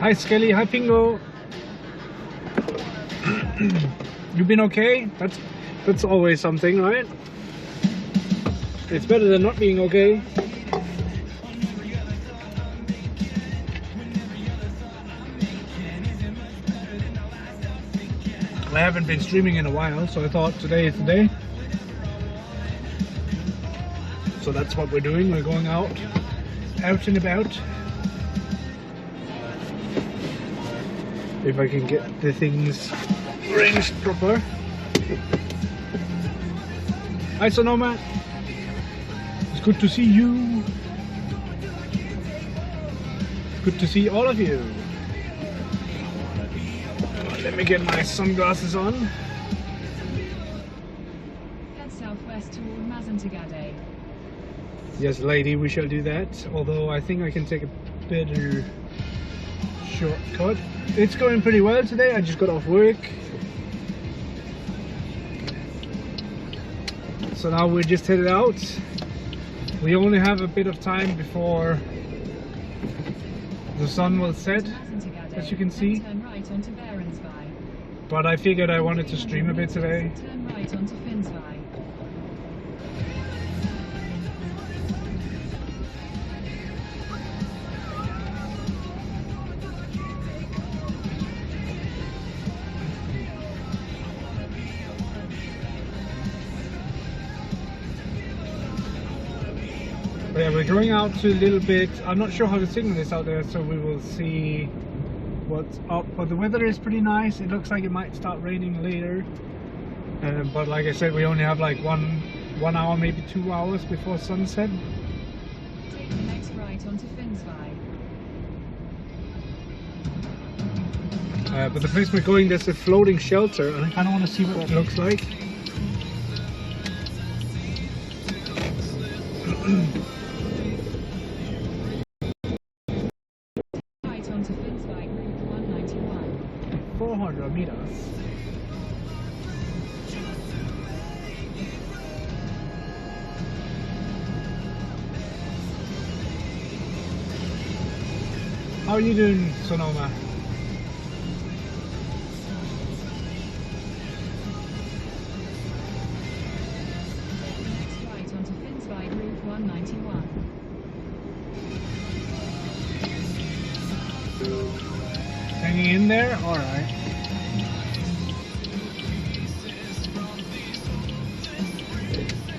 Hi Skelly, hi Pingo. You been okay? That's always something, right? It's better than not being okay. I haven't been streaming in a while, so I thought today is the day. So that's what we're doing. We're going out and about. If I can get the things ranged proper. Hi Sonoma. It's good to see you. Good to see all of you. Let me get my sunglasses on. Head southwest toward Mazantagade. Yes, lady, we shall do that. Although I think I can take a better shortcut. It's going pretty well today. I just got off work. So now we're just headed out. We only have a bit of time before the sun will set, as you can see. Turn right onto But I figured I wanted to stream a bit today. Turn right onto Finsby. But yeah, we're going out to a little bit. I'm not sure how the signal is out there, so we will see what's up. But the weather is pretty nice. It looks like it might start raining later. But like I said, we only have like one hour, maybe 2 hours before sunset. Take the next right onto Finsby. But the place we're going, there's a floating shelter, and I kind of want to see what that looks like. Right onto Finsby, Route 191. 400 meters. How are you doing, Sonoma? Next right onto Finsby, Route 191. Hanging in there? Alright.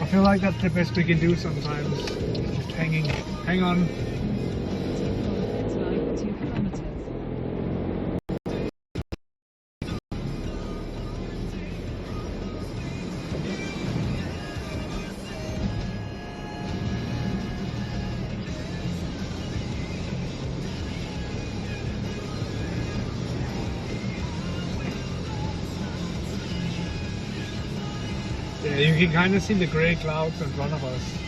I feel like that's the best we can do sometimes. Just hang on. Finsby for 2 kilometers. Yeah, you can kind of see the grey clouds in front of us.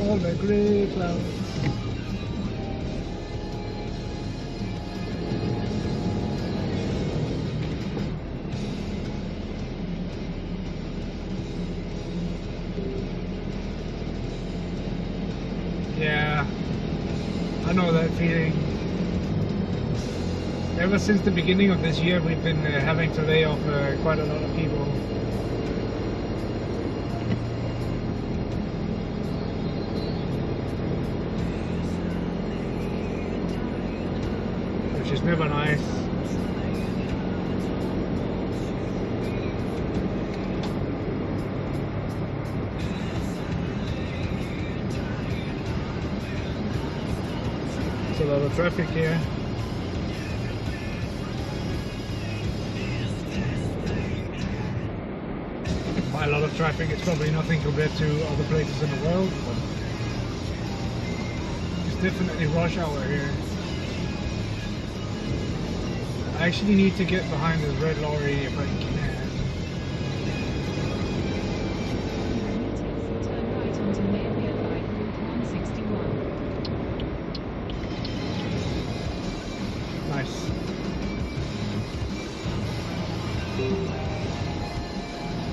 All the grey clouds. Yeah, I know that feeling. Ever since the beginning of this year, we've been having to lay off quite a lot of people. Which is never nice. There's a lot of traffic here. By a lot of traffic, it's probably nothing compared to other places in the world, but it's definitely rush hour here. I actually need to get behind this red lorry if I can. Turn right onto Mayfield by Route 161. Nice.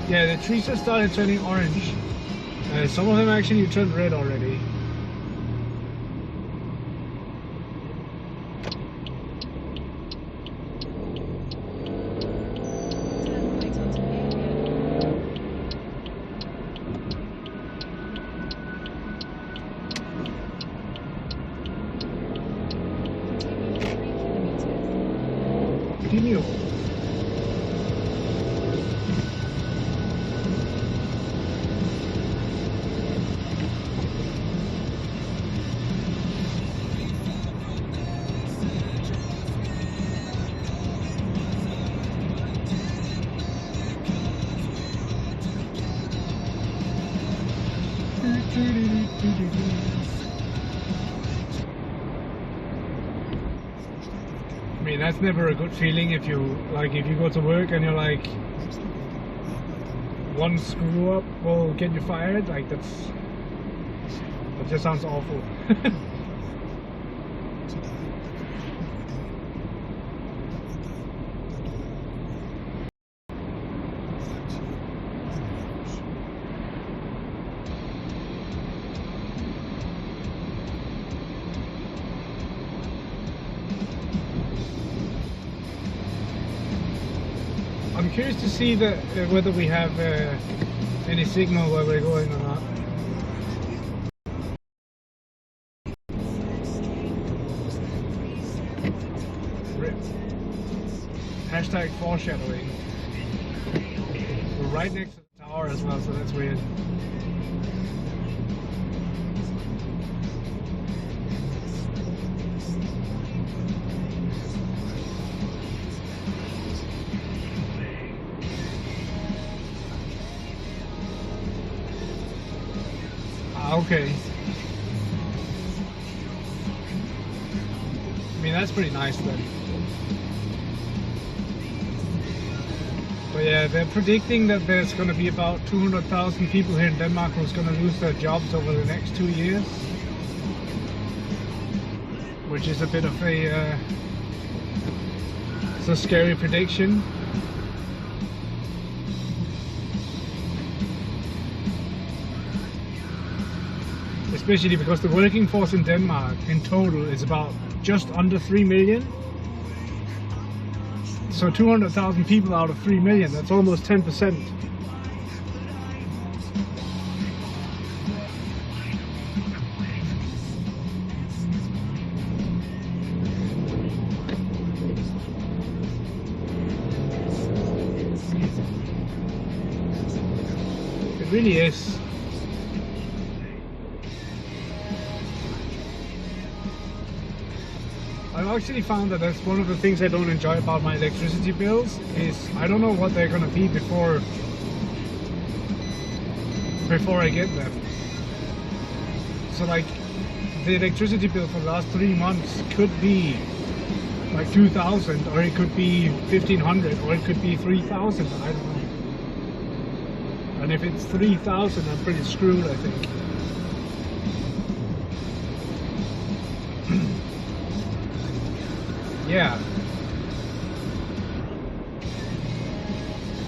Yeah, the trees have started turning orange. Some of them actually turned red already. Turn right onto Marion. Continue 3 kilometers. Continue. I mean, that's never a good feeling if you go to work and you're like, one screw up will get you fired. Like that just sounds awful. I'm curious to see whether we have any signal where we're going or not. Rip. Hashtag foreshadowing. We're right next to the tower as well, so that's weird. Okay. I mean, that's pretty nice then. But yeah, they're predicting that there's going to be about 200,000 people here in Denmark who's going to lose their jobs over the next 2 years. Which is a bit of it's a scary prediction. Especially because the working force in Denmark in total is about just under 3 million. So 200,000 people out of 3 million, that's almost 10%. It really is. I've actually found that that's one of the things I don't enjoy about my electricity bills is I don't know what they're gonna be before I get them. So like the electricity bill for the last 3 months could be like 2,000 or it could be 1,500 or it could be 3,000, I don't know. And if it's 3,000 I'm pretty screwed, I think. Yeah,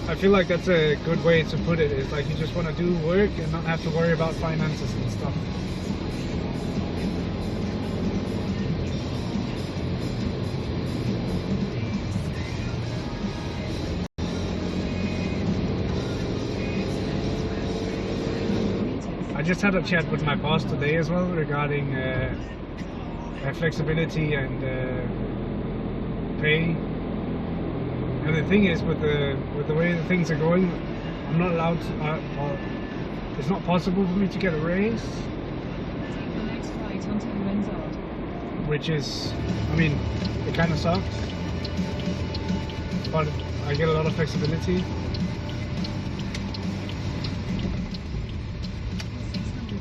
I feel like that's a good way to put it. It's like you just want to do work and not have to worry about finances and stuff. I just had a chat with my boss today as well regarding flexibility and pay. And the thing is, with the way the things are going, I'm not allowed to, or it's not possible for me to get a raise. Take the next right onto Windsor. Which is, I mean, it kind of sucks, but I get a lot of flexibility. 600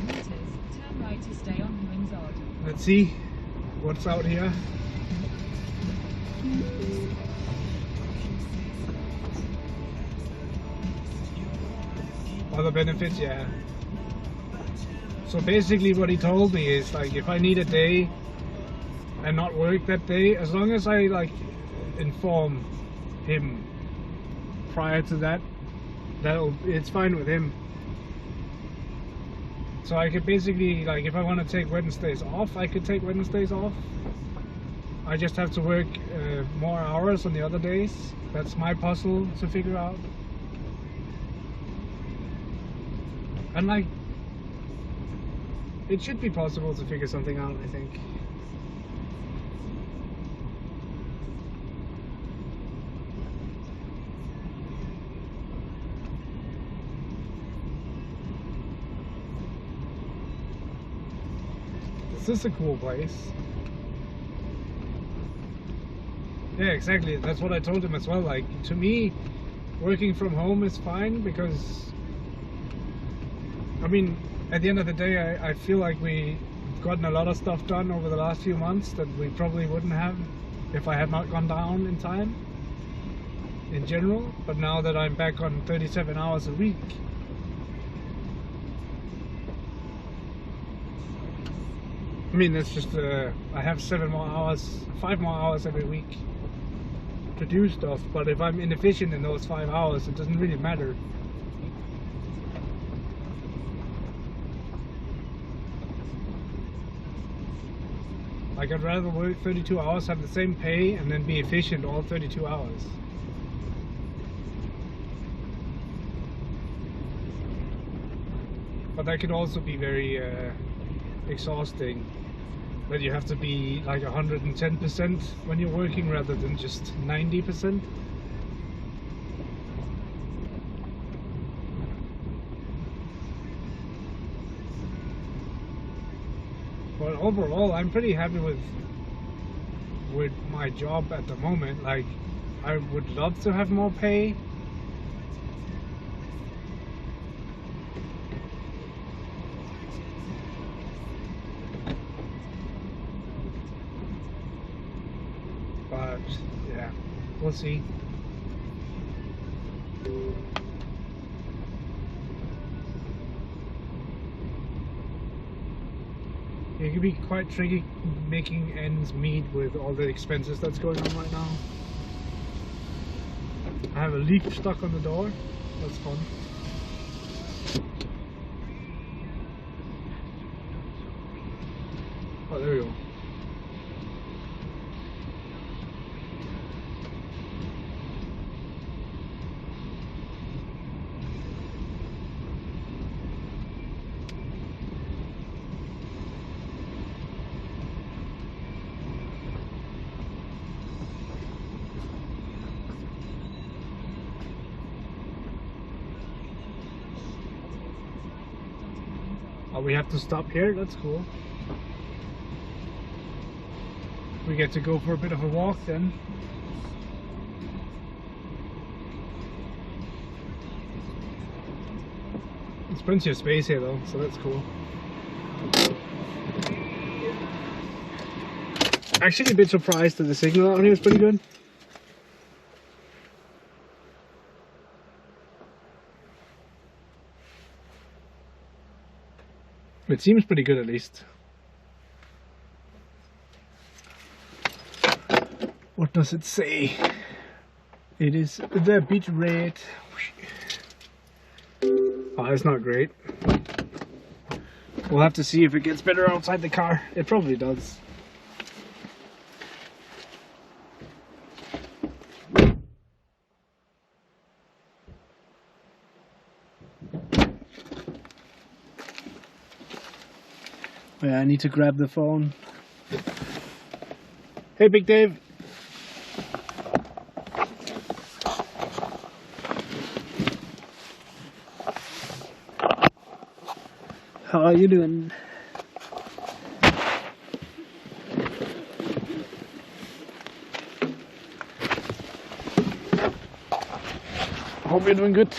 meters, turn right to stay on Windsor. Let's see what's out here. Other benefits, yeah. So basically what he told me is like if I need a day and not work that day, as long as I like inform him prior to that, it's fine with him. So I could basically, like, if I want to take Wednesdays off, I could take Wednesdays off. I just have to work more hours on the other days. That's my puzzle to figure out. And like, it should be possible to figure something out, I think. This is a cool place. Yeah, exactly. That's what I told him as well. Like, to me, working from home is fine because, I mean, at the end of the day, I feel like we've gotten a lot of stuff done over the last few months that we probably wouldn't have if I had not gone down in time in general. But now that I'm back on 37 hours a week, I mean, that's just, I have 5 more hours every week to do stuff, but if I'm inefficient in those 5 hours, it doesn't really matter. Like, I'd rather work 32 hours, have the same pay, and then be efficient all 32 hours. But that could also be very exhausting, that you have to be like 110% when you're working rather than just 90%. But overall, I'm pretty happy with my job at the moment. Like, I would love to have more pay. But yeah, we'll see. It can be quite tricky making ends meet with all the expenses that's going on right now. I have a leaf stuck on the door. That's fun. Oh, there we go. Oh, we have to stop here? That's cool. We get to go for a bit of a walk then. There's plenty of space here though, so that's cool. Actually a bit surprised that the signal out here is pretty good. It seems pretty good at least. What does it say? It is the bit red. Oh, that's not great. We'll have to see if it gets better outside the car. It probably does. Yeah, I need to grab the phone. Hey, Big Dave. How are you doing? I hope you're doing good.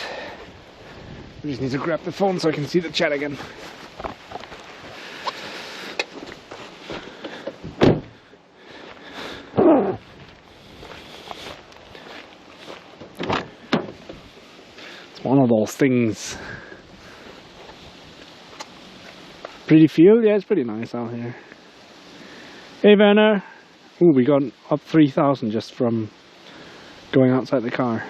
We just need to grab the phone so I can see the chat again. One of those things. Pretty field? Yeah, it's pretty nice out here. Hey Werner! Ooh, we got up 3,000 just from going outside the car.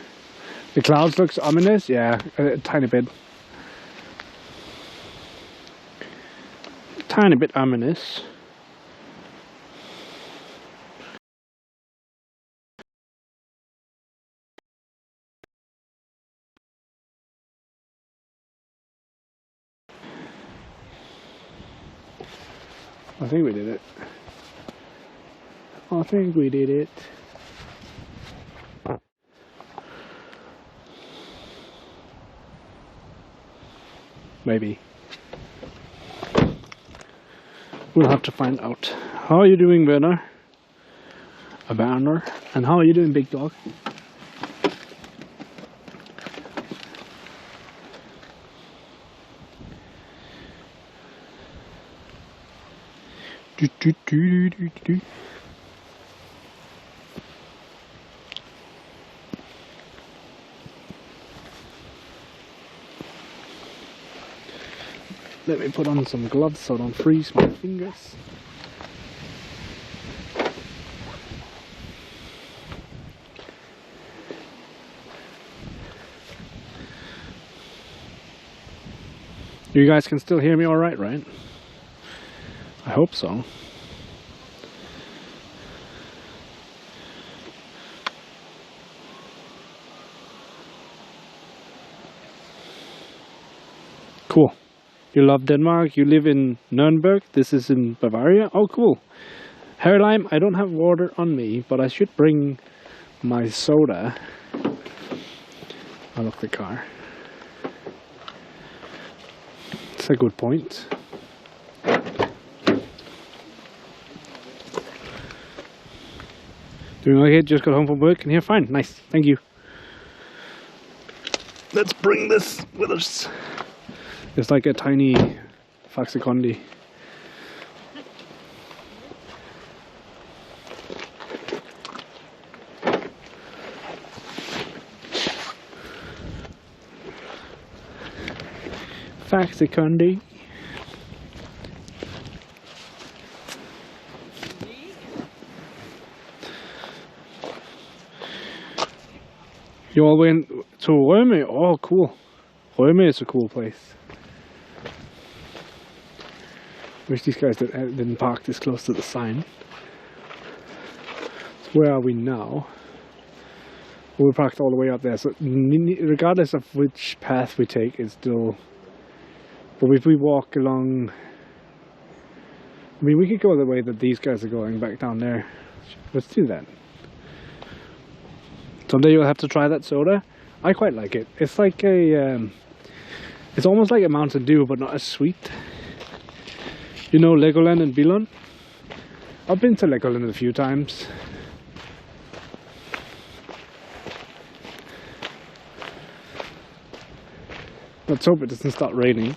The clouds looks ominous, yeah, a tiny bit. Tiny bit ominous. I think we did it. I think we did it. Maybe. We'll have to find out. How are you doing, Werner? Werner. And how are you doing, big dog? Let me put on some gloves so I don't freeze my fingers. You guys can still hear me alright, right? I hope so. Cool. You love Denmark, you live in Nuremberg, this is in Bavaria. Oh, cool. Herrlein, I don't have water on me, but I should bring my soda out of the car. That's a good point. Doing okay, just got home from work and here, fine, nice, thank you. Let's bring this with us. It's like a tiny Faxikondi. Faxikondi. You all went to Rømø? Oh, cool. Rømø is a cool place. Wish these guys didn't park this close to the sign. So where are we now? We're parked all the way up there, so regardless of which path we take, it's still... But if we walk along... I mean, we could go the way that these guys are going, back down there. Let's do that. Someday you'll have to try that soda. I quite like it. It's like a... it's almost like a Mountain Dew, but not as sweet. You know Legoland and Billund? I've been to Legoland a few times. Let's hope it doesn't start raining.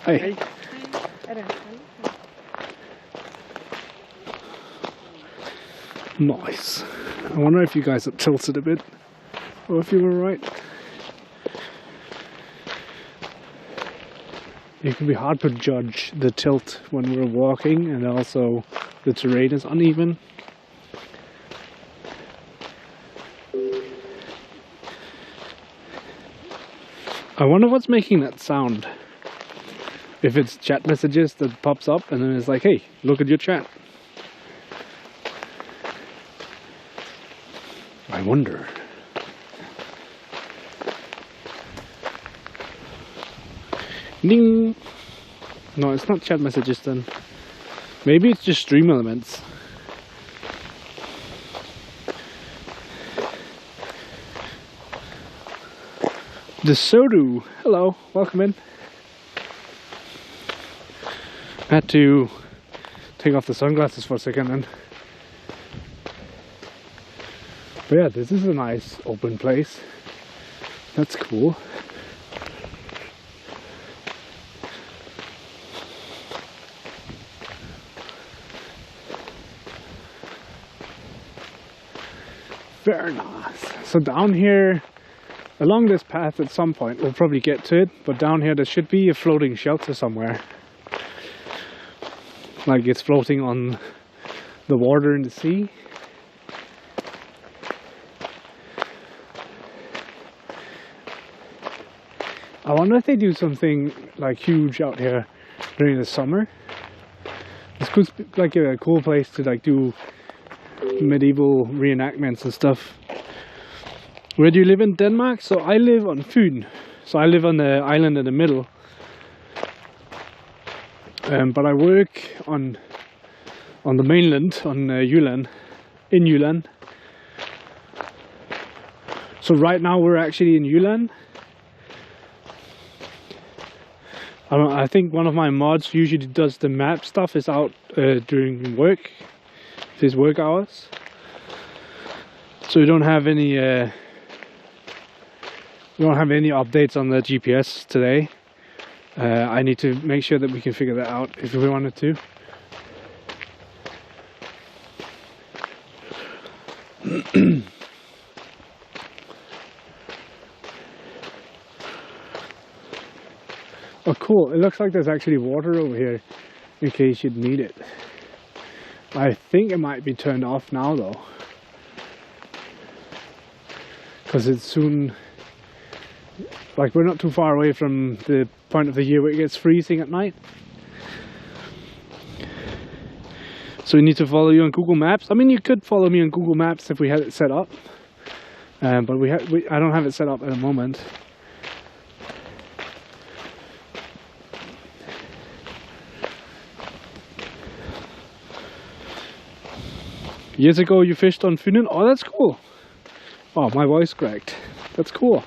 Hey. Nice. I wonder if you guys have tilted a bit, or if you were right. It can be hard to judge the tilt when we're walking, and also the terrain is uneven. I wonder what's making that sound. If it's chat messages that pops up and then it's like, hey, look at your chat. I wonder. Ding! No, it's not chat messages then. Maybe it's just stream elements. The Sodu. Hello, welcome in. I had to take off the sunglasses for a second then. But yeah, this is a nice open place. That's cool. Very nice. So down here, along this path at some point, we'll probably get to it, but down here there should be a floating shelter somewhere. Like it's floating on the water in the sea. I wonder if they do something like huge out here during the summer. This could be like a cool place to like do medieval reenactments and stuff. Where do you live in Denmark? So I live on Fyn. So I live on the island in the middle. But I work on the mainland, on Jylland, in Jylland. So right now we're actually in Jylland. I think one of my mods usually does the map stuff is out during work, his work hours. So we don't have any updates on the GPS today. I need to make sure that we can figure that out if we wanted to. Oh cool, it looks like there's actually water over here in case you'd need it. I think it might be turned off now though, because it's soon, like we're not too far away from the point of the year where it gets freezing at night. So we need to follow you on Google Maps. I mean, you could follow me on Google Maps if we had it set up, but I don't have it set up at the moment. Years ago you fished on Fyn. Oh, that's cool. Oh, my voice cracked. That's cool.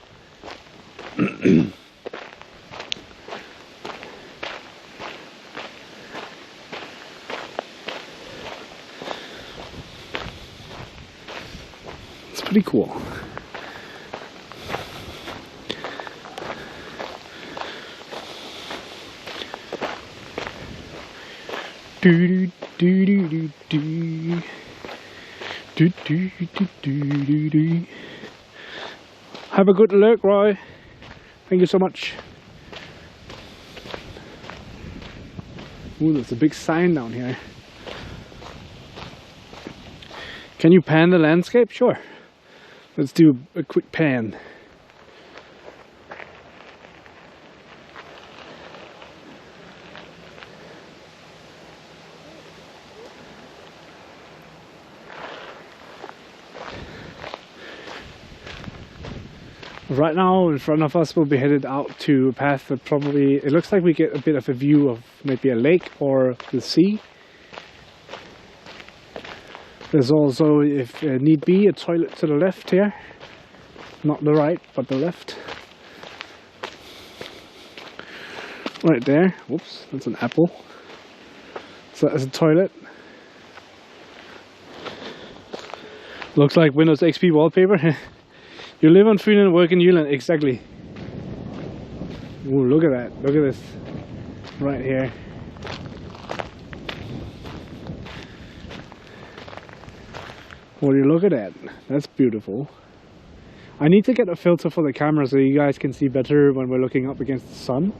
It's pretty cool. Do do do do do. Do, do, do, do, do, do. Have a good look, Roy. Thank you so much. Ooh, there's a big sign down here. Can you pan the landscape? Sure. Let's do a quick pan. Right now in front of us we'll be headed out to a path that probably, it looks like we get a bit of a view of maybe a lake or the sea. There's also, if need be, a toilet to the left here. Not the right, but the left. Right there. Whoops, that's an apple. So that's a toilet. Looks like Windows XP wallpaper. You live on Fyn and work in Jylland, exactly. Ooh, look at that. Look at this. Right here. What do you look at that? That's beautiful. I need to get a filter for the camera so you guys can see better when we're looking up against the sun.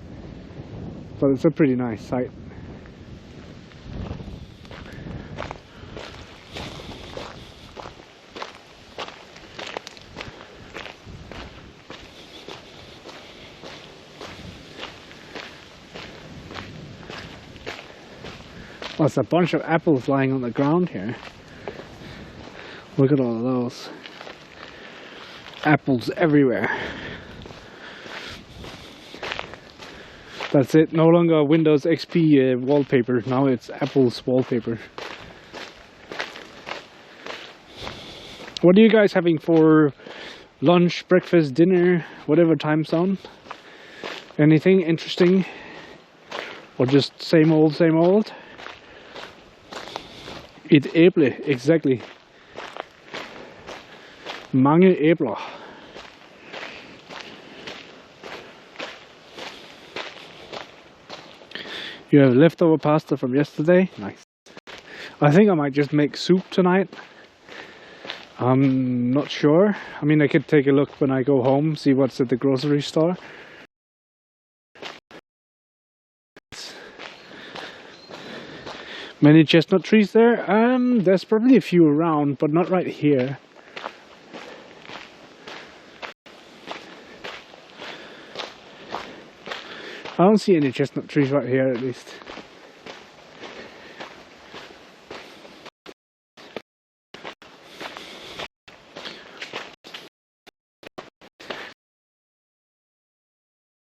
But it's a pretty nice sight. Oh, there's a bunch of apples lying on the ground here. Look at all of those. Apples everywhere. That's it, no longer Windows XP wallpaper, now it's Apple's wallpaper. What are you guys having for lunch, breakfast, dinner, whatever time zone? Anything interesting? Or just same old, same old? Et æble, exactly. Mange æbler. You have leftover pasta from yesterday? Nice. I think I might just make soup tonight. I'm not sure. I mean, I could take a look when I go home, see what's at the grocery store. Many chestnut trees there. There's probably a few around, but not right here. I don't see any chestnut trees right here, at least.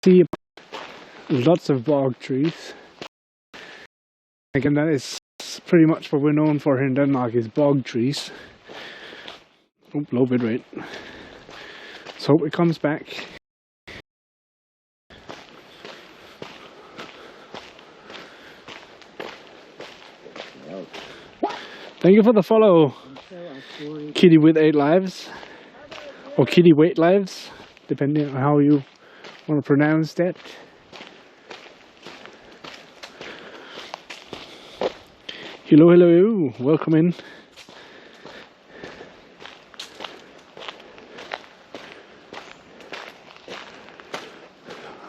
See lots of bog trees. Again, that is pretty much what we're known for here in Denmark, is bog trees. Oh, low bid rate. Let's hope it comes back. Thank you for the follow, Kitty with 8 lives, or Kitty Weight lives, depending on how you want to pronounce that. Hello, hello, welcome in.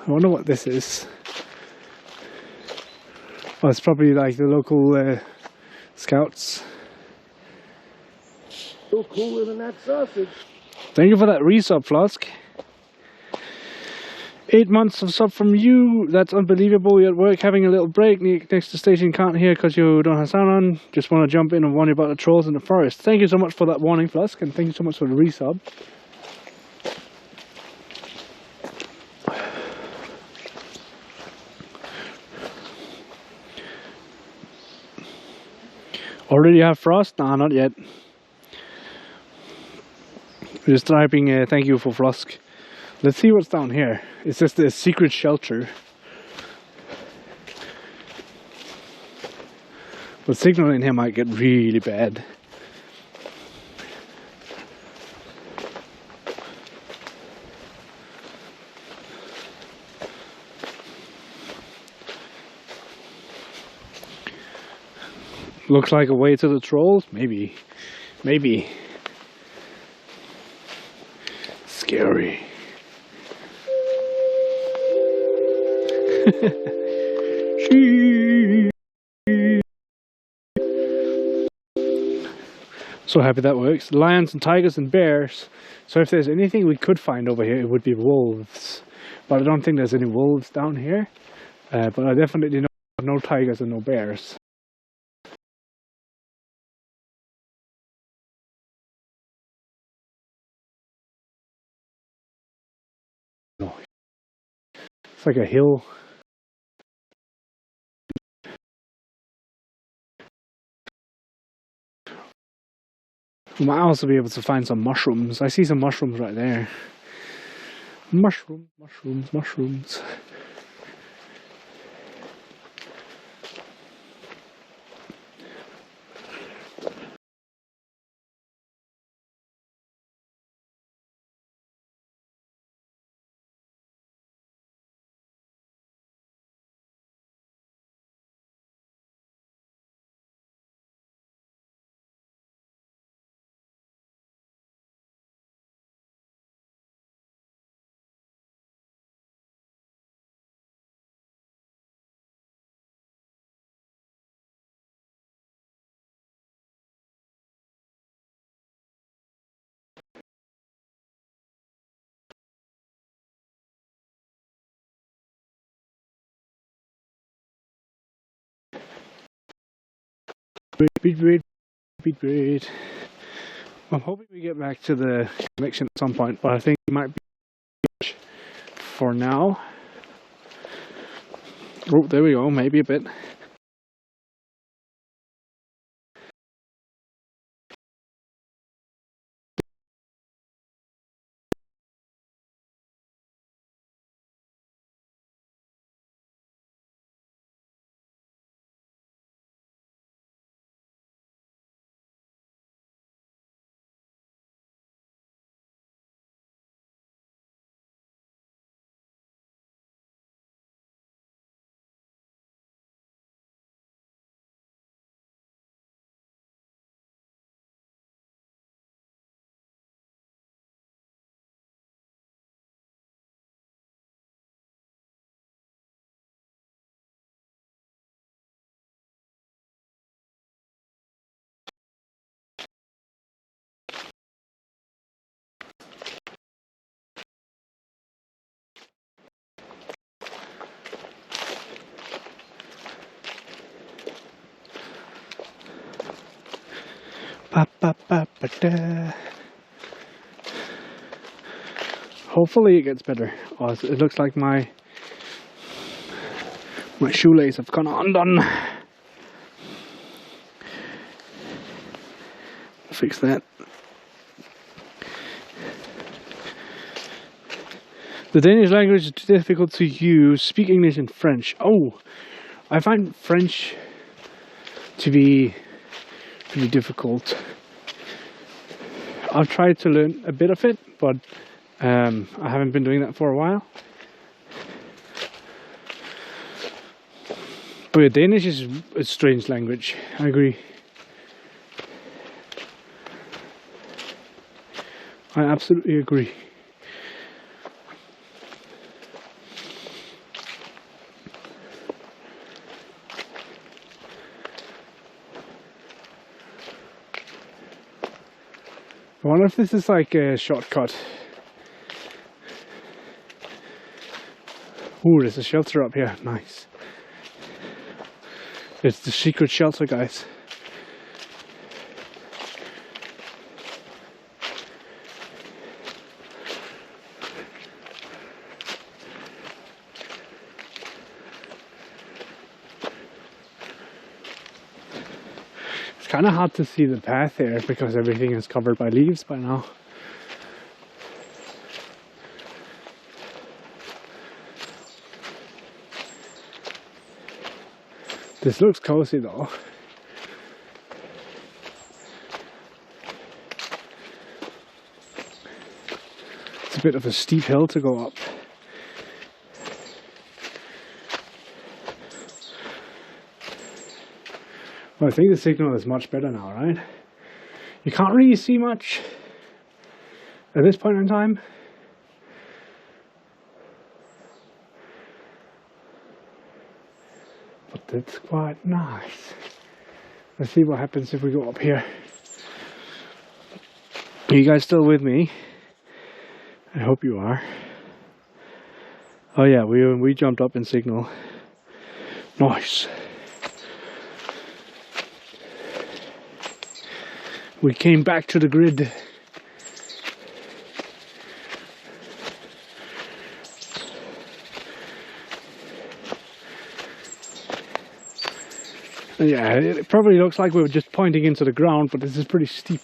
I wonder what this is. Oh, it's probably like the local scouts. Still cooler than that sausage. Thank you for that resub, Flask. 8 months of sub from you. That's unbelievable. You're at work having a little break next to station. Can't hear because you don't have sound on. Just want to jump in and warn you about the trolls in the forest. Thank you so much for that warning, Flask, and thank you so much for the resub. Already have frost? Nah, not yet. Just typing thank you for Frosk. Let's see what's down here. It's just a secret shelter. But signal in here might get really bad. Looks like a way to the trolls? Maybe. Maybe. Scary. So happy that works. Lions and tigers and bears. So if there's anything we could find over here, it would be wolves. But I don't think there's any wolves down here. But I definitely know no tigers and no bears. No. It's like a hill. We might also be able to find some mushrooms. I see some mushrooms right there. Mushrooms, mushrooms, mushrooms. Great. I'm hoping we get back to the connection at some point, but I think it might be for now. Oh, there we go, maybe a bit. Ba, ba, ba, ba, da. Hopefully it gets better. Oh, it looks like my shoelace have gone undone. Fix that. The Danish language is too difficult to use. Speak English and French. Oh, I find French to be pretty difficult. I've tried to learn a bit of it, but I haven't been doing that for a while. But yeah, Danish is a strange language. I agree. I absolutely agree. I wonder if this is like a shortcut. Ooh, there's a shelter up here. Nice. It's the secret shelter, guys. It's kind of hard to see the path here because everything is covered by leaves by now. This looks cozy though. It's a bit of a steep hill to go up. Well, I think the signal is much better now, right? You can't really see much at this point in time. But it's quite nice. Let's see what happens if we go up here. Are you guys still with me? I hope you are. Oh yeah, we jumped up in signal. Nice. We came back to the grid. Yeah, it probably looks like we were just pointing into the ground, but this is pretty steep.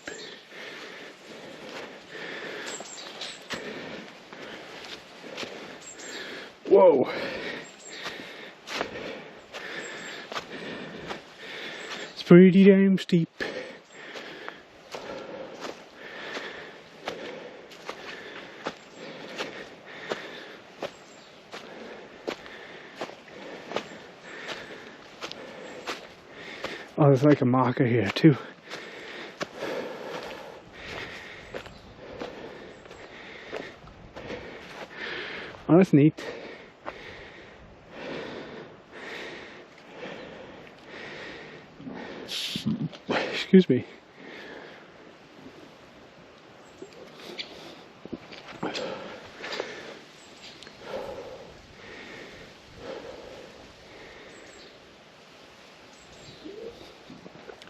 Whoa. It's pretty damn steep. Oh, there's like a marker here too. Oh, that's neat. Excuse me.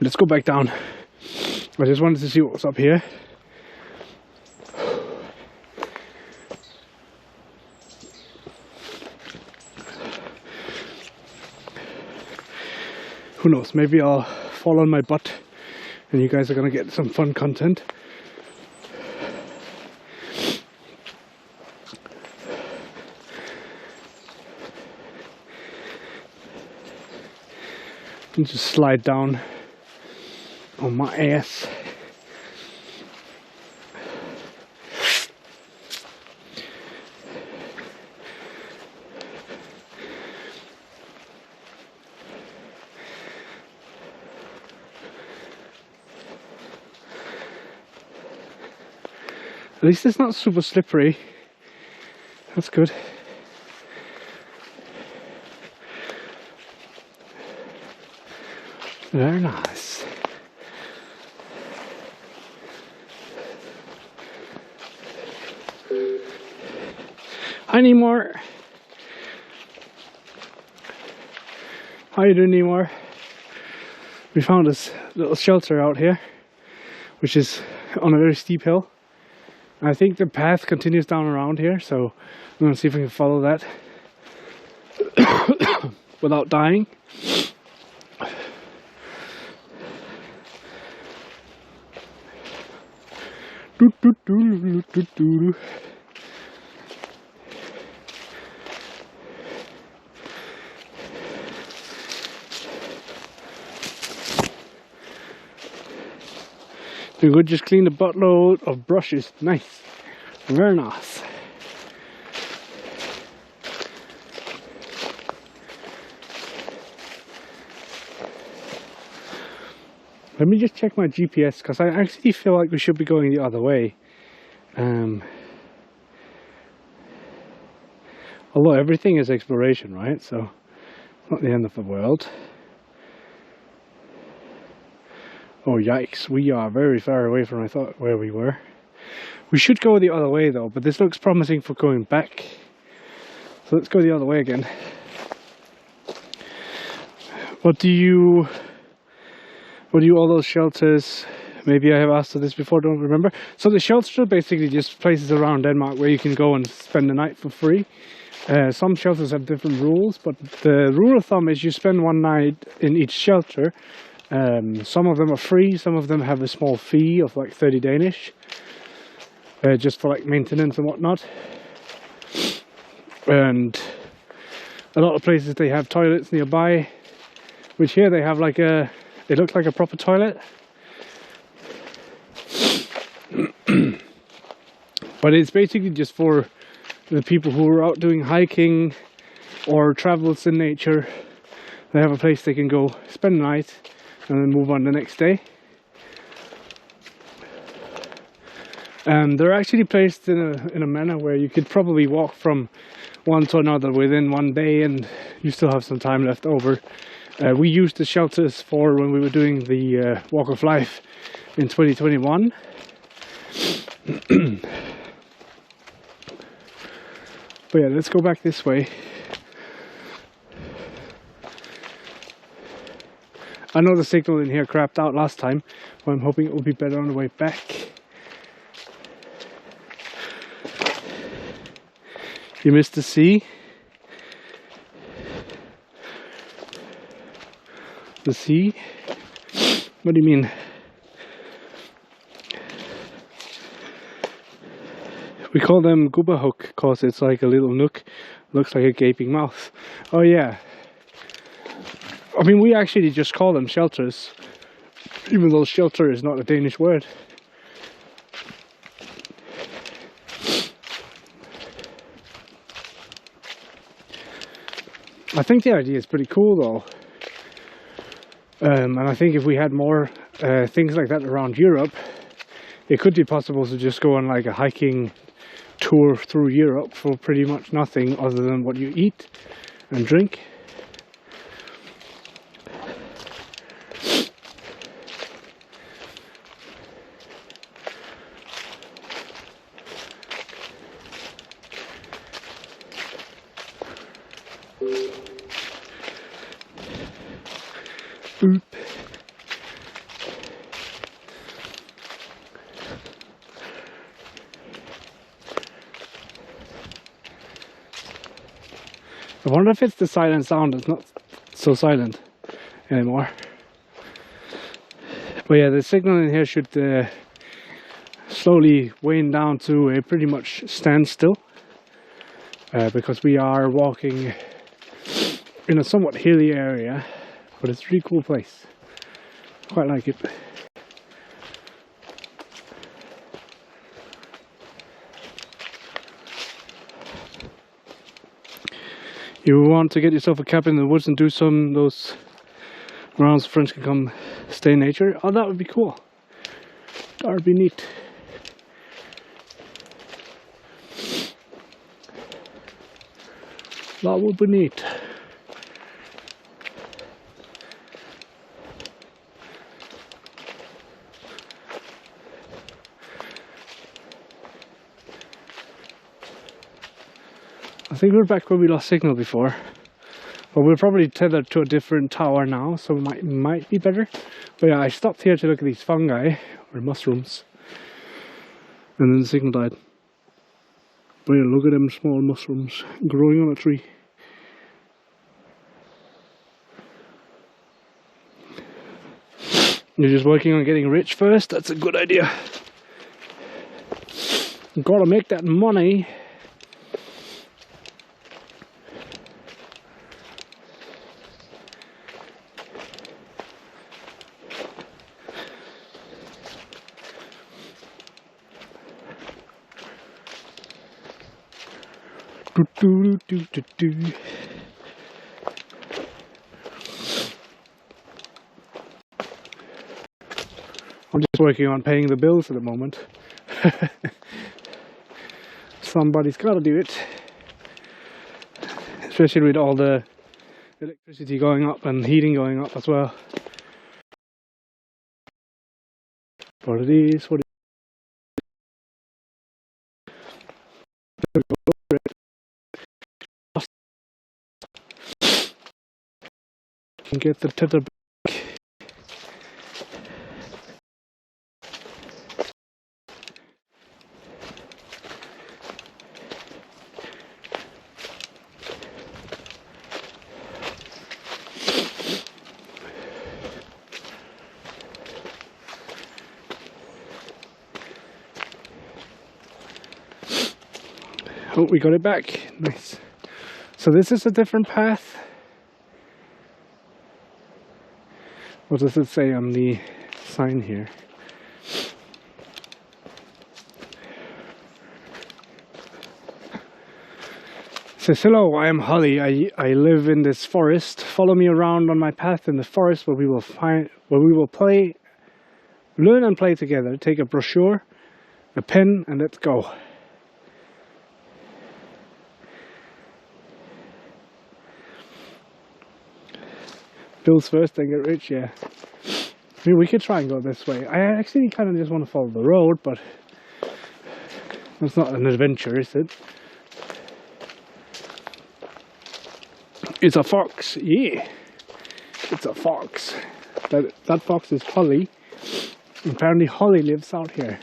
Let's go back down. I just wanted to see what was up here. Who knows, maybe I'll fall on my butt and you guys are gonna get some fun content. And just slide down on my ass. At least it's not super slippery. That's good. Very nice. Hi Nemor. How you doing, Nemor? We found this little shelter out here. which is on a very steep hill. I think the path continues down around here, so I'm going to see if I can follow that without dying. We could just clean a buttload of brushes. Nice. Very nice. Let me just check my GPS, because I actually feel like we should be going the other way. Although everything is exploration, right? So it's not the end of the world. Oh yikes, we are very far away from I thought where we were. We should go the other way though, but this looks promising for going back. So let's go the other way again. What do all those shelters, maybe I have asked for this before, don't remember. So the shelters are basically just places around Denmark where you can go and spend the night for free. Some shelters have different rules, but the rule of thumb is you spend one night in each shelter. Some of them are free, some of them have a small fee of like 30 Danish, just for like maintenance and whatnot. And a lot of places they have toilets nearby, which here they have like a, it looks like a proper toilet. But it's basically just for the people who are out doing hiking or travels in nature. They have a place they can go spend the night and then move on the next day. They're actually placed in a manner where you could probably walk from one to another within one day, and you still have some time left over. We used the shelters for when we were doing the Walk of Life in 2021. But yeah, let's go back this way. I know the signal in here crapped out last time, but I'm hoping it will be better on the way back. You missed the sea. The sea? What do you mean? We call them gubberhook because it's like a little nook, looks like a gaping mouth. Oh yeah. I mean, we actually just call them shelters, even though shelter is not a Danish word. I think the idea is pretty cool though. And I think if we had more things like that around Europe, it could be possible to just go on like a hiking tour through Europe for pretty much nothing other than what you eat and drink. Boop. I wonder if it's the silent sound, it's not so silent anymore. But yeah, the signal in here should slowly wane down to a pretty much standstill, because we are walking in a somewhat hilly area, but it's a really cool place. Quite like it. You want to get yourself a cabin in the woods and do some of those rounds, friends can come stay in nature? Oh, that would be cool. That would be neat. That would be neat. I think we're back where we lost signal before. But we're probably tethered to a different tower now, so it might be better. But yeah, I stopped here to look at these fungi, or mushrooms. And then the signal died. But yeah, look at them small mushrooms growing on a tree. You're just working on getting rich first? That's a good idea. You gotta make that money. Do, do, do, do, do. I'm just working on paying the bills at the moment. Somebody's got to do it. Especially with all the electricity going up and heating going up as well. But it is what it is. And get the tether back. Oh, we got it back. Nice. So this is a different path. What does it say on the sign here? It says, hello, I am Holly. I live in this forest. Follow me around on my path in the forest where we will play, learn and play together. Take a brochure, a pen, and let's go. Bills first, then get rich, yeah. I mean, we could try and go this way. I actually kind of just want to follow the road, but that's not an adventure, is it? It's a fox, yeah. It's a fox. That fox is Holly. Apparently Holly lives out here.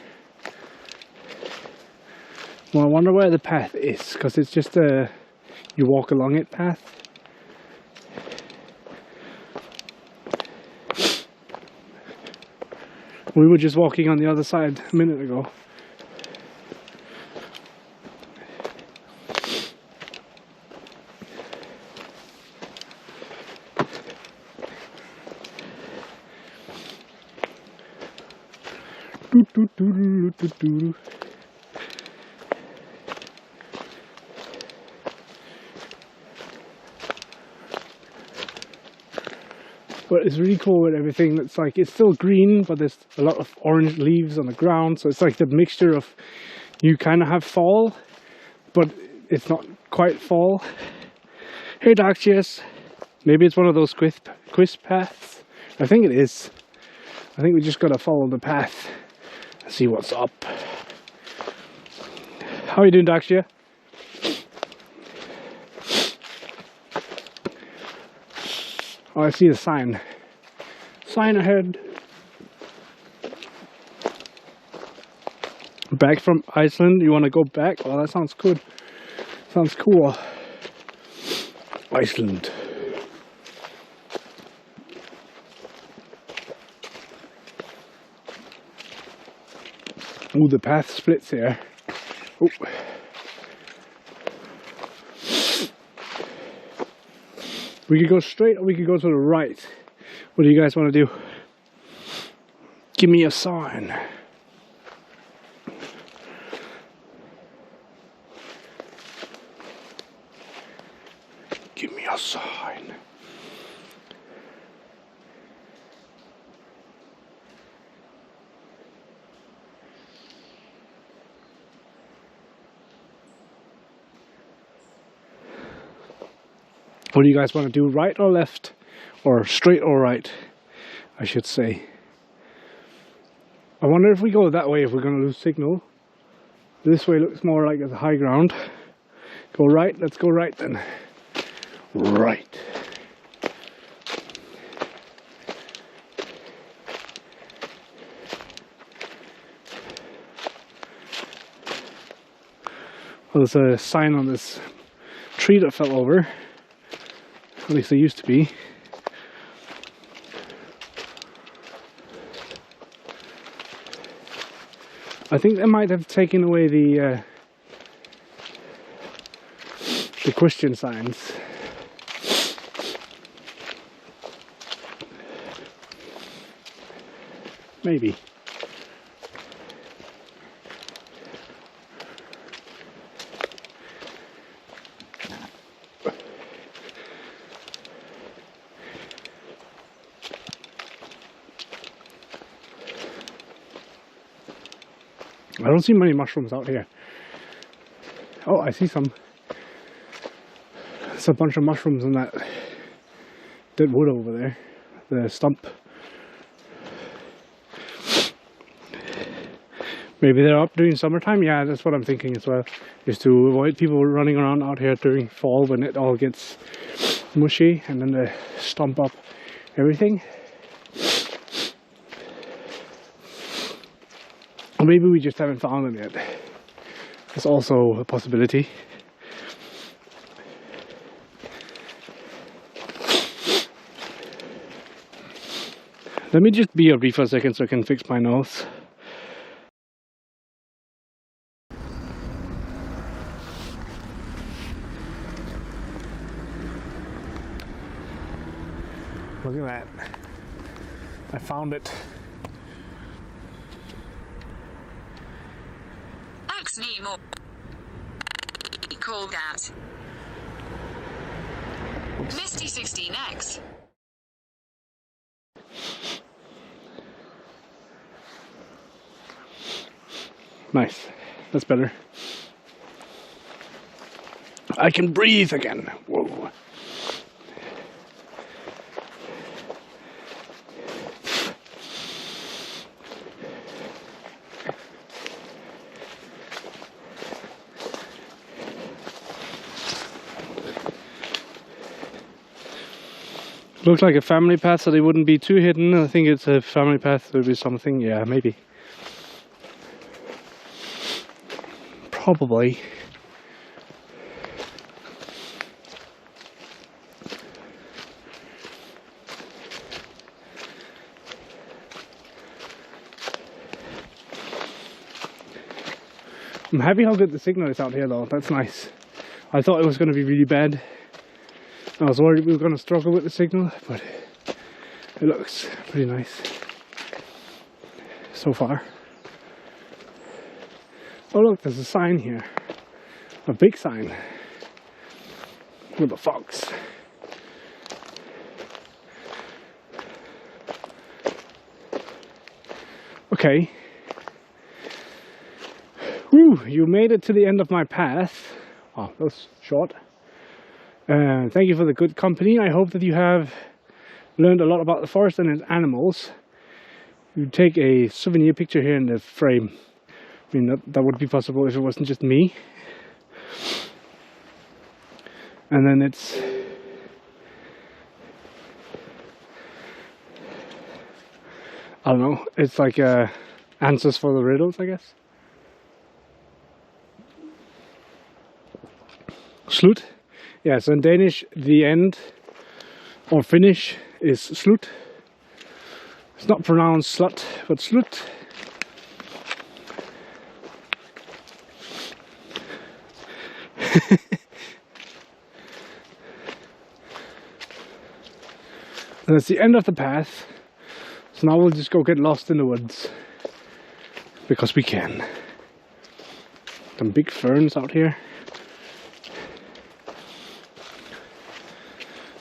Well, I wonder where the path is, because it's just a you walk along it path. We were just walking on the other side a minute ago. But it's really cool with everything. That's like, it's still green, but there's a lot of orange leaves on the ground. So it's like the mixture of, you kind of have fall, but it's not quite fall. Hey, Dark Cheers. Maybe it's one of those quiz paths. I think it is. I think we just gotta follow the path and see what's up. How are you doing, Dark Cheer? Oh, I see the sign. Sign ahead. Back from Iceland. You want to go back? Oh, that sounds good. Sounds cool. Iceland. Ooh, the path splits here. Oh. We could go straight or we could go to the right. What do you guys want to do? Give me a sign. Give me a sign. What do you guys want to do, right or left? Or straight or right, I should say. I wonder if we go that way, if we're going to lose signal. This way looks more like it's high ground. Go right, let's go right then. Right. Well, there's a sign on this tree that fell over. At least there used to be. I think they might have taken away the Christian signs. Maybe. I don't see many mushrooms out here. Oh, I see some. There's a bunch of mushrooms in that dead wood over there. The stump. Maybe they're up during summertime. Yeah, that's what I'm thinking as well. Is to avoid people running around out here during fall when it all gets mushy and then they stump up everything. Or maybe we just haven't found them yet. That's also a possibility. Let me just BRB for a second so I can fix my nose. Look at that. I found it. Nemo. Call that. Misty 16X. Nice. That's better. I can breathe again. Whoa. Looks like a family path, so they wouldn't be too hidden. I think it's a family path. There'll be something. Yeah, maybe. Probably. I'm happy how good the signal is out here though. That's nice. I thought it was going to be really bad. I was worried we were going to struggle with the signal, but it looks pretty nice so far. Oh look, there's a sign here. A big sign with a fox. Okay. Woo, you made it to the end of my path. Oh, that was short. Thank you for the good company. I hope that you have learned a lot about the forest and its animals. You take a souvenir picture here in the frame. I mean, that would be possible if it wasn't just me. And then it's... I don't know, it's like answers for the riddles, I guess. Slut. Yeah, so in Danish, the end or finish is slut. It's not pronounced slut, but slut. And that's the end of the path. So now we'll just go get lost in the woods. Because we can. Some big ferns out here.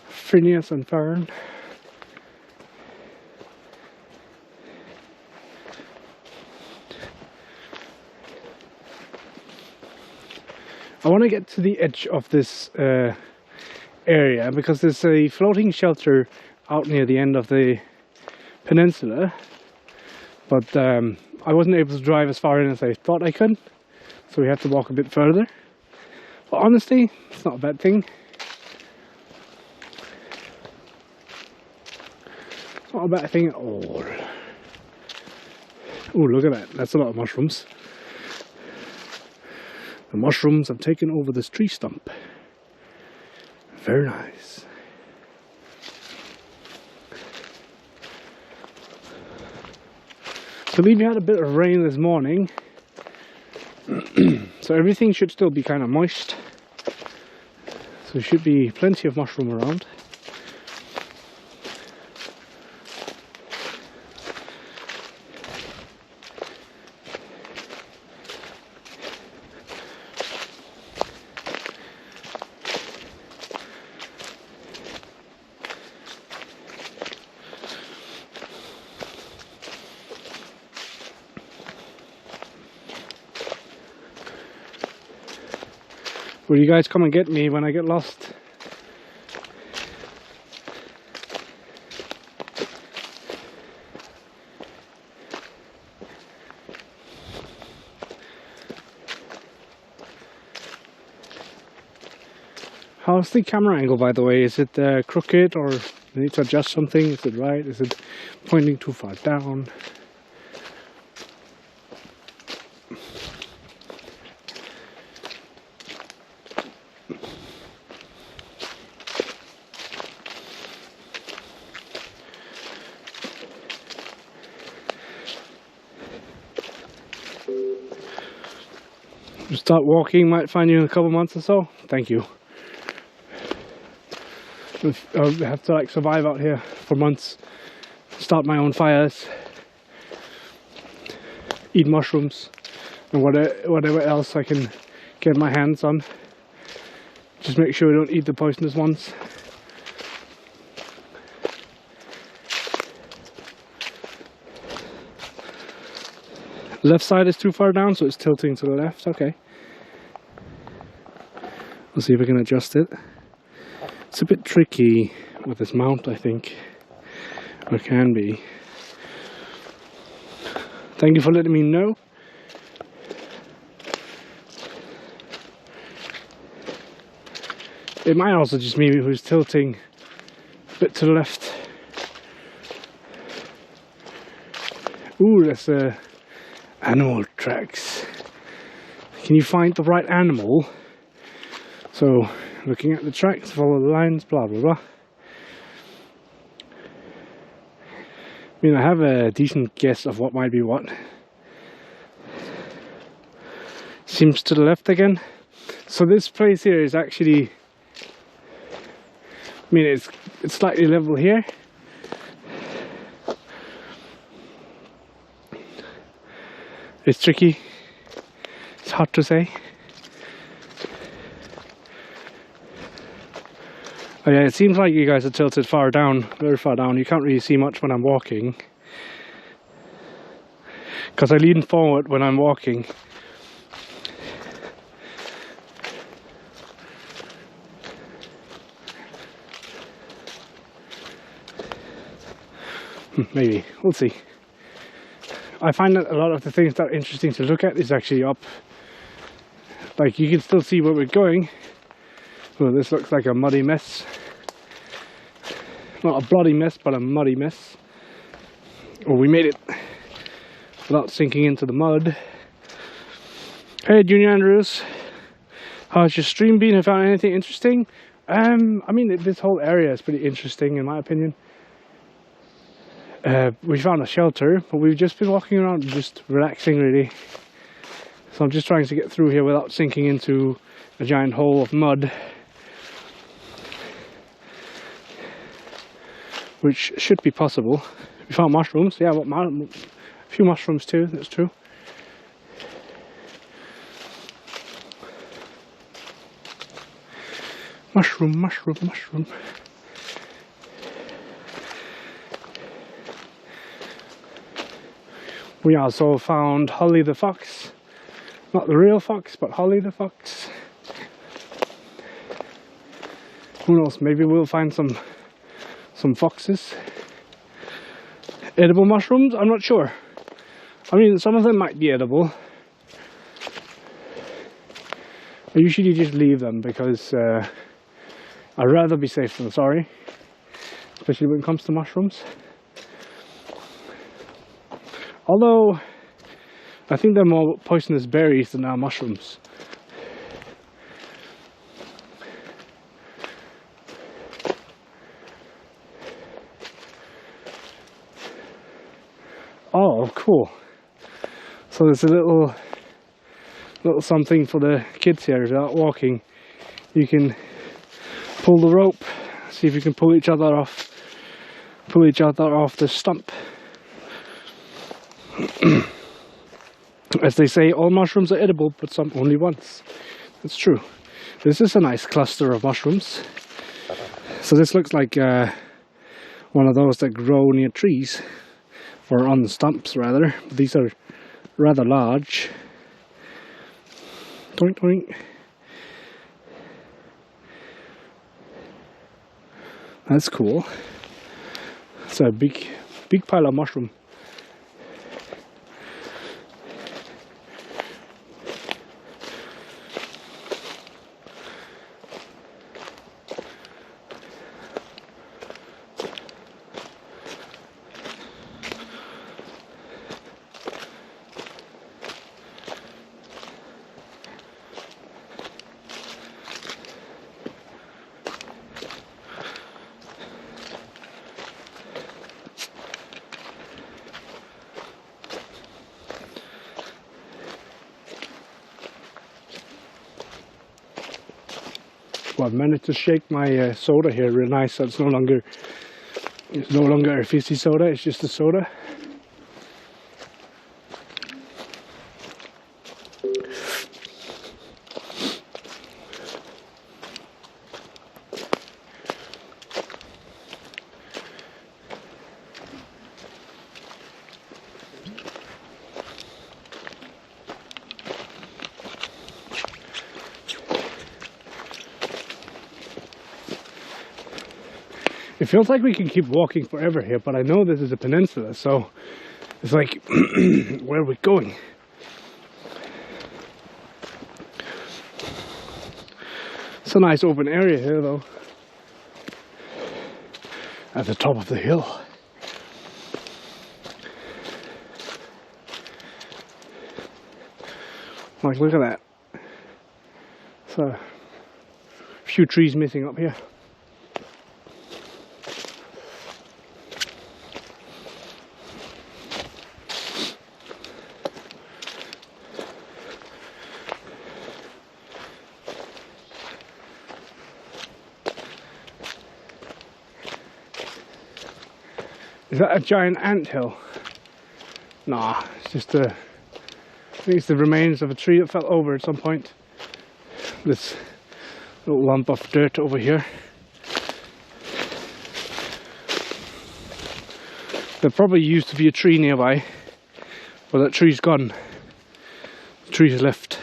Phineas and Fern. I want to get to the edge of this area because there's a floating shelter out near the end of the peninsula, but I wasn't able to drive as far in as I thought I could, so we had to walk a bit further. But honestly, it's not a bad thing. It's not a bad thing at all. Oh, look at that. That's a lot of mushrooms. The mushrooms have taken over this tree stump. Very nice. So we had a bit of rain this morning, so everything should still be kind of moist. So there should be plenty of mushroom around. Will you guys come and get me when I get lost? How's the camera angle, by the way? Is it crooked, or do I need to adjust something? Is it right? Is it pointing too far down? Start walking, might find you in a couple months or so. Thank you. I'll have to like survive out here for months, start my own fires, eat mushrooms and whatever else I can get my hands on. Just make sure I don't eat the poisonous ones. Left side is too far down, so it's tilting to the left. Okay. We'll see if I can adjust it. It's a bit tricky with this mount, I think. Or can be. Thank you for letting me know. It might also just be me who's tilting a bit to the left. Ooh, that's animal tracks. Can you find the right animal? So, looking at the tracks, follow the lines, blah blah blah. I mean, I have a decent guess of what might be what. Seems to the left again. So this place here is actually, I mean, it's slightly level here. It's tricky. It's hard to say. Oh yeah, it seems like you guys are tilted far down, very far down. You can't really see much when I'm walking, because I lean forward when I'm walking. Maybe, we'll see. I find that a lot of the things that are interesting to look at is actually up. Like, you can still see where we're going. Well, this looks like a muddy mess. Not a bloody mess, but a muddy mess. Well, we made it without sinking into the mud. Hey, Junior Andrews. How's your stream been? Have you found anything interesting? I mean, this whole area is pretty interesting in my opinion. We found a shelter, but we've just been walking around just relaxing really. So I'm just trying to get through here without sinking into a giant hole of mud, which should be possible. We found mushrooms, yeah, a few mushrooms too, that's true. Mushroom, mushroom, mushroom. We also found Holly the fox. Not the real fox, but Holly the fox. Who knows, maybe we'll find some foxes. Edible mushrooms? I'm not sure. I mean, some of them might be edible. I usually just leave them because I'd rather be safe than sorry. Especially when it comes to mushrooms. Although, I think they're more poisonous berries than mushrooms. Oh, cool. So there's a little something for the kids here. If they're out walking, you can pull the rope, see if you can pull each other off the stump. As they say, all mushrooms are edible, but some only once. That's true. This is a nice cluster of mushrooms. So this looks like one of those that grow near trees, or on stumps rather. These are rather large. Doink doink. That's cool. It's a big pile of mushroom. Well, I've managed to shake my soda here real nice, so it's no longer a fizzy soda, it's just a soda. It feels like we can keep walking forever here, but I know this is a peninsula, so it's like, where are we going? It's a nice open area here though, at the top of the hill. Like, look at that. So, a few trees missing up here. Is that a giant anthill? Nah, it's just I think it's the remains of a tree that fell over at some point. This little lump of dirt over here. There probably used to be a tree nearby, but that tree's gone. The tree's left.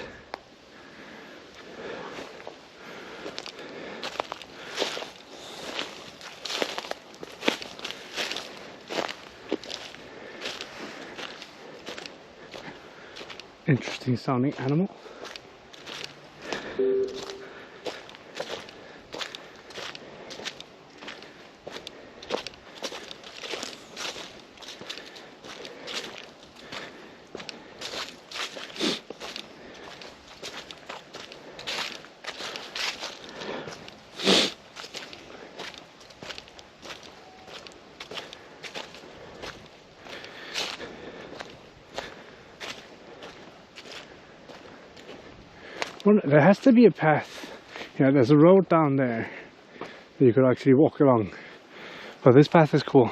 Interesting sounding animal. Well, there has to be a path. Yeah, there's a road down there that you could actually walk along. But this path is cool.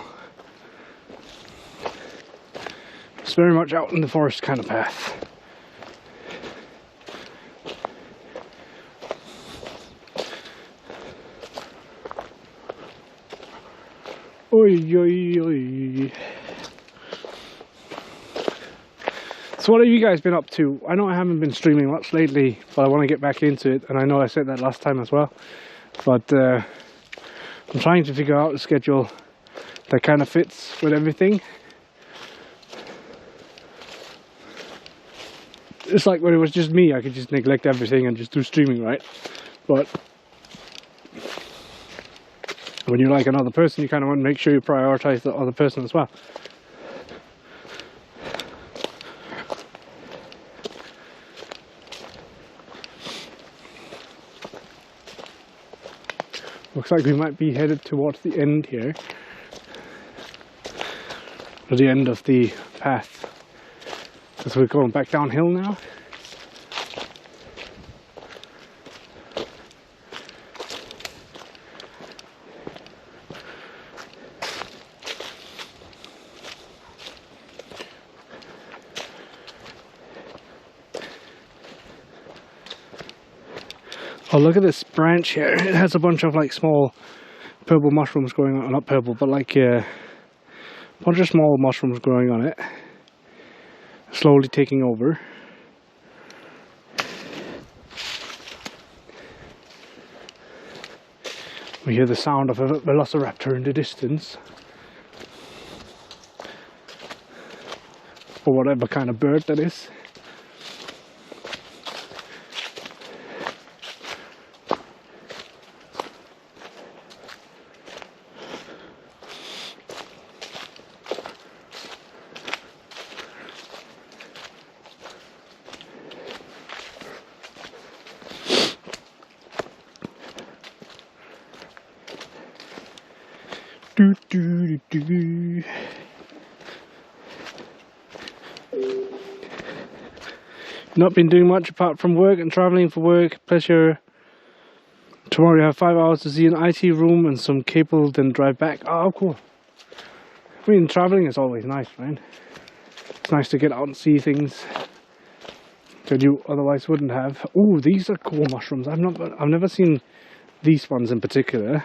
It's very much out in the forest kind of path. Oi, oi, oi. So what have you guys been up to? I know I haven't been streaming much lately, but I want to get back into it, and I know I said that last time as well. But I'm trying to figure out a schedule that kind of fits with everything. It's like when it was just me, I could just neglect everything and just do streaming, right? But when you're like another person, you kind of want to make sure you prioritize the other person as well. Looks like we might be headed towards the end here. at the end of the path, because we're going back downhill now. Oh, look at this branch here. It has a bunch of like small purple mushrooms growing on, not purple, but like a bunch of small mushrooms growing on it, slowly taking over. We hear the sound of a velociraptor in the distance, or whatever kind of bird that is. Do, do, do, do. Not been doing much apart from work and traveling for work. Pleasure. Tomorrow you have 5 hours to see an IT room and some cable, then drive back. Oh, cool. I mean, traveling is always nice, right? It's nice to get out and see things that you otherwise wouldn't have. Oh, these are cool mushrooms. I've never seen these ones in particular.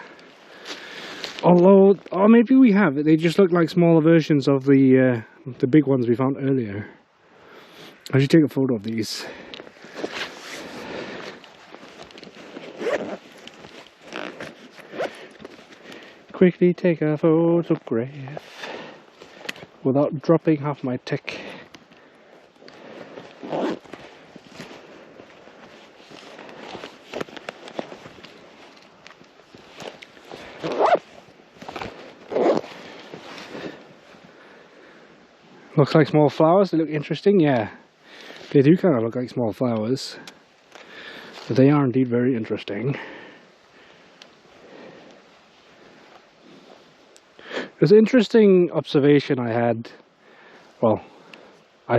Although, or maybe we have. They just look like smaller versions of the big ones we found earlier. I should take a photo of these. Quickly take a photograph without dropping half my tech. Looks like small flowers. They look interesting. Yeah, they do kind of look like small flowers, but they are indeed very interesting. It was an interesting observation I had. Well, I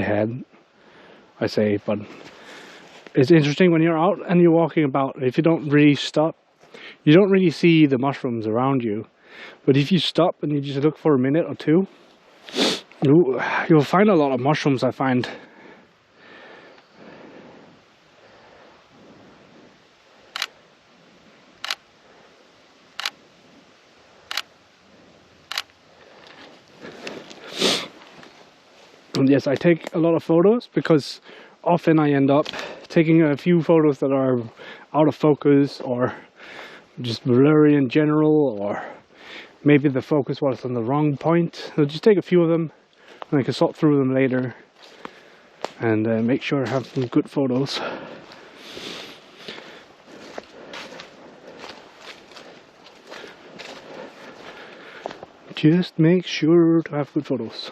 say, but it's interesting when you're out and you're walking about. If you don't really stop, you don't really see the mushrooms around you. But if you stop and you just look for a minute or two, you'll find a lot of mushrooms, I find. And yes, I take a lot of photos because often I end up taking a few photos that are out of focus or just blurry in general, or maybe the focus was on the wrong point. So just take a few of them and I can sort through them later and make sure I have some good photos. Just make sure to have good photos.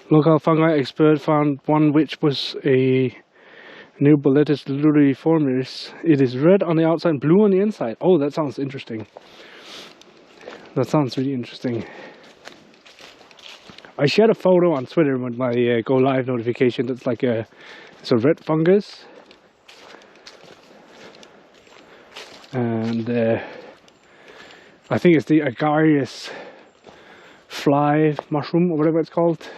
Local fungi expert found one which was a new Boletus luriformis. It is red on the outside and blue on the inside. Oh, that sounds interesting. That sounds really interesting. I shared a photo on Twitter with my go live notification. That's like it's a red fungus. And I think it's the agaricus fly mushroom or whatever it's called.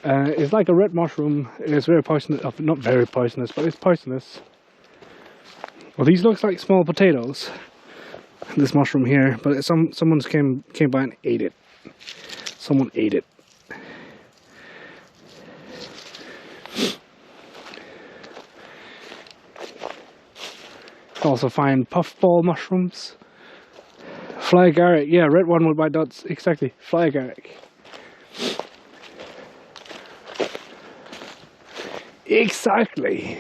It's like a red mushroom. It's very poisonous. Not very poisonous, but it's poisonous. Well, these looks like small potatoes. This mushroom here, but someone came by and ate it. Someone ate it. Also find puffball mushrooms. Fly agaric, yeah, red one with white dots, exactly. Fly agaric. Exactly.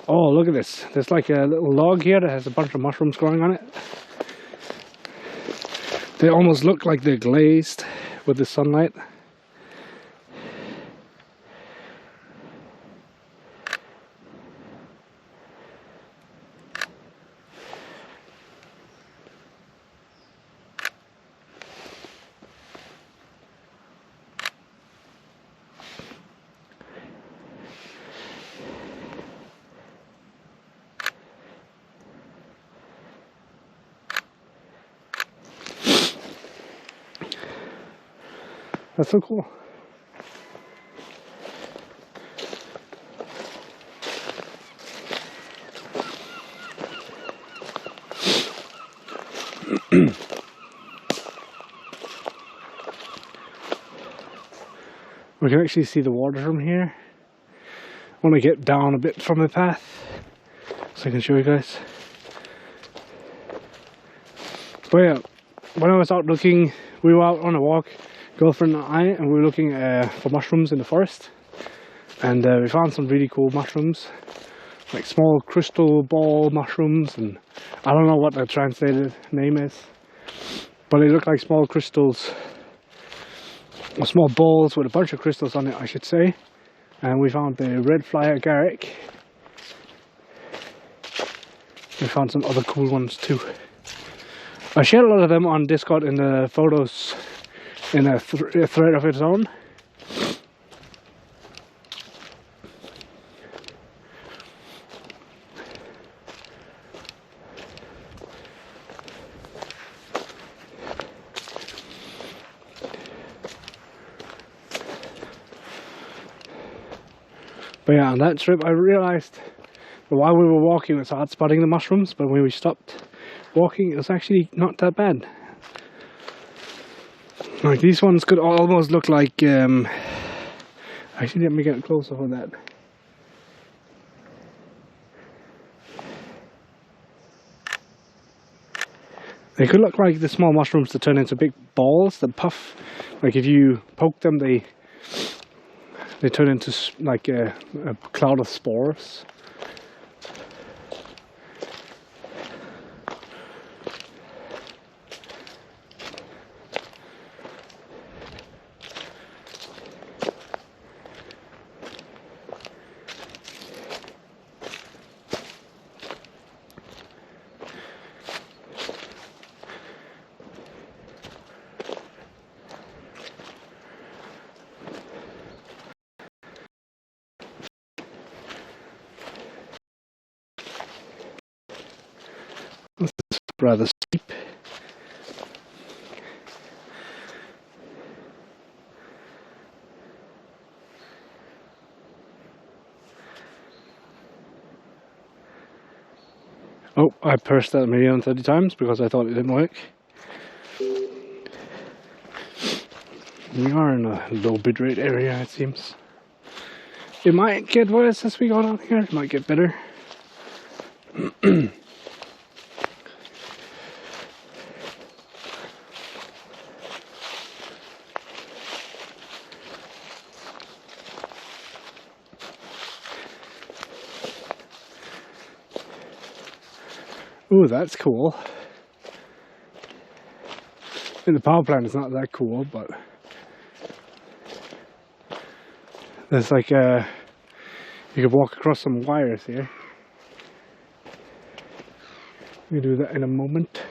Oh, look at this. There's like a little log here that has a bunch of mushrooms growing on it. They almost look like they're glazed with the sunlight. That's so cool. We can actually see the water from here. I want to get down a bit from the path so I can show you guys. But yeah, when I was out looking, we were out on a walk, girlfriend and I, and we were looking for mushrooms in the forest. And we found some really cool mushrooms, like small crystal ball mushrooms, and I don't know what the translated name is, but they look like small crystals, or small balls with a bunch of crystals on it, I should say. And we found the red fly agaric. We found some other cool ones too. I shared a lot of them on Discord in the photos in a thread of its own. But yeah, on that trip I realized that while we were walking it's hard spotting the mushrooms, but when we stopped walking it was actually not that bad. Like these ones could almost look like, actually let me get closer for that. They could look like the small mushrooms that turn into big balls that puff. Like if you poke them they turn into like a cloud of spores. This is rather steep. Oh, I pressed that 1,030 times because I thought it didn't work. We are in a low bitrate area, it seems. It might get worse as we go down here, it might get better. Ooh, that's cool. In the power plant it's not that cool, but there's like you could walk across some wires here. We do that in a moment.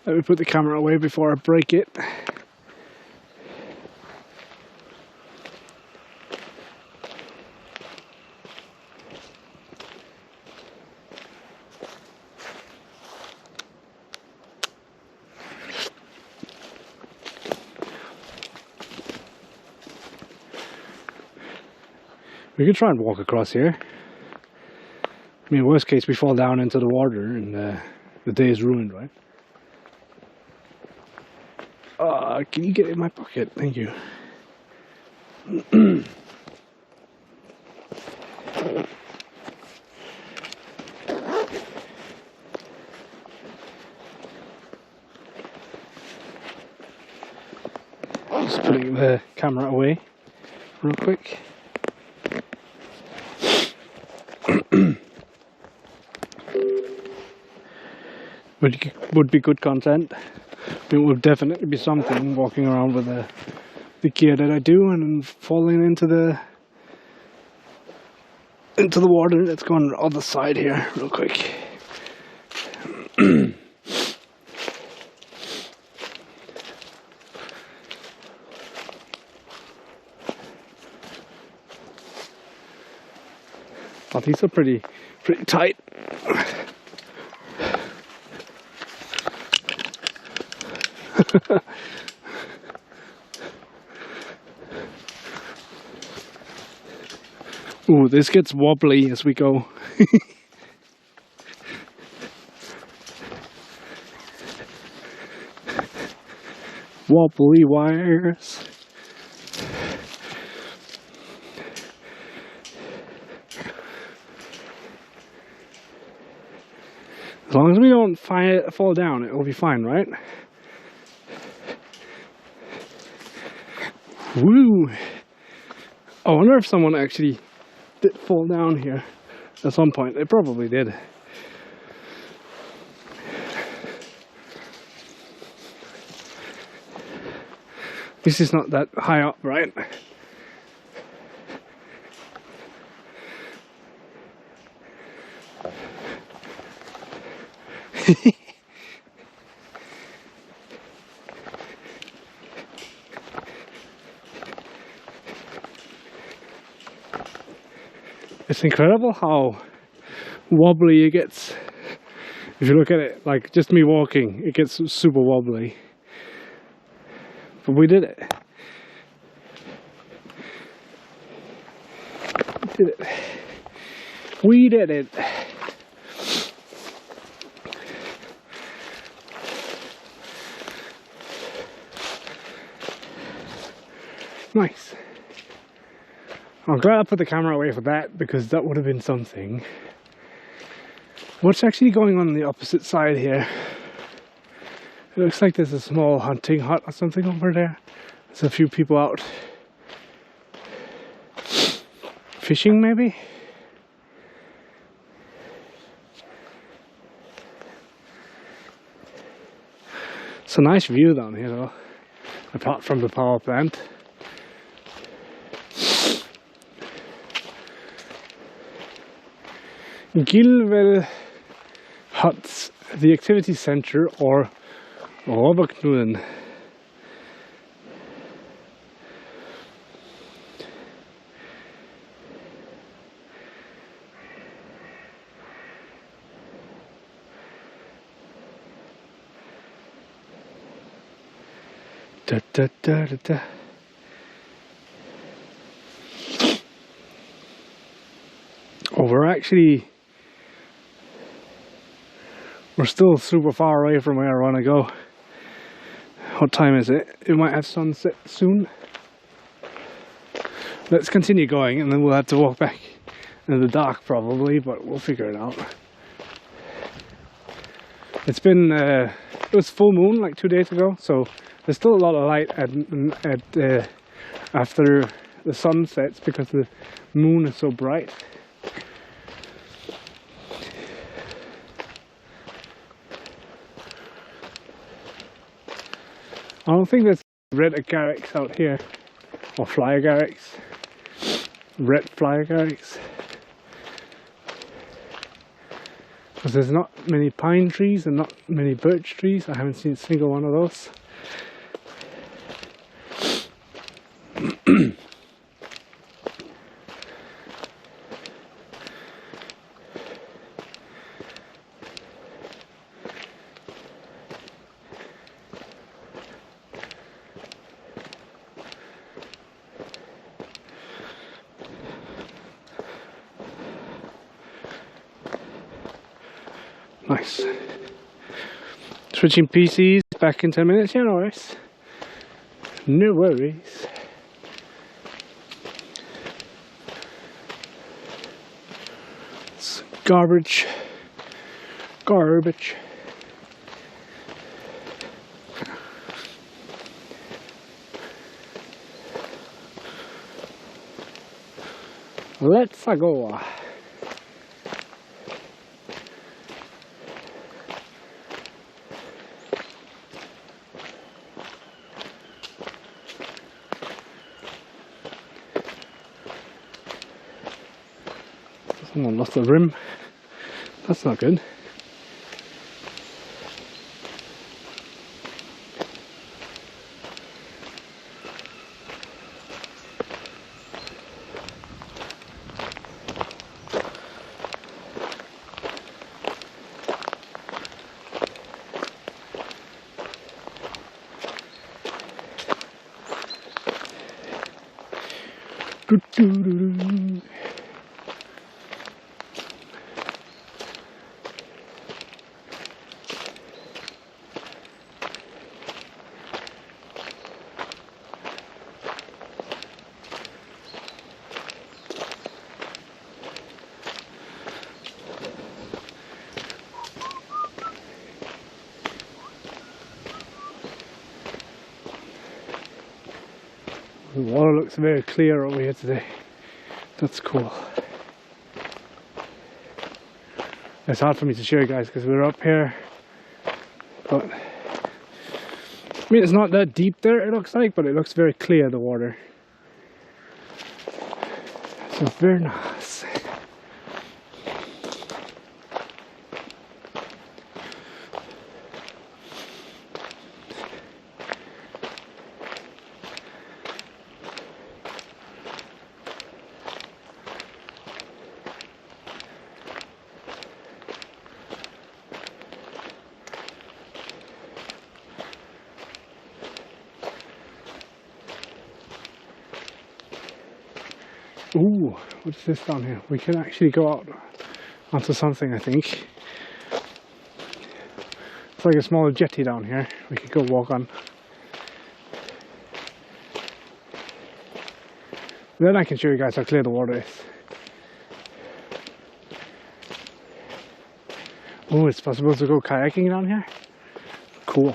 Let me put the camera away before I break it. We could try and walk across here. I mean, worst case, we fall down into the water and the day is ruined, right? Can you get in my pocket? Thank you. Just putting the camera away real quick. Would be good content. It would definitely be something walking around with the gear that I do and then falling into the water. Let's go on the other side here real quick. Oh, these are pretty tight. Ooh, this gets wobbly as we go. Wobbly wires. As long as we don't fall down, it will be fine, right? Woo! I wonder if someone actually did fall down here at some point. They probably did. This is not that high up, right? It's incredible how wobbly it gets. If you look at it, like just me walking, it gets super wobbly. But we did it. We did it. Nice. I'm glad I put the camera away for that, because that would have been something. What's actually going on the opposite side here? It looks like there's a small hunting hut or something over there. There's a few people out fishing, maybe? It's a nice view down here though, apart from the power plant. Gilvel Huts, the activity center, or Robberknuden. Da, da, da, da, da. Oh, we're still super far away from where I want to go. What time is it? It might have sunset soon. Let's continue going, and then we'll have to walk back in the dark probably, but we'll figure it out. It's been it was full moon like 2 days ago, so there's still a lot of light after the sun sets, because the moon is so bright. I don't think there's red agarics out here, or fly agarics, red fly agarics, because there's not many pine trees and not many birch trees. I haven't seen a single one of those. Nice. Switching PCs, back in 10 minutes, yeah, no worries. No worries. It's garbage. Garbage. Let's go. Someone lost the rim. That's not good. The water looks very clear over here today. That's cool. It's hard for me to show you guys because we're up here, but I mean it's not that deep there, it looks like, but it looks very clear, the water. So very nice. Ooh, what's this down here? We can actually go out onto something, I think. It's like a small jetty down here. We could go walk on. Then I can show you guys how clear the water is. Oh, it's possible to go kayaking down here? Cool.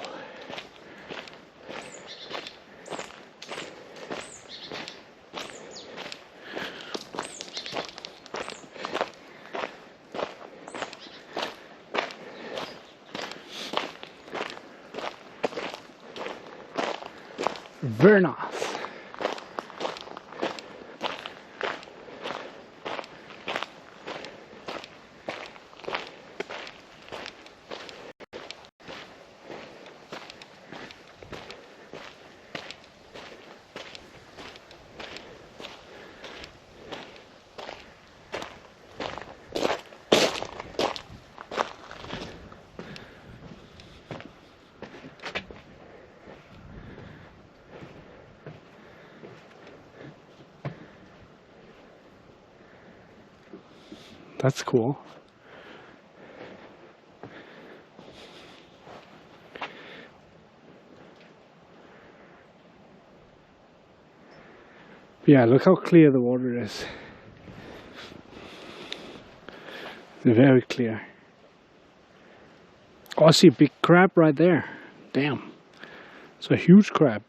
Very nice. That's cool. Yeah, look how clear the water is. It's very clear. Oh, I see a big crab right there. Damn. It's a huge crab.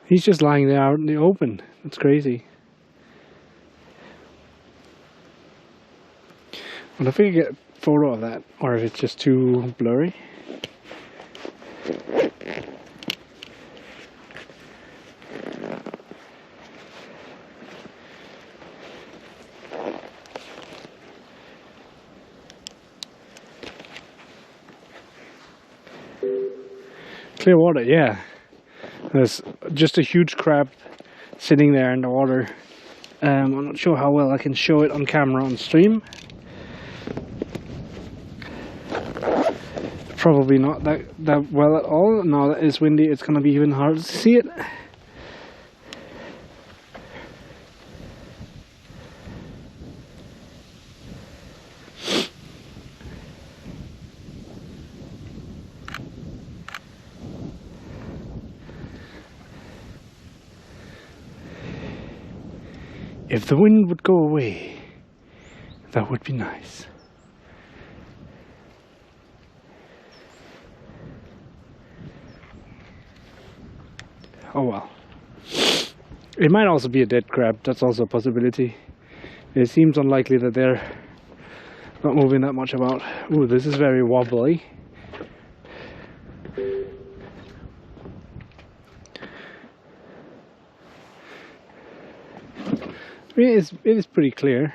He's just lying there out in the open. That's crazy. I wonder if we can get a photo of that, or if it's just too blurry. Clear water, yeah. There's just a huge crab sitting there in the water. I'm not sure how well I can show it on camera on stream. Probably not that well at all. Now that it's windy, it's gonna be even harder to see it. If the wind would go away, that would be nice. Oh well. It might also be a dead crab, that's also a possibility. It seems unlikely that they're not moving that much about. Ooh, this is very wobbly. It is pretty clear.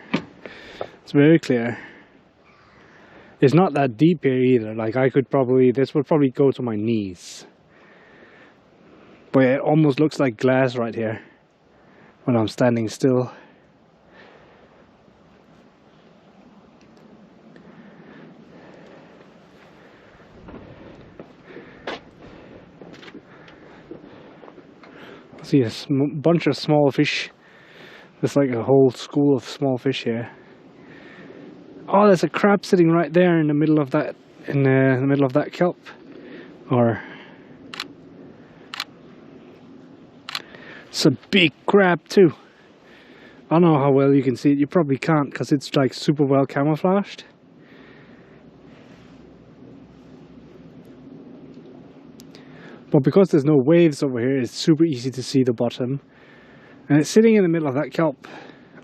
It's very clear. It's not that deep here either. Like this would probably go to my knees. But it almost looks like glass right here when I'm standing still. see a bunch of small fish. There's like a whole school of small fish here. Oh, there's a crab sitting right there in the middle of that, in the middle of that kelp. Or it's a big crab too. I don't know how well you can see it. You probably can't because it's like super well camouflaged. But because there's no waves over here, it's super easy to see the bottom. And it's sitting in the middle of that kelp.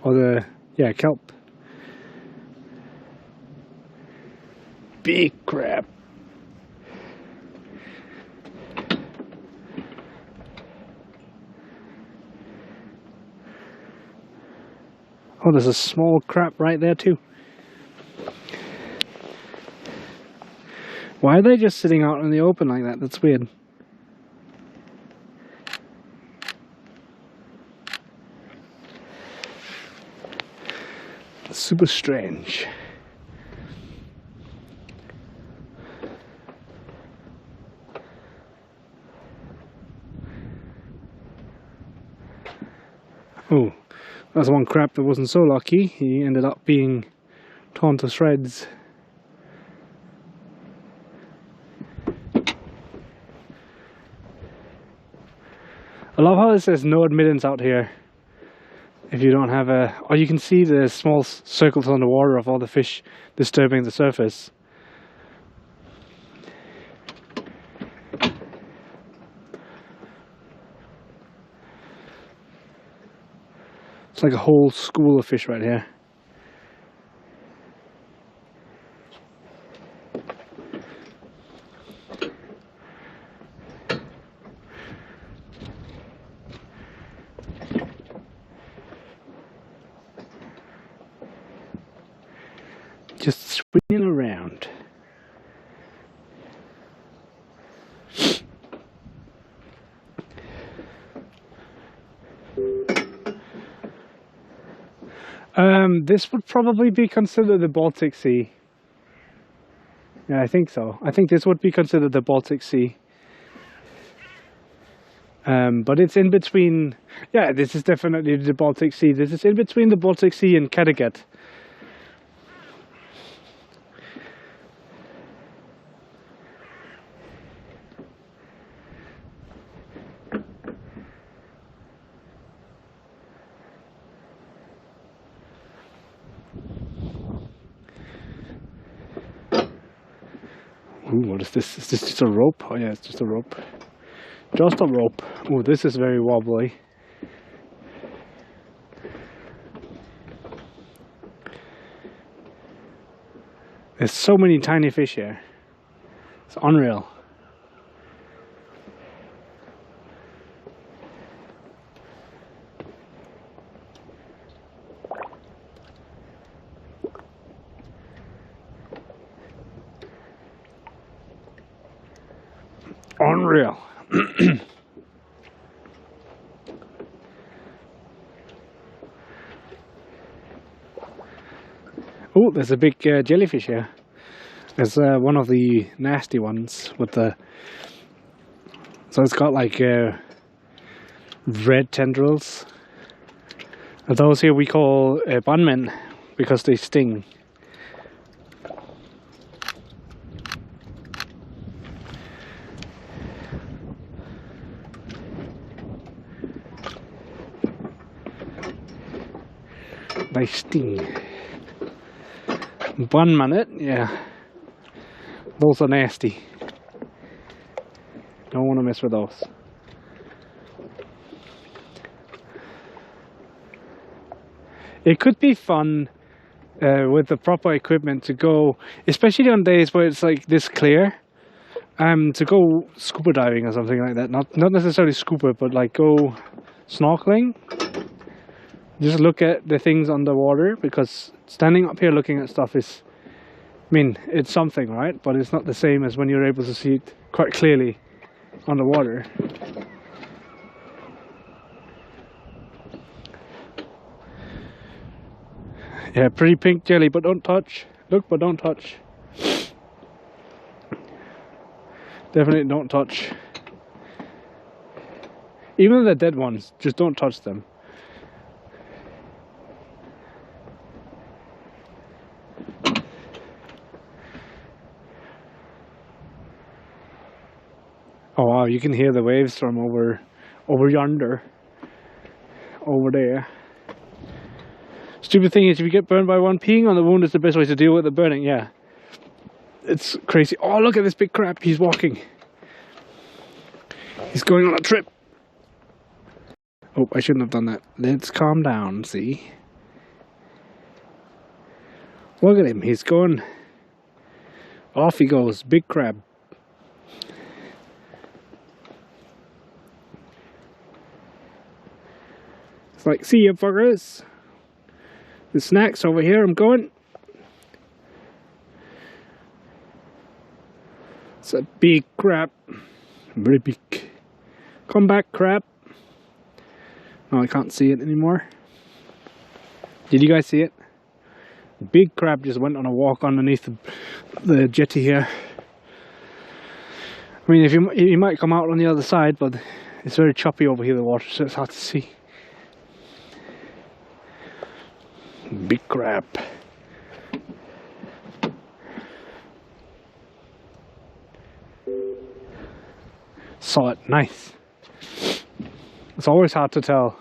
Or the, yeah, kelp. Big crab. Oh, there's a small crab right there too. Why are they just sitting out in the open like that? That's weird. Super strange. Oh, that's one crab that wasn't so lucky. He ended up being torn to shreds. I love how it says no admittance out here. If you don't have a... Or you can see the small circles on the water of all the fish disturbing the surface. It's like a whole school of fish right here. Just swinging around. This would probably be considered the Baltic Sea. Yeah, I think so. I think this would be considered the Baltic Sea. But it's in between... Yeah, this is definitely the Baltic Sea. This is in between the Baltic Sea and Kattegat. Ooh, what is this? Is this just a rope? Oh yeah, it's just a rope. Just a rope. Ooh, this is very wobbly. There's so many tiny fish here. It's unreal. Unreal. Oh, there's a big jellyfish here. There's one of the nasty ones with the... So it's got like red tendrils. And those here we call bunmen because they sting. They sting. One minute, yeah. Those are nasty. Don't want to mess with those. It could be fun with the proper equipment to go, especially on days where it's like this clear, to go scuba diving or something like that. Not necessarily scuba, but like go snorkeling. Just look at the things underwater, because standing up here looking at stuff is, I mean, it's something, right? But it's not the same as when you're able to see it quite clearly underwater. Yeah, pretty pink jelly, but don't touch. Look, but don't touch. Definitely don't touch. Even the dead ones, just don't touch them. Oh wow, you can hear the waves from over yonder, over there. Stupid thing is, if you get burned by one, peeing on the wound is the best way to deal with the burning. Yeah, it's crazy. Oh, look at this big crab. He's walking. He's going on a trip. Oh, I shouldn't have done that. Let's calm down. See, look at him. He's going. Off he goes. Big crab. It's like, see ya, fuckers. The snacks over here. I'm going. It's a big crab. Very big. Come back, crab. No, I can't see it anymore. Did you guys see it? Big crab just went on a walk underneath the jetty here. I mean, if you might come out on the other side, but it's very choppy over here, the water, so it's hard to see. Big crab. Saw it. Nice. It's always hard to tell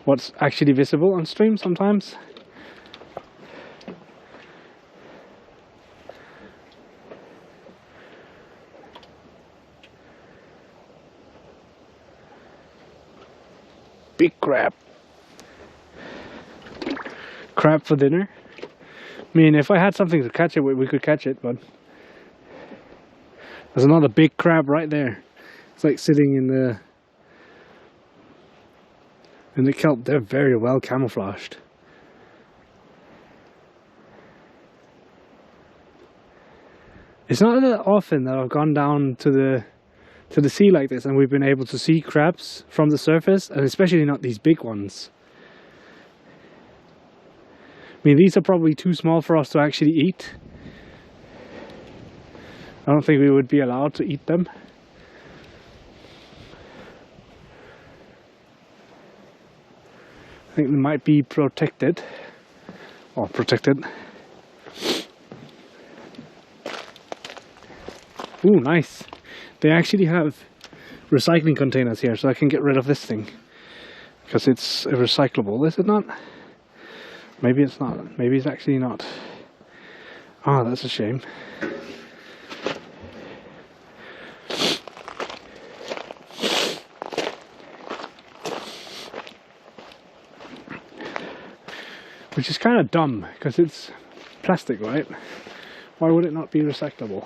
what's actually visible on stream sometimes. Big crab. Crab for dinner. I mean, if I had something to catch it with, we could catch it, but there's another big crab right there. It's like sitting in the kelp. They're very well camouflaged. It's not that often that I've gone down to the sea like this and we've been able to see crabs from the surface, and especially not these big ones. I mean, these are probably too small for us to actually eat. I don't think we would be allowed to eat them. I think they might be protected. Or protected. Ooh, nice. They actually have recycling containers here, so I can get rid of this thing. Because it's recyclable, is it not? Maybe it's not. Maybe it's actually not. Oh, that's a shame. Which is kind of dumb, because it's plastic, right? Why would it not be recyclable?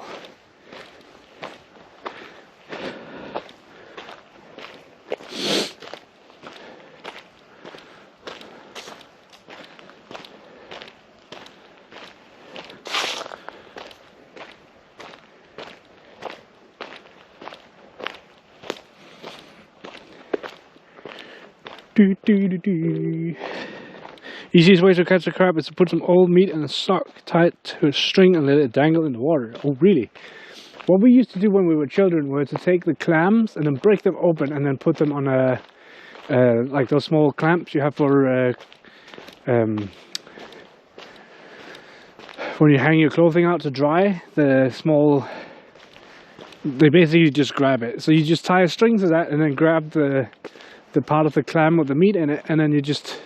Easiest way to catch a crab is to put some old meat in a sock, tie it to a string and let it dangle in the water. Oh, really? What we used to do when we were children was to take the clams and then break them open and then put them on a like those small clamps you have for when you hang your clothing out to dry. The small, they basically just grab it. So you just tie a string to that and then grab the part of the clam with the meat in it, and then you just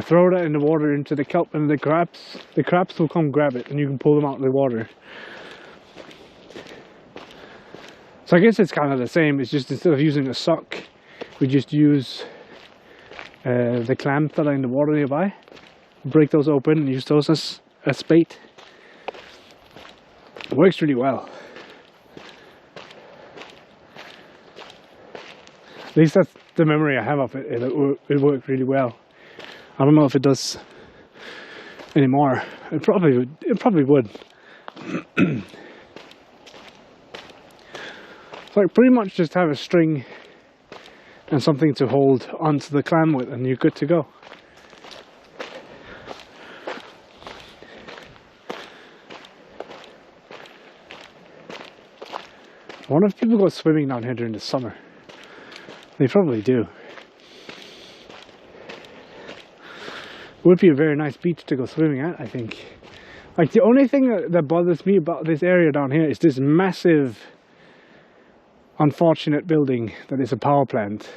throw that in the water into the kelp, and the crabs will come grab it and you can pull them out of the water. So I guess it's kind of the same. It's just instead of using a sock, we just use the clams that are in the water nearby, break those open and use those as bait. It works really well. At least that's the memory I have of it. It worked really well. I don't know if it does anymore. It probably would. So I pretty much just have a string and something to hold onto the clam with, and you're good to go. I wonder if people go swimming down here during the summer. They probably do. It would be a very nice beach to go swimming at, I think. Like, the only thing that bothers me about this area down here is this massive, unfortunate building that is a power plant.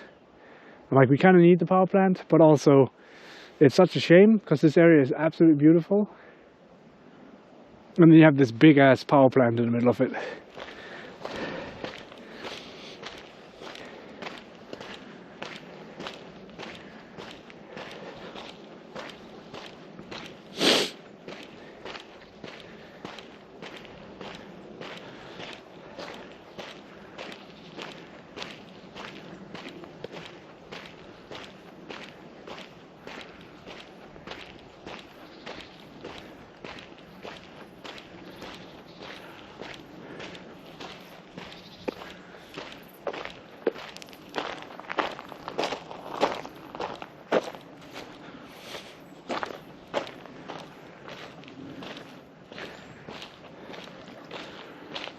Like, we kind of need the power plant, but also it's such a shame because this area is absolutely beautiful. And then you have this big ass power plant in the middle of it.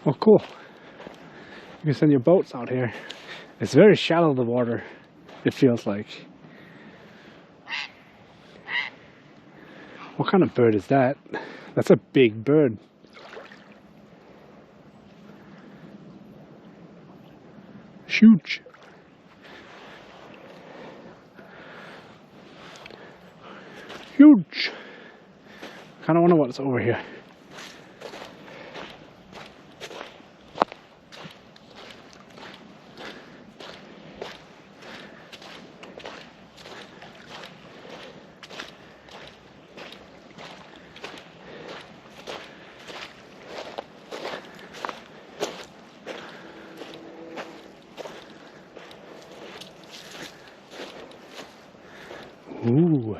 Oh, cool. You can send your boats out here. It's very shallow, the water, it feels like. What kind of bird is that? That's a big bird. Huge. Huge. Kind of wonder what's over here. Ooh.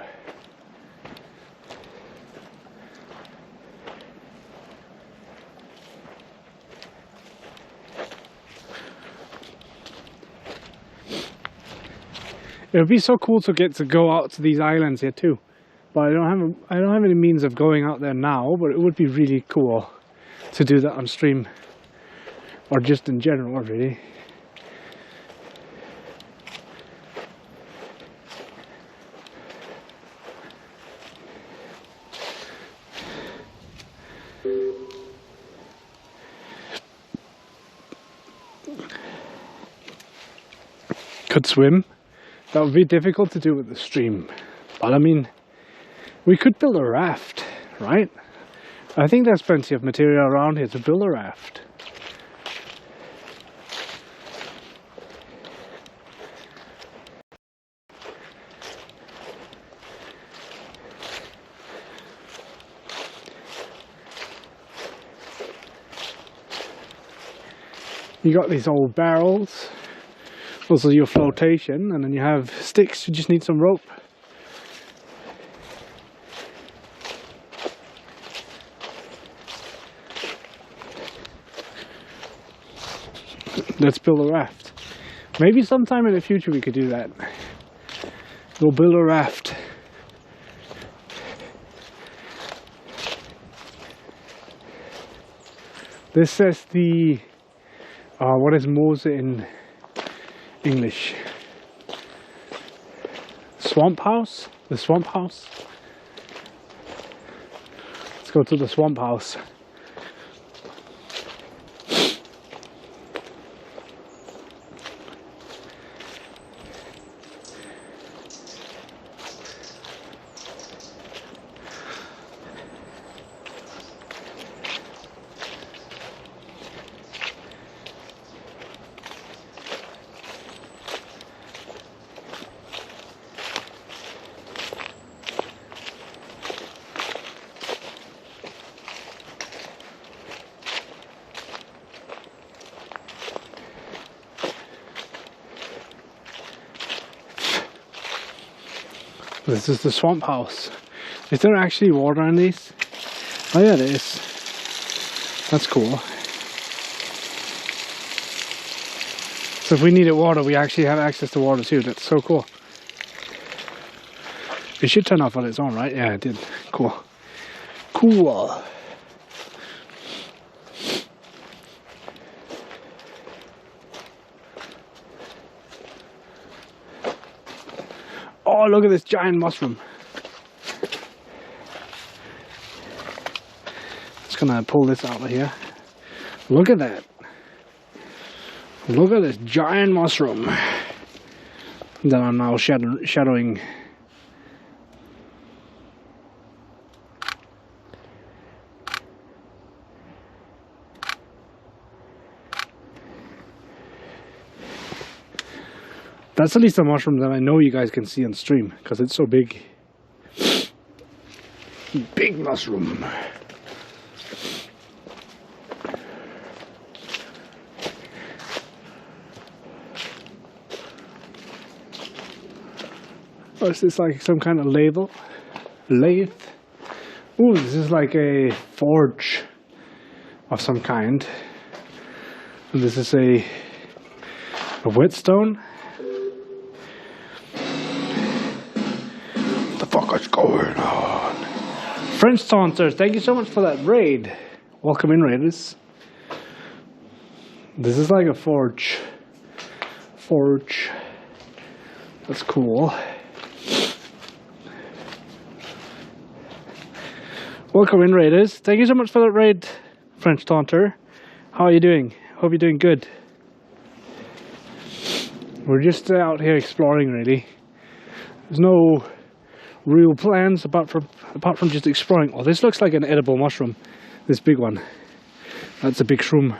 It would be so cool to get to go out to these islands here too, but I don't have any means of going out there now. But it would be really cool to do that on stream, or just in general, really. Could swim. That would be difficult to do with the stream, but I mean, we could build a raft, right? I think there's plenty of material around here to build a raft. You got these old barrels. Also your flotation, and then you have sticks. You just need some rope. Let's build a raft. Maybe sometime in the future we could do that. We'll build a raft. This says the what is Mose in English? Swamp house? The swamp house? Let's go to the swamp house. This is the swamp house. Is there actually water in these? Oh yeah, there is. That's cool. So if we needed water, we actually have access to water too. That's so cool. It should turn off on its own, right? Yeah, it did. Cool. Cool. Oh, look at this giant mushroom. Just gonna pull this out of here. Look at that. Look at this giant mushroom that I'm now shadowing. That's at least a mushroom that I know you guys can see on stream, because it's so big. Big mushroom. Oh, is this like some kind of lathe? Ooh, this is like a forge of some kind. And this is a whetstone. What the fuck is going on? French Taunters, thank you so much for that raid. Welcome in, raiders. This is like a forge. That's cool. Welcome in, raiders. Thank you so much for that raid, French Taunter. How are you doing? Hope you're doing good. We're just out here exploring, really. There's no real plans apart from just exploring. Oh, this looks like an edible mushroom. This big one. That's a big shroom.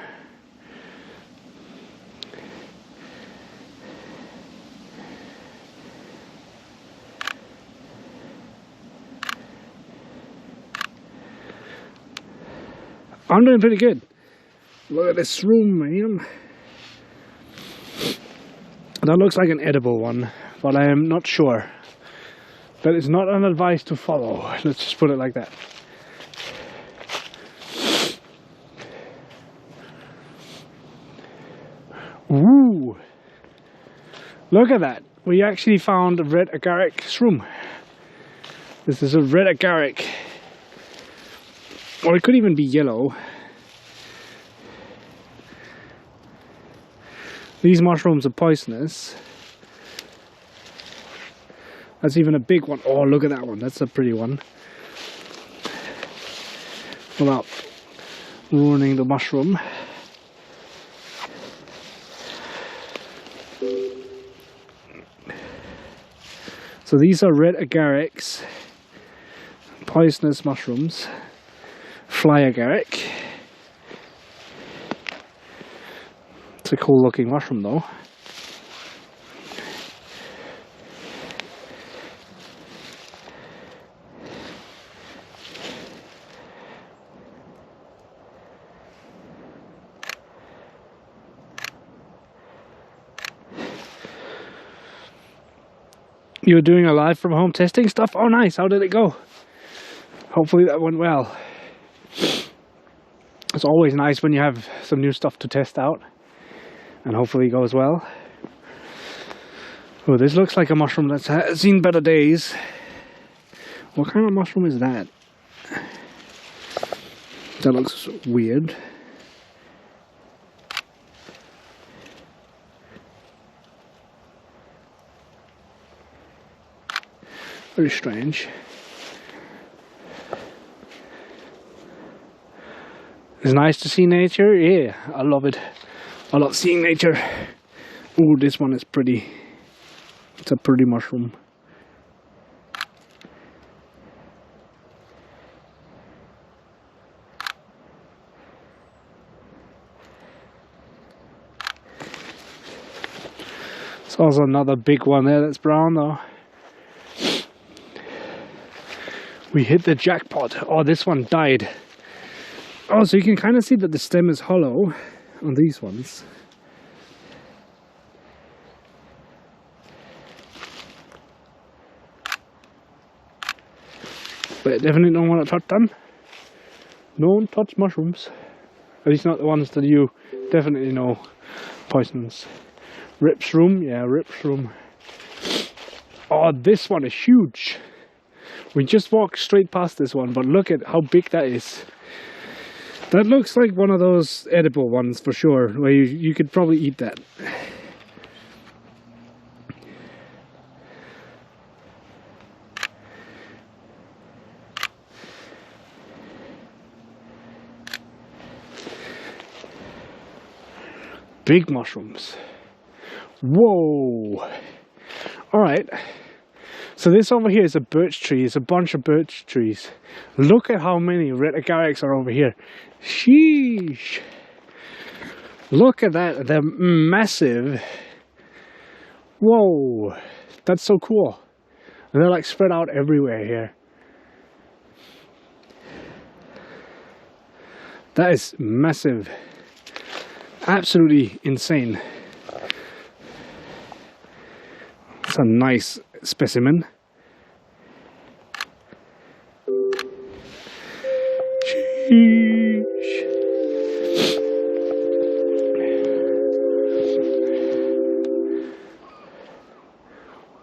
I'm doing pretty good. Look at this room, man. That looks like an edible one, but I am not sure. That is not an advice to follow. Let's just put it like that. Woo! Look at that. We actually found a red agaric shroom. This is a red agaric. Or it could even be yellow. These mushrooms are poisonous. That's even a big one. Oh, look at that one. That's a pretty one. Without ruining the mushroom. So these are red agarics. Poisonous mushrooms. Fly agaric. It's a cool looking mushroom though. You were doing a live from home testing stuff? Oh nice, how did it go? Hopefully that went well. It's always nice when you have some new stuff to test out. And hopefully it goes well. Oh, this looks like a mushroom that's seen better days. What kind of mushroom is that? That looks weird. Very strange. It's nice to see nature. Yeah, I love it. I love seeing nature. Oh, this one is pretty. It's a pretty mushroom. There's also another big one there that's brown though. We hit the jackpot. Oh, this one died. Oh, so you can kind of see that the stem is hollow on these ones. But I definitely don't want to touch them. Don't touch mushrooms. At least not the ones that you definitely know poisonous. Rip shroom, yeah, rip shroom. Oh, this one is huge. We just walked straight past this one, but look at how big that is. That looks like one of those edible ones for sure, where you could probably eat that. big mushrooms. Whoa! Alright. So this over here is a birch tree. It's a bunch of birch trees. Look at how many red agarics are over here. Sheesh! Look at that. They're massive. Whoa! That's so cool. And they're like spread out everywhere here. That is massive. Absolutely insane. It's a nice specimen. Sheesh.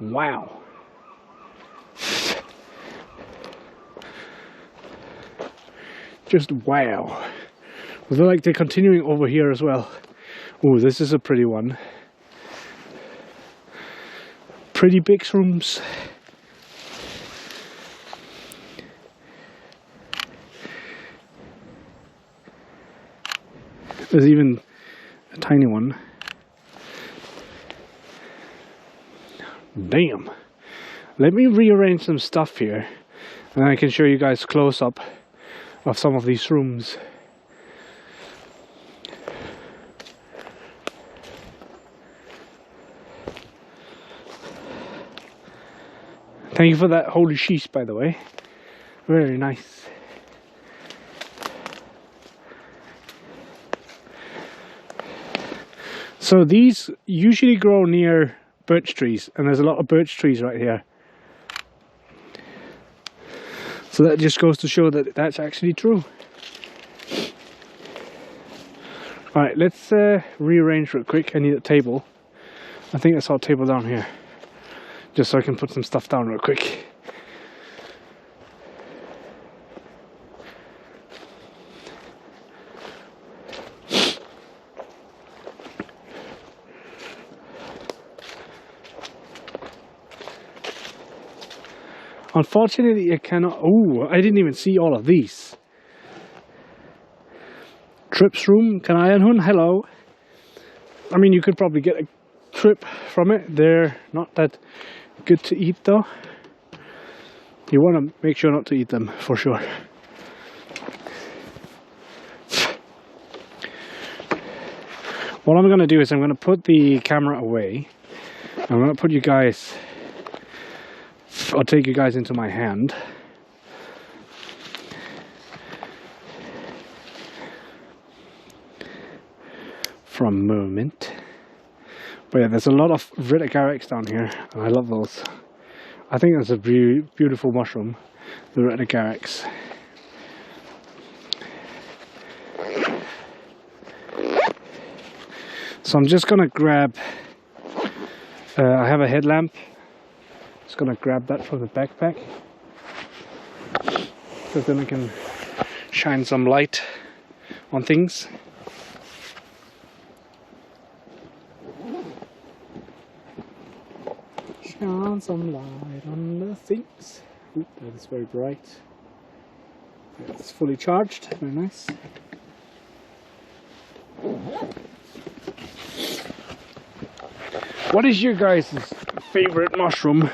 Wow. Just wow. They're continuing over here as well. Oh, this is a pretty one. Pretty big shrooms. There's even a tiny one. Damn. Let me rearrange some stuff here, and I can show you guys close up of some of these shrooms. Thank you for that holy sheesh, by the way. Very nice. So these usually grow near birch trees, and there's a lot of birch trees right here. So that just goes to show that that's actually true. Alright, let's rearrange real quick. I need a table. I think I saw a table down here. Just so I can put some stuff down real quick. Unfortunately, I cannot... Oh, I didn't even see all of these. Trips room, kanarienhund, hello. I mean, you could probably get a trip from it. They're not that good to eat though. You want to make sure not to eat them, for sure. What I'm going to do is I'm going to put the camera away. I'm going to put you guys... I'll take you guys into my hand. For a moment. But yeah, there's a lot of red agarics down here, and I love those. I think that's a beautiful mushroom, the red agarics. So I'm just gonna grab, I have a headlamp. Just gonna grab that from the backpack, because then I can shine some light on things. Shine some light on the things. Ooh, that is very bright. It's fully charged, very nice. What is your guys' favorite mushroom?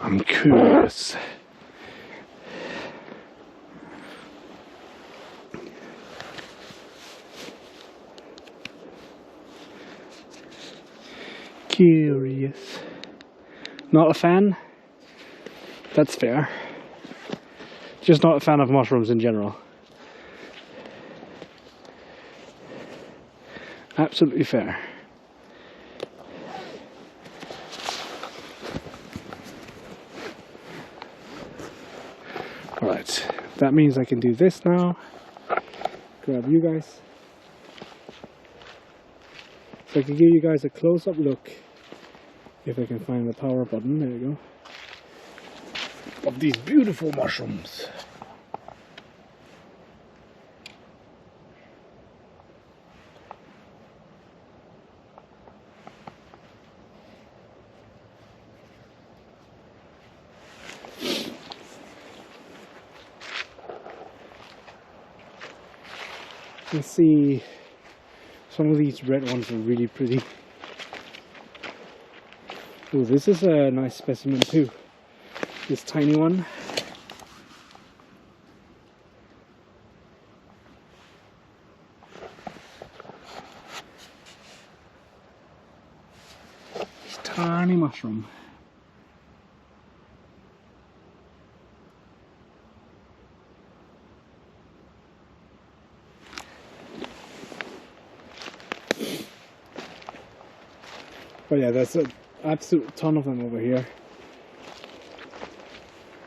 I'm curious. Curious. Not a fan? That's fair. Just not a fan of mushrooms in general. Absolutely fair. Alright, that means I can do this now. Grab you guys. So I can give you guys a close-up look, if I can find the power button, there you go, of these beautiful mushrooms. You can see Some of these red ones are really pretty. Oh, this is a nice specimen too. This tiny one. This tiny mushroom. But yeah, there's an absolute ton of them over here.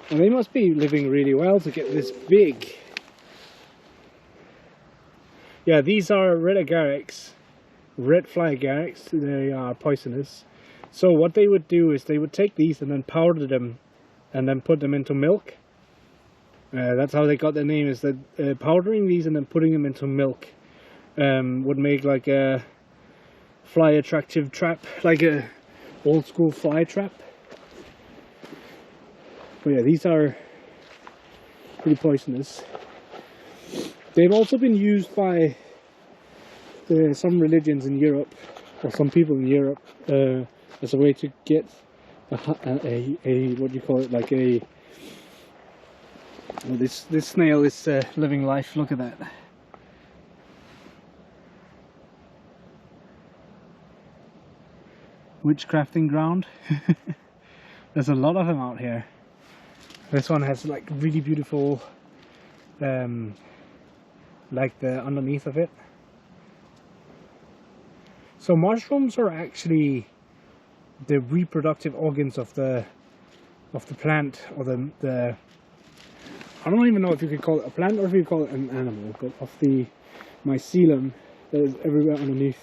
And they must be living really well to get this big. Yeah, these are red agarics, red fly agarics. They are poisonous. So what they would do is they would take these and then powder them and then put them into milk. That's how they got their name, is that powdering these and then putting them into milk would make like a fly attractive trap, like a old school fly trap. But yeah, these are pretty poisonous. They've also been used by some religions in Europe, or some people in Europe, as a way to get a what do you call it, like a, well, this snail is living life. Look at that. Witchcrafting ground. There's a lot of them out here. This one has like really beautiful like the underneath of it. So mushrooms are actually the reproductive organs of the plant, or the I don't even know if you could call it a plant or if you call it an animal, but of the mycelium that is everywhere underneath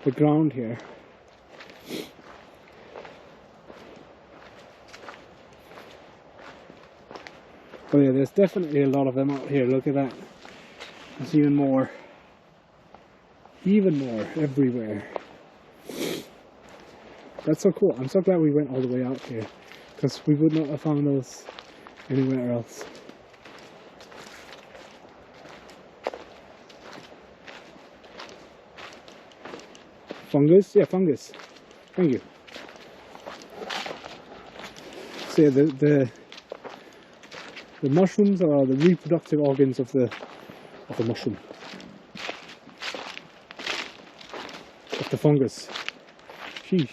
the ground here. Oh yeah, there's definitely a lot of them out here. Look at that. There's even more everywhere. That's so cool. I'm so glad we went all the way out here, because we would not have found those anywhere else. Fungus? Yeah, fungus. Thank you. So yeah, the mushrooms are the reproductive organs of the mushroom, of the fungus. Sheesh.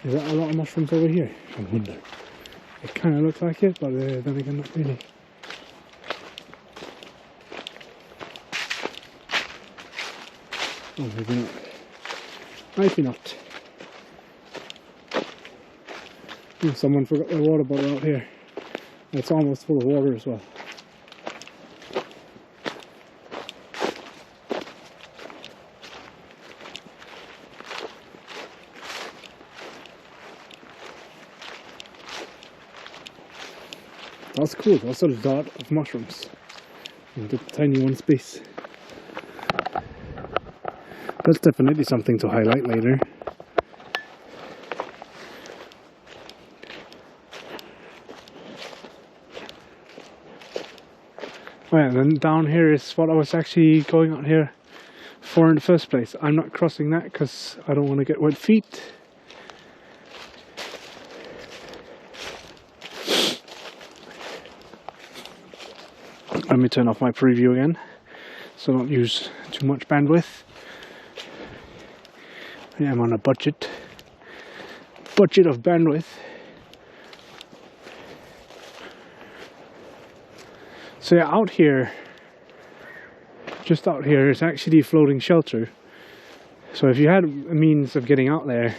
Is that a lot of mushrooms over here? I wonder. It kind of looks like it, but then again, not really. Oh, maybe not. Maybe not. Oh, someone forgot their water bottle out here. It's almost full of water as well. That's cool. That's a lot of mushrooms in the tiny one space. That's definitely something to highlight later. Oh yeah, and then down here is what I was actually going out here for in the first place. I'm not crossing that because I don't want to get wet feet. Let me turn off my preview again, so I don't use too much bandwidth. I am on a budget of bandwidth. So yeah, out here, just out here, is actually a floating shelter. So if you had a means of getting out there,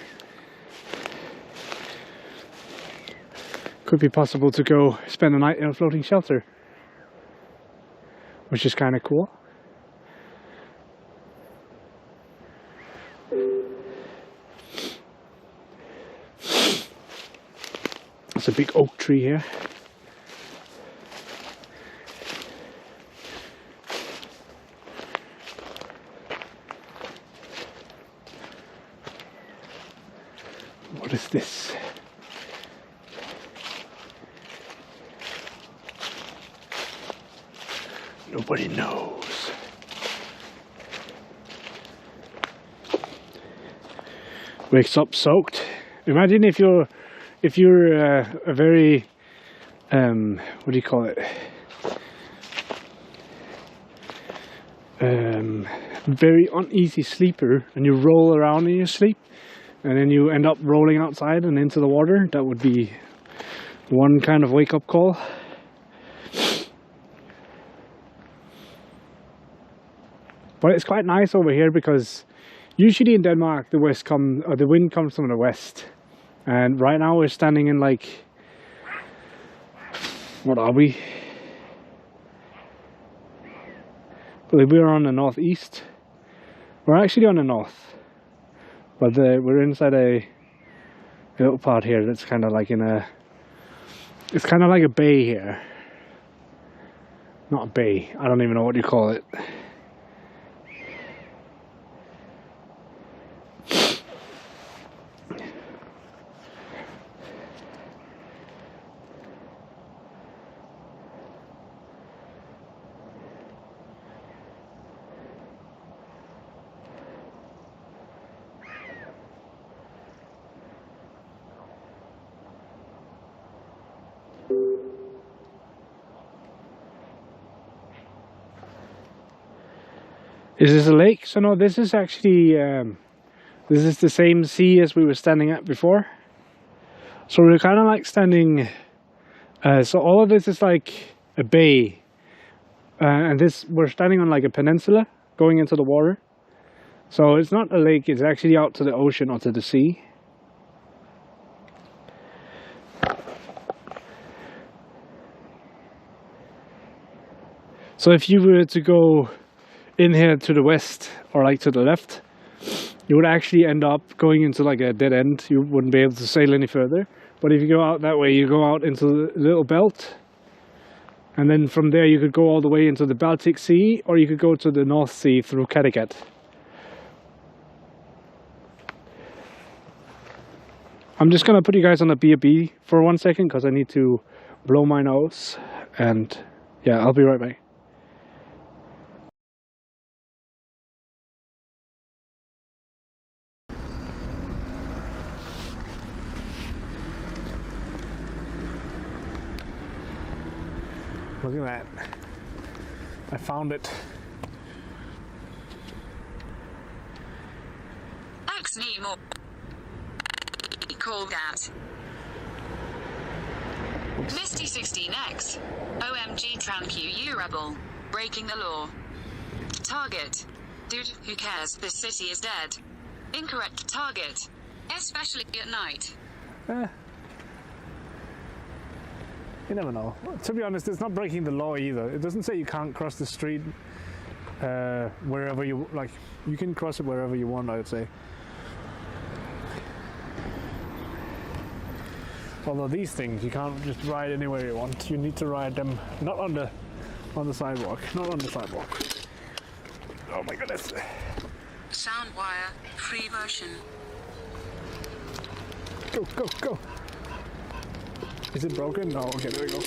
it could be possible to go spend the night in a floating shelter, which is kind of cool. There's a big oak tree here. What is this? Nobody knows. Wakes up soaked. Imagine if you're a very what do you call it? Very uneasy sleeper, and you roll around in your sleep, and then you end up rolling outside and into the water. That would be one kind of wake-up call. But it's quite nice over here because usually in Denmark the wind comes from the west, and right now we're standing in like, what are we? I believe we're on the northeast. We're actually on the north, but we're inside a little part here that's kind of like it's kind of like a bay here. Not a bay, I don't even know what you call it. Is this a lake? So no, this is actually this is the same sea as we were standing at before. So we're kind of like standing. So all of this is like a bay, and we're standing on like a peninsula going into the water. So it's not a lake; it's actually out to the ocean or to the sea. So if you were to go in here to the west or like to the left, you would actually end up going into like a dead end. You wouldn't be able to sail any further. But if you go out that way, you go out into the little belt, and then from there you could go all the way into the Baltic Sea, or you could go to the North Sea through Kattegat. I'm just gonna put you guys on a B&B for 1 second because I need to blow my nose, and yeah, I'll be right back. Look at that. I found it. X Nemo. Call that. Misty 16X. OMG thank you rebel. Breaking the law. Target. Dude, who cares? This city is dead. Incorrect target. Especially at night. You never know. To be honest, it's not breaking the law either. It doesn't say you can't cross the street wherever you like. You can cross it wherever you want, I would say. Although these things, you can't just ride anywhere you want. You need to ride them not on the sidewalk. Not on the sidewalk. Oh my goodness. Soundwire, free version. Go, go, go. Is it broken? No, okay, there we go.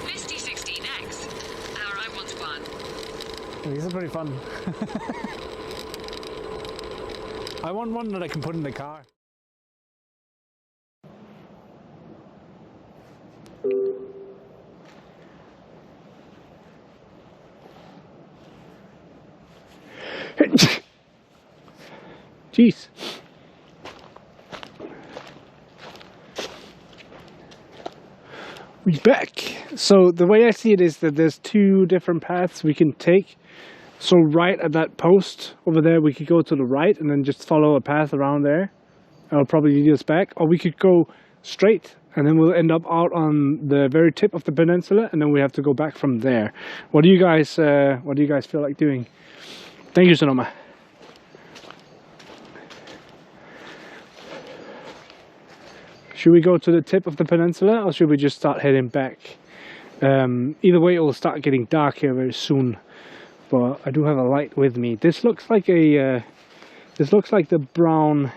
Misty 16X. I want one. These are pretty fun. I want one that I can put in the car. Jeez. We're back. So the way I see it is that there's two different paths we can take. So right at that post over there, we could go to the right and then just follow a path around there. It'll probably lead us back. Or we could go straight, and then we'll end up out on the very tip of the peninsula, and then we have to go back from there. What do you guys feel like doing? Thank you, Sonoma. Should we go to the tip of the peninsula, or should we just start heading back? Either way, it will start getting dark here very soon. But I do have a light with me. This looks like a the brown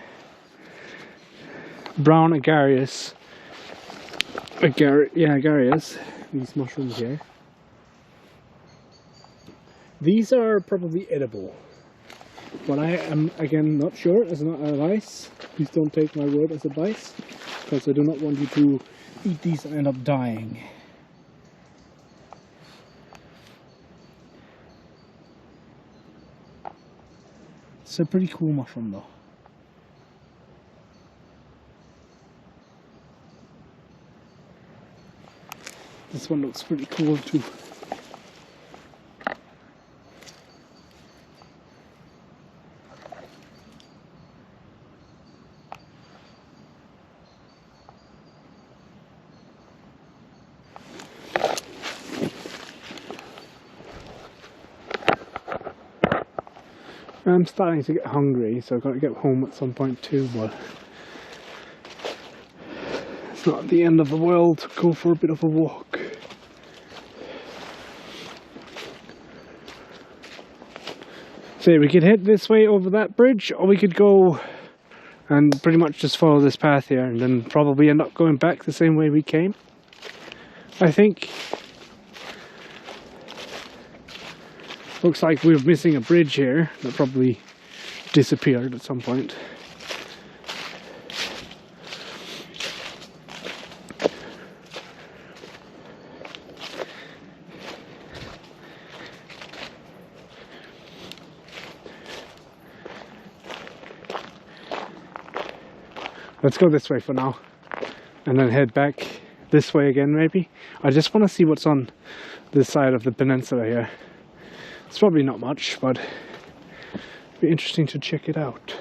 agaricus. Agaricus. These mushrooms here. These are probably edible, but I am again not sure. It's not advice. Please don't take my word as advice, because I do not want you to eat these and end up dying. It's a pretty cool mushroom though. This one looks pretty cool too. I'm starting to get hungry, so I've got to get home at some point too, but it's not the end of the world to go for a bit of a walk. So we could head this way over that bridge, or we could go and pretty much just follow this path here, and then probably end up going back the same way we came, I think. Looks like we're missing a bridge here that probably disappeared at some point. Let's go this way for now, and then head back this way again maybe. I just want to see what's on this side of the peninsula here. It's probably not much, but it'd be interesting to check it out.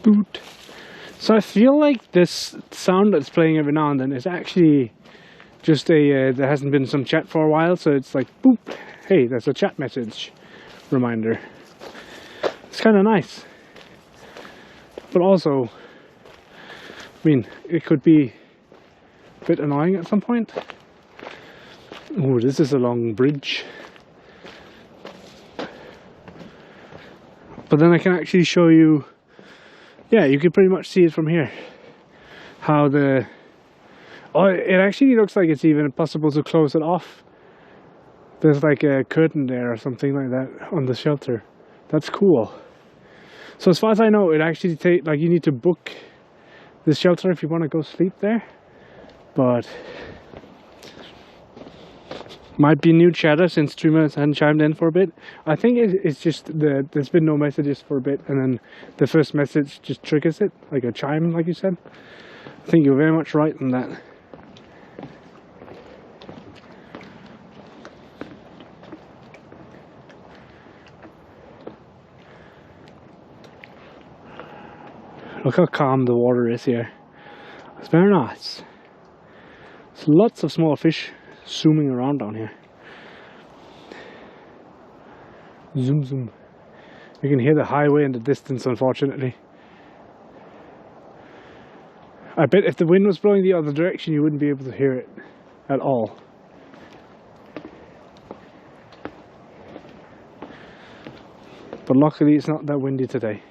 Boot. So I feel like this sound that's playing every now and then is actually just a, there hasn't been some chat for a while, so it's like, boop, hey, there's a chat message reminder. It's kind of nice, but also, I mean, it could be a bit annoying at some point. Oh, this is a long bridge. But then I can actually show you, yeah, you can pretty much see it from here. How the, oh, it actually looks like it's even possible to close it off. There's like a curtain there or something like that on the shelter. That's cool. So as far as I know, it actually takes, like, you need to book the shelter if you want to go sleep there. But might be new chatter since streamers hadn't chimed in for a bit. I think it's just there's been no messages for a bit, and then the first message just triggers it, like a chime, like you said. I think you're very much right on that. Look how calm the water is here. It's very nice. There's lots of small fish zooming around down here. Zoom, zoom. You can hear the highway in the distance, unfortunately. I bet if the wind was blowing the other direction, you wouldn't be able to hear it at all. But luckily, it's not that windy today.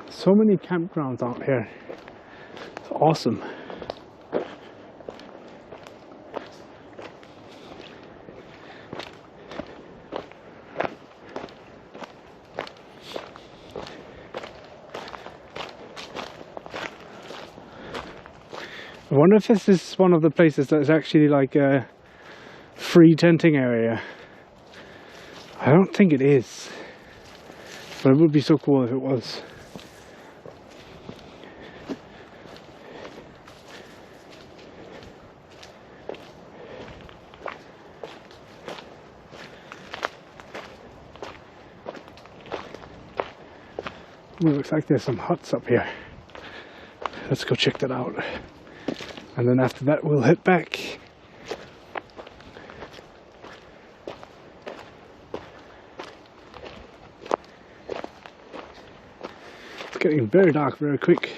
So many campgrounds out here. It's awesome. I wonder if this is one of the places that's actually like a free tenting area. I don't think it is, but it would be so cool if it was. Ooh, looks like there's some huts up here. Let's go check that out. And then after that we'll head back. It's getting very dark very quick.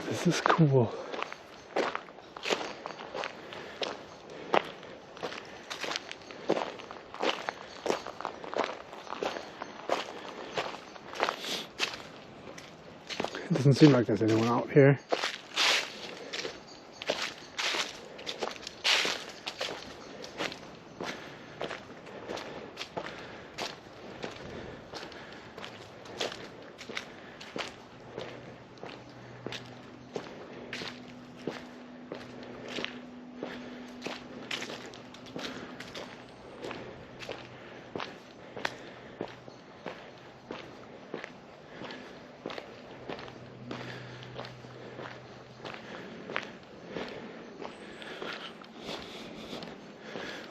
This is cool. It doesn't seem like there's anyone out here.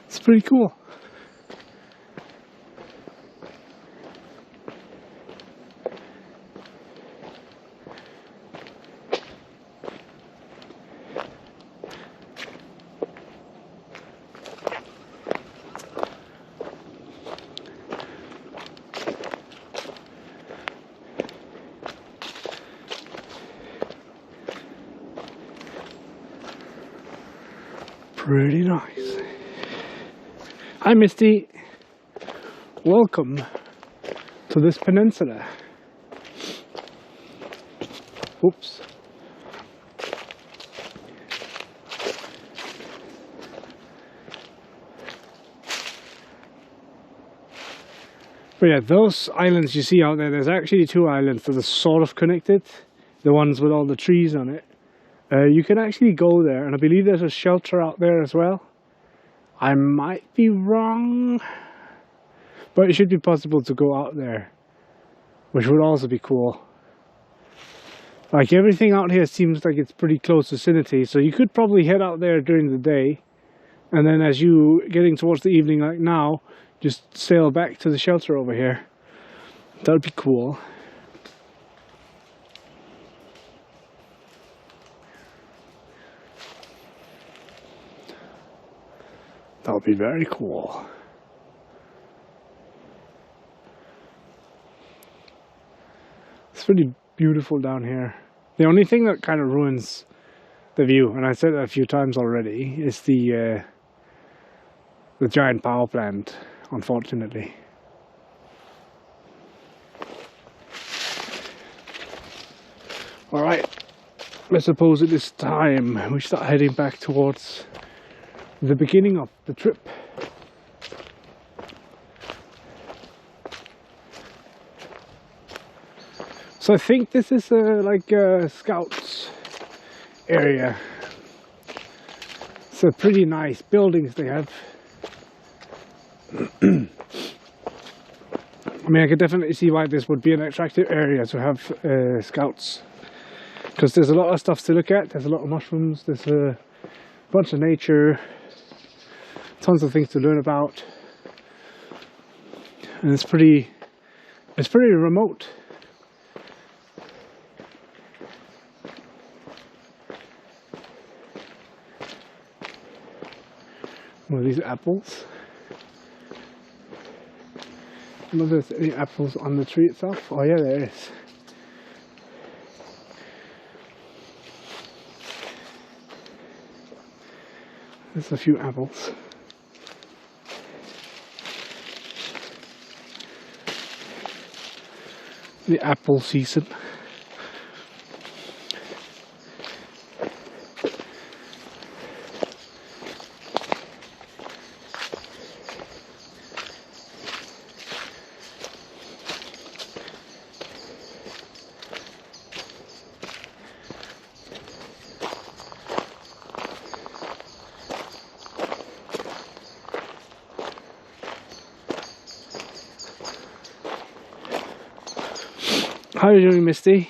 It's pretty cool. Pretty nice. Hi Misty, welcome to this peninsula. Oops. But yeah, those islands you see out there, there's actually two islands that are sort of connected. The ones with all the trees on it. You can actually go there, and I believe there's a shelter out there as well. I might be wrong, but it should be possible to go out there, which would also be cool. Like everything out here seems like it's pretty close vicinity, so you could probably head out there during the day, and then as you getting towards the evening like now, just sail back to the shelter over here. That would be cool. That would be very cool. It's pretty beautiful down here. The only thing that kind of ruins the view, and I said that a few times already, is the giant power plant, unfortunately. Alright, I suppose it is time we start heading back towards the beginning of the trip. So I think this is like a scouts area. So pretty nice buildings they have. I mean, I could definitely see why this would be an attractive area to have scouts, because there's a lot of stuff to look at. There's a lot of mushrooms, there's a bunch of nature, tons of things to learn about, and it's pretty It's pretty remote. One of these apples. I don't know if there's any apples on the tree itself. Oh yeah, there is. There's a few apples. The apple season. How are you doing, Misty?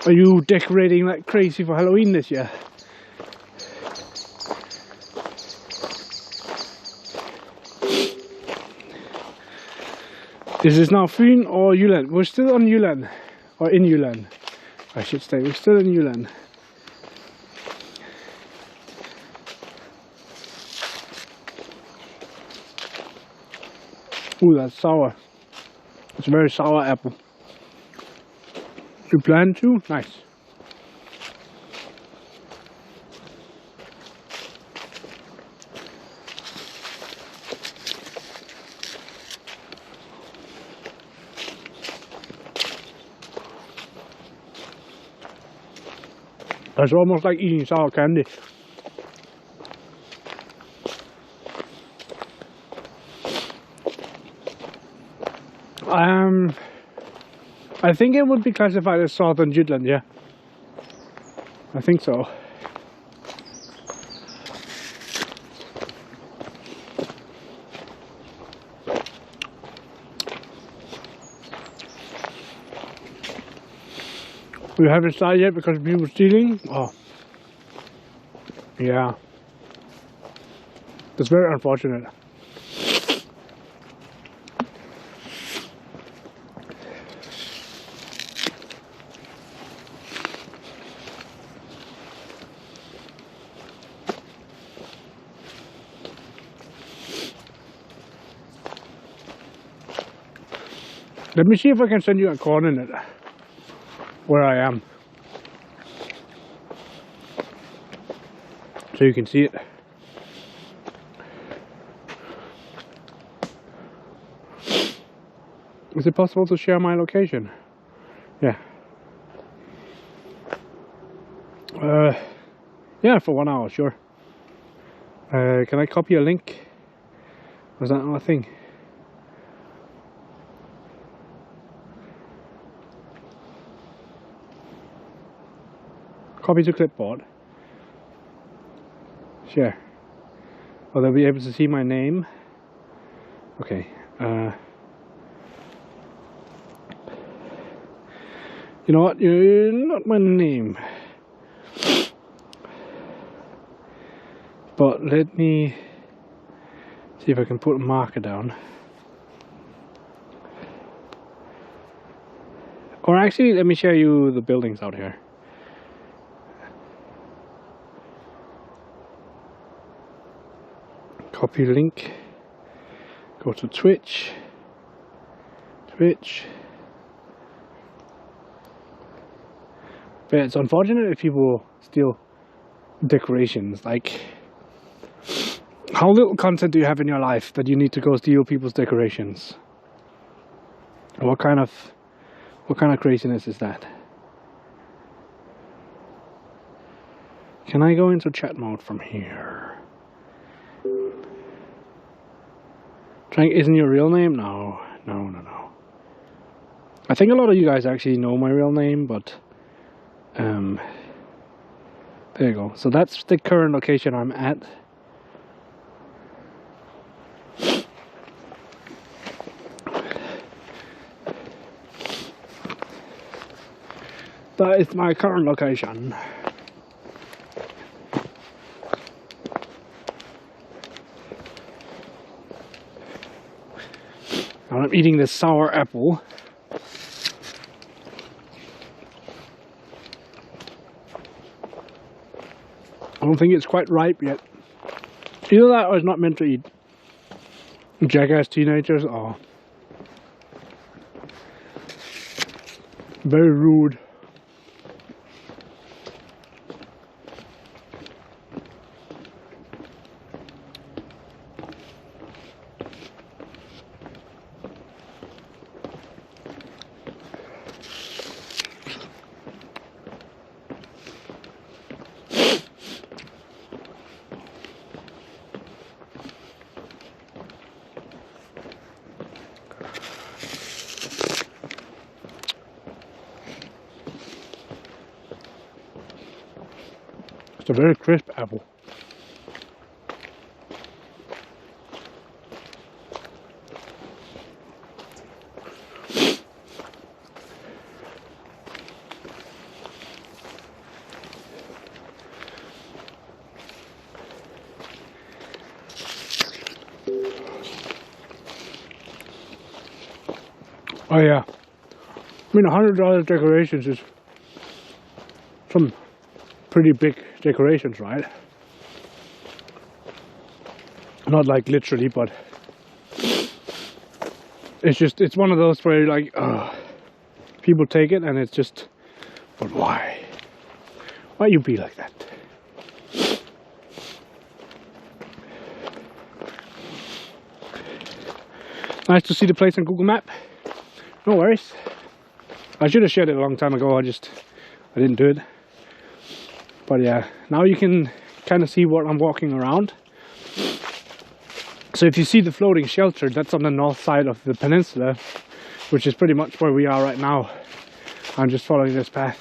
Are you decorating like crazy for Halloween this year? This is now Fyn or Jylland. We're still on Jylland. Or in Jylland, I should say. We're still in Jylland. Ooh, that's sour. It's a very sour apple. You plan to? Nice. It's almost like eating sour candy. I think it would be classified as Southern Jutland, yeah. I think so. We haven't started yet because people stealing. Oh, yeah. That's very unfortunate. Let me see if I can send you a coordinate where I am, so you can see it. Is it possible to share my location? Yeah. Yeah, for 1 hour, sure. Can I copy a link? Was that not a thing? Copy to clipboard. Share. Oh, they'll be able to see my name. Okay. You know what? You're not my name. But let me see if I can put a marker down. Or actually, let me show you the buildings out here. Copy link. Go to Twitch. Twitch. But it's unfortunate if people steal decorations. Like, how little content do you have in your life that you need to go steal people's decorations? What kind of craziness is that? Can I go into chat mode from here? Trank isn't your real name? No. I think a lot of you guys actually know my real name, but there you go. So that's the current location I'm at. That is my current location. And I'm eating this sour apple. I don't think it's quite ripe yet. Either that or it's not meant to eat. Jackass teenagers are very rude. It's a very crisp apple. Oh yeah, I mean $100 decorations is some pretty big decorations, right? Not like literally, but it's one of those where like people take it and it's just, but why you be like that? Nice to see the place on Google Map. No worries. I should have shared it a long time ago. I didn't do it. But yeah, now you can kind of see what I'm walking around. So if you see the floating shelter, that's on the north side of the peninsula, which is pretty much where we are right now. I'm just following this path.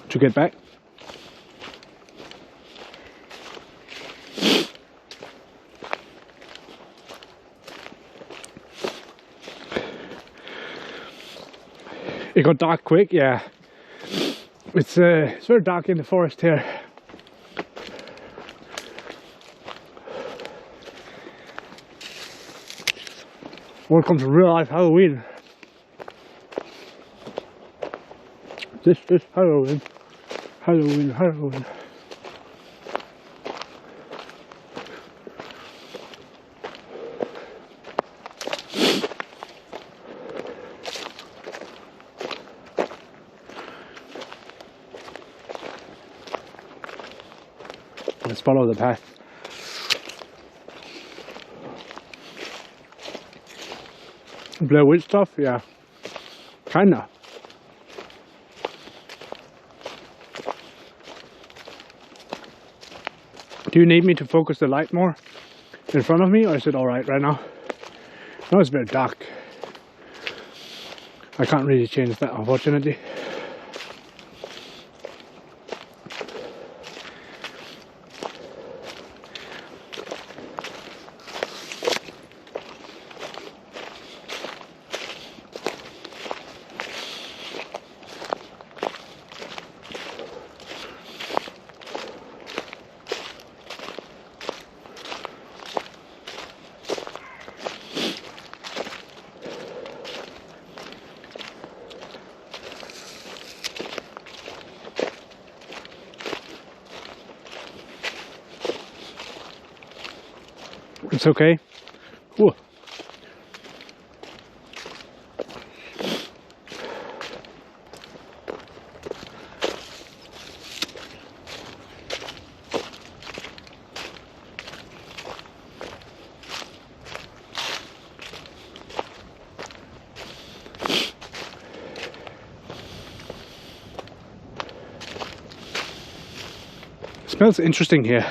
To get back. It got dark quick, yeah. It's very dark in the forest here. Welcome to real life Halloween. This is Halloween. Halloween. Let's follow the path. Blair Witch stuff? Yeah. Kinda. Do you need me to focus the light more in front of me, or is it alright right now? No, it's very dark. I can't really change that, unfortunately. It's okay. Whoa. It smells interesting here.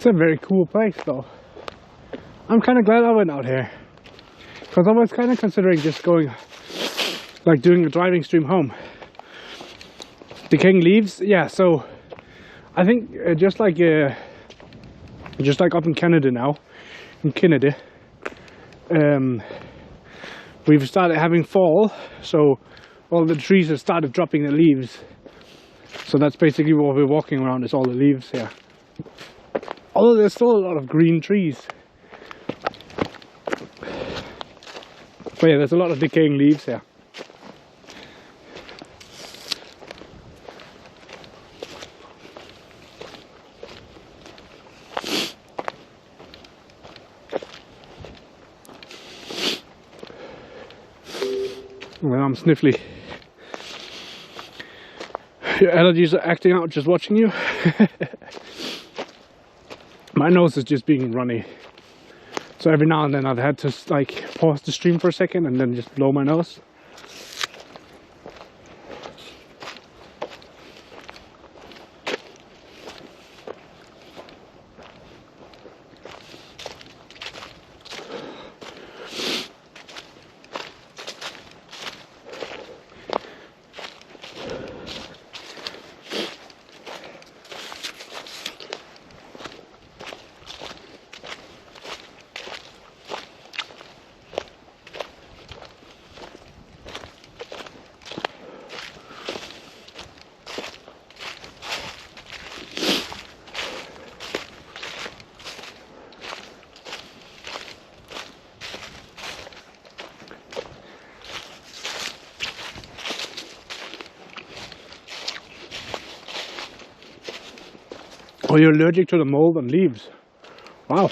It's a very cool place though. I'm kind of glad I went out here, because I was kind of considering just going, like doing a driving stream home. Decaying leaves, yeah, so I think just like up in Canada now, in Canada, we've started having fall, so all the trees have started dropping the leaves. So that's basically what we're walking around, is all the leaves here. Although there's still a lot of green trees. But yeah, there's a lot of decaying leaves here. Well, I'm sniffly. Your allergies are acting out just watching you. My nose is just being runny. So every now and then I've had to like pause the stream for a second and then just blow my nose. Oh, you're allergic to the mold and leaves. Wow.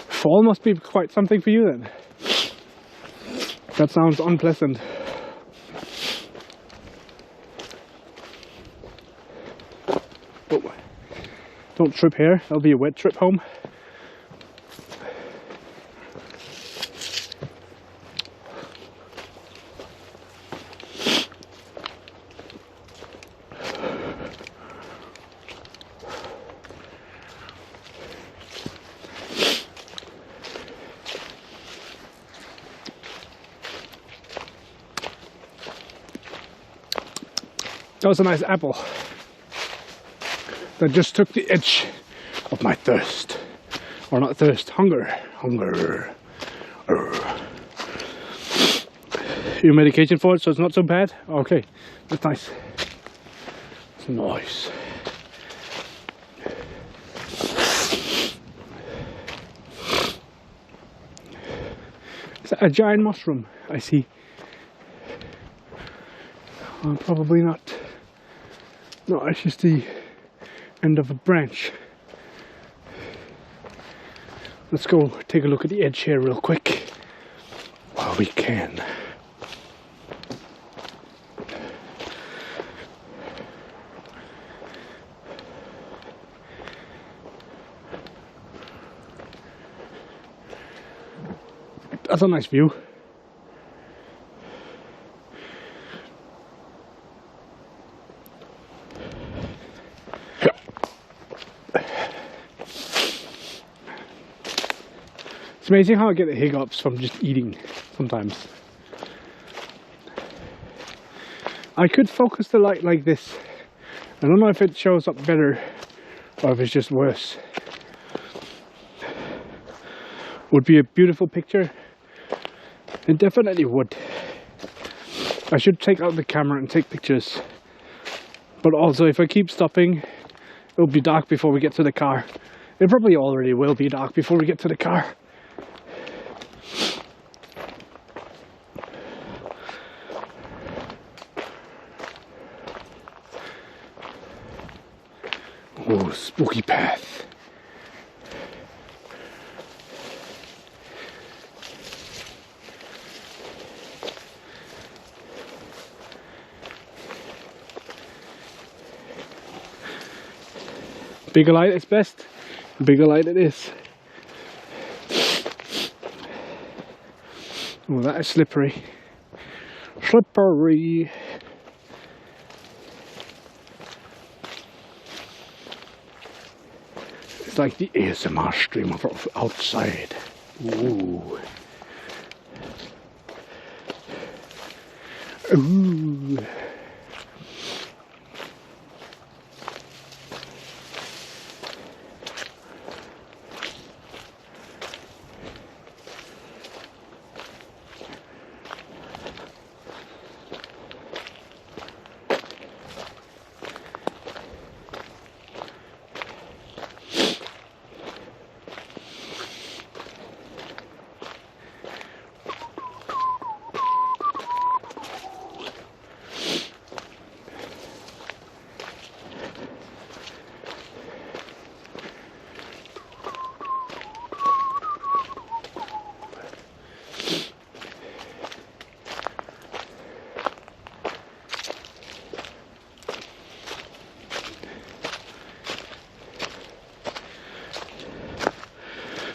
Fall must be quite something for you then. That sounds unpleasant. Oh. Don't trip here, that'll be a wet trip home. That was a nice apple that just took the edge of my thirst. Or not thirst, hunger. Hunger. Your medication for it, so it's not so bad? Okay, that's nice. It's nice. Is that a giant mushroom? I see. Probably not. No, it's just the end of a branch. Let's go take a look at the edge here real quick while we can. That's a nice view. It's amazing how I get the hiccups from just eating sometimes. I could focus the light like this. I don't know if it shows up better or if it's just worse. Would be a beautiful picture. It definitely would. I should take out the camera and take pictures. But also if I keep stopping, it'll be dark before we get to the car. It probably already will be dark before we get to the car. Oh, spooky path. Bigger light is best. Bigger light it is. Oh, that is slippery. Slippery. It's like the ASMR stream of outside. Ooh. Ooh.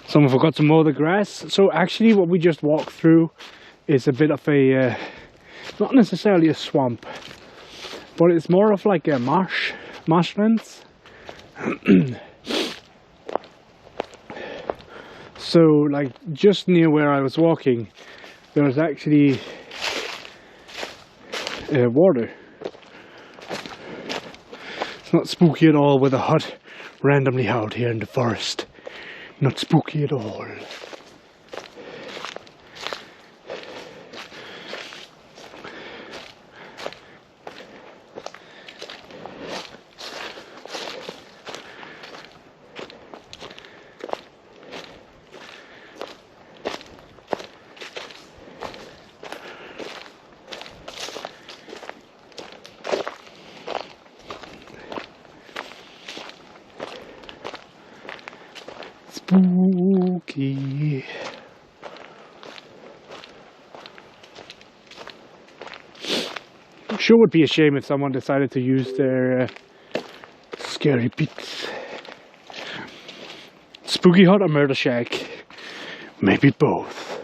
Someone forgot to mow the grass. So actually what we just walked through is a bit of a, not necessarily a swamp, but it's more of like a marshlands. So like just near where I was walking, there was actually water. It's not spooky at all with a hut randomly out here in the forest. Not spooky at all. Spooky. Sure would be a shame if someone decided to use their scary beats. Spooky hut or murder shack? Maybe both.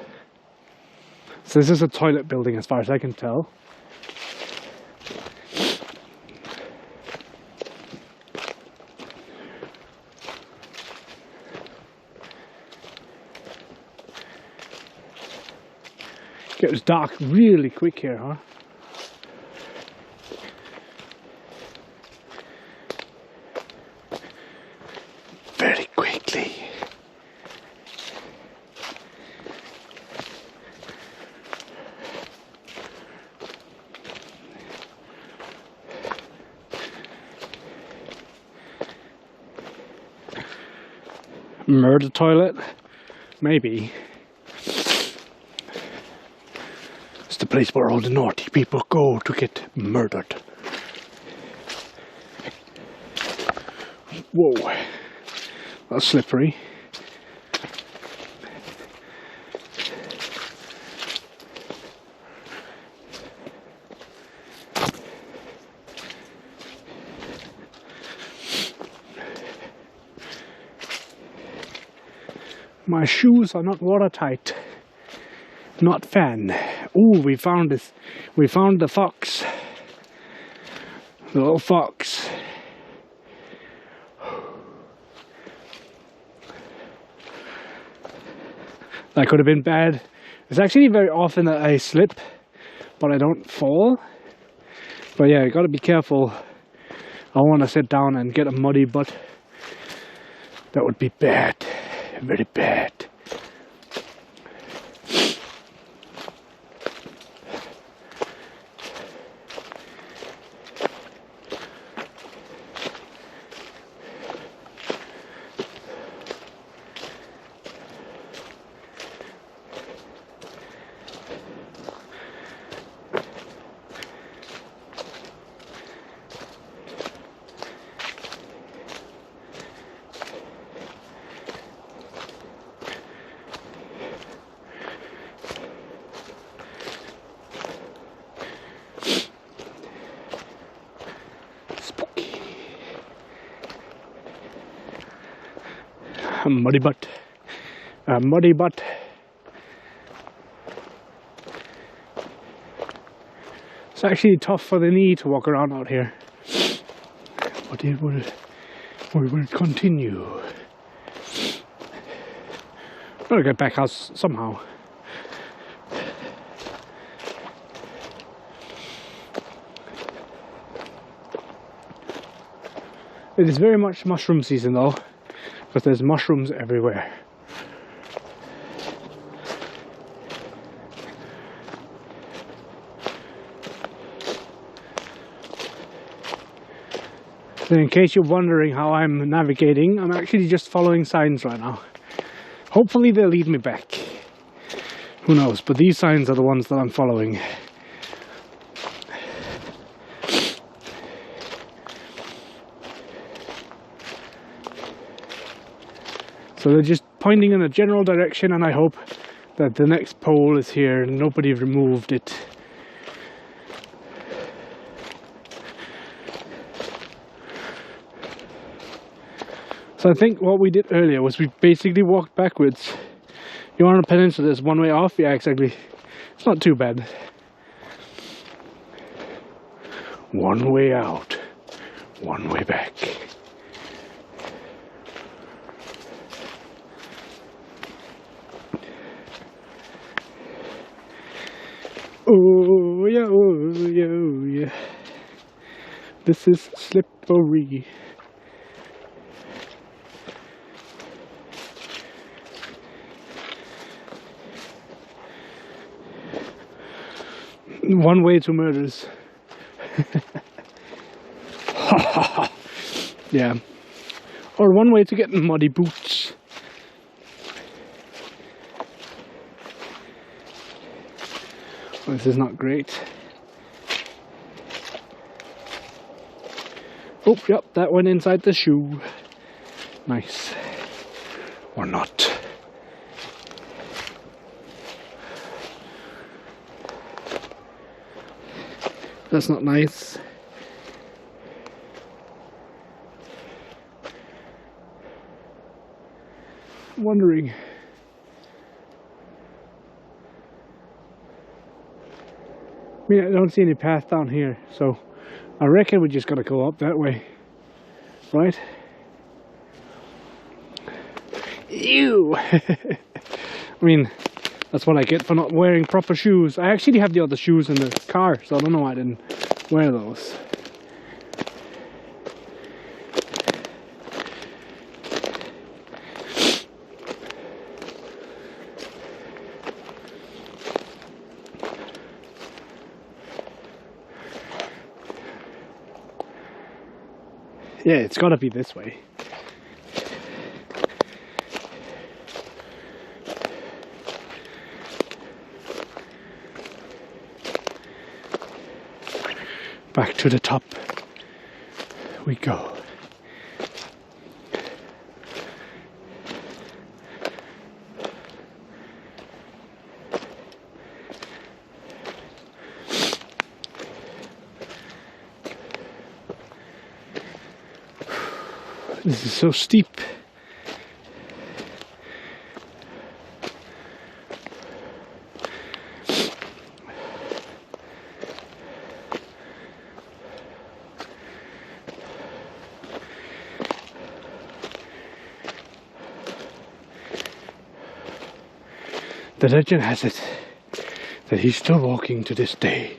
So this is a toilet building as far as I can tell. It was dark really quick here, huh? Very quickly. Murder toilet? Maybe. It's the place where all the naughty people go to get murdered. Whoa, that's slippery. My shoes are not watertight. Not fan. Oh, we found this. We found the fox. The little fox. That could have been bad. It's actually very often that I slip, but I don't fall. But yeah, you gotta be careful. I want to sit down and get a muddy butt. That would be bad. Very bad. A muddy butt. A muddy butt. It's actually tough for the knee to walk around out here. But we will continue. Gotta get back out somehow. It is very much mushroom season though, because there's mushrooms everywhere. So in case you're wondering how I'm navigating, I'm actually just following signs right now. Hopefully they'll lead me back. Who knows, but these signs are the ones that I'm following. So they're just pointing in a general direction, and I hope that the next pole is here and nobody removed it. So I think what we did earlier was we basically walked backwards. You're on a peninsula, there's one way off. Yeah, exactly. It's not too bad. One way out, one way back. Oh yeah, oh yeah, oh yeah. This is slippery. One way to murders. Yeah. Or one way to get muddy boots. Well, this is not great. Oh, yep, that went inside the shoe. Nice. Or not. That's not nice. I'm wondering. I mean, I don't see any path down here, so I reckon we just gotta go up that way, right? Ew! I mean, that's what I get for not wearing proper shoes. I actually have the other shoes in the car, so I don't know why I didn't wear those. Yeah, it's gotta be this way. Back to the top we go. This is so steep. The legend has it that he's still walking to this day.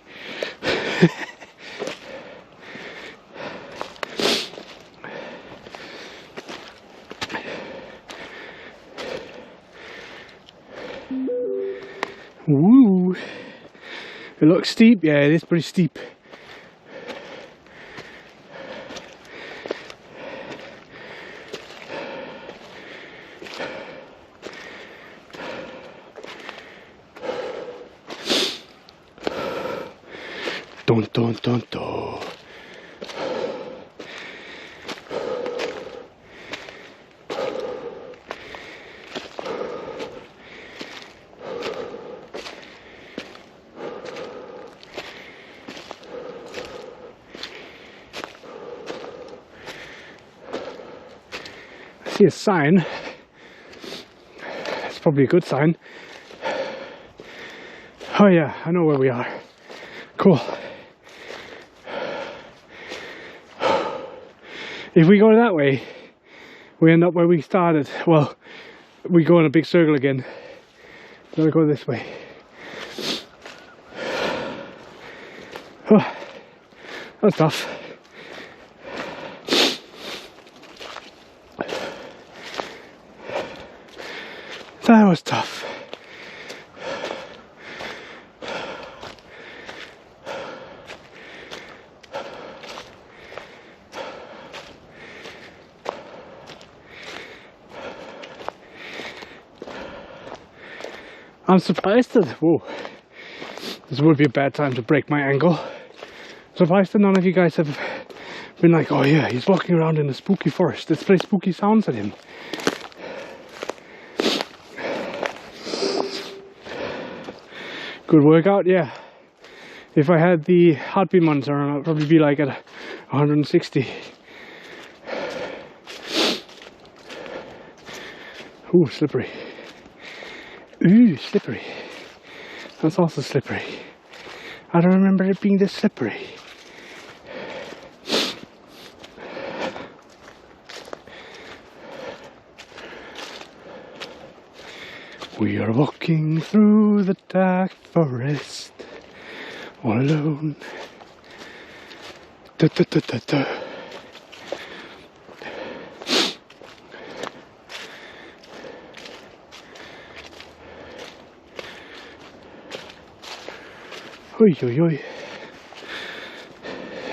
Woo! It looks steep. Yeah, it is pretty steep. Dun dun dun dun. I see a sign. It's probably a good sign. Oh yeah, I know where we are. Cool. If we go that way, we end up where we started. Well, we go in a big circle again. Gotta go this way. Oh, that's tough. That was tough. I'm surprised that, whoa, this would be a bad time to break my ankle. Surprised that none of you guys have been like, oh yeah, he's walking around in a spooky forest. Let's play spooky sounds at him. Good workout, yeah. If I had the heartbeat monitor on, I'd probably be like at 160. Ooh, slippery. Ooh, slippery. That's also slippery. I don't remember it being this slippery. We are walking through the dark forest, all alone. Da, da, da, da, da. Oi, oi, oi.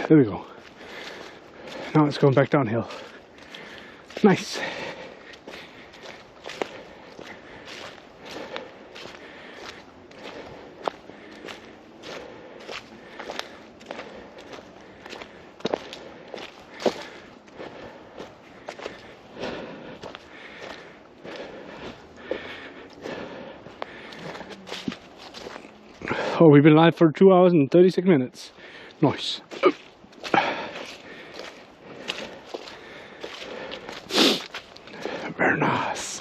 There we go. Now it's going back downhill. Nice. Oh, we've been live for 2 hours and 36 minutes. Nice. Very nice.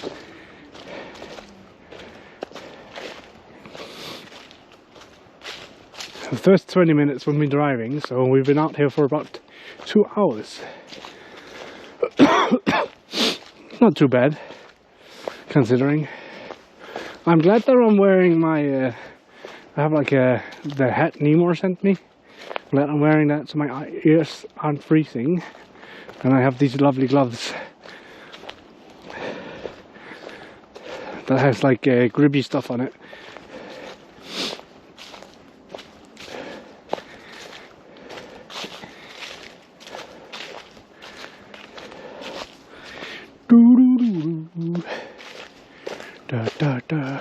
The first 20 minutes when we're driving, so we've been out here for about 2 hours. Not too bad, considering. I'm glad that I'm wearing my I have like the hat Nemor sent me. I'm wearing that so my ears aren't freezing. And I have these lovely gloves that has like gribby stuff on it. Da da da.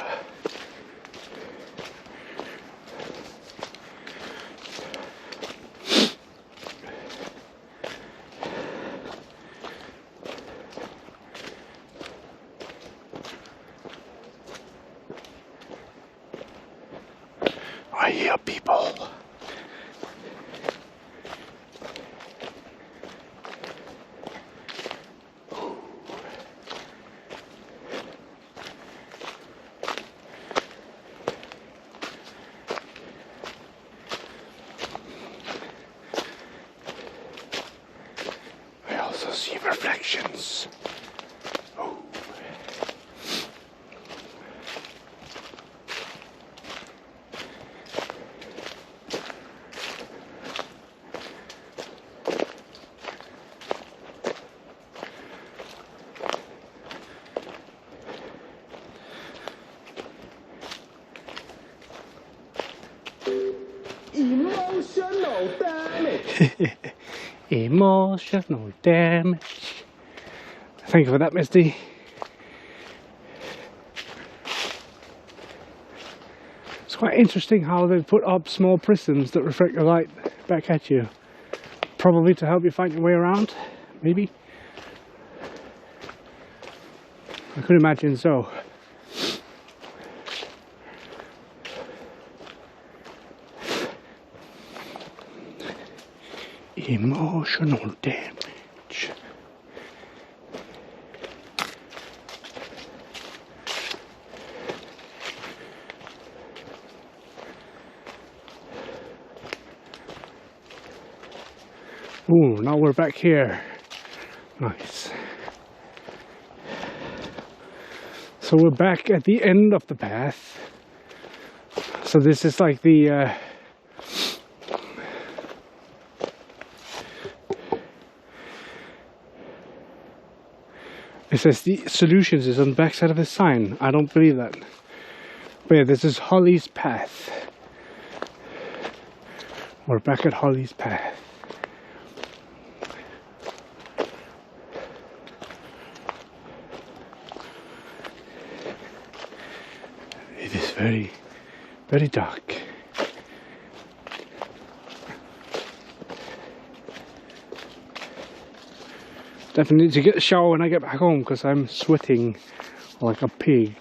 I hear people. I also see reflections. Oh. Emotional damage. Emotional damage. Thank you for that, Misty. It's quite interesting how they put up small prisms that reflect the light back at you. Probably to help you find your way around, maybe. I could imagine so. Emotional damage. Ooh, now we're back here. Nice. So we're back at the end of the path. So this is like the it says the solutions is on the back side of the sign. I don't believe that. But yeah, this is Holly's Path. We're back at Holly's Path. It is very, very dark. Definitely need to get a shower when I get back home because I'm sweating like a pig.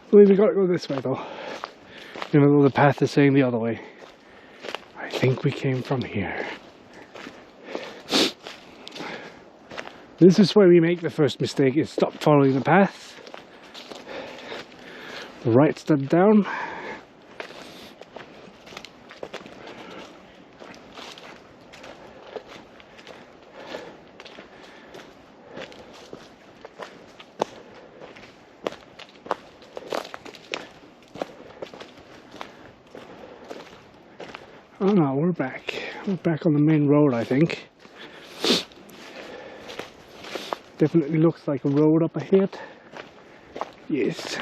I believe we gotta go this way though, even though the path is saying the other way. I think we came from here. This is where we make the first mistake, is stop following the path. Right step down. Oh no, we're back. We're back on the main road, I think. Definitely looks like a road up ahead. Yes.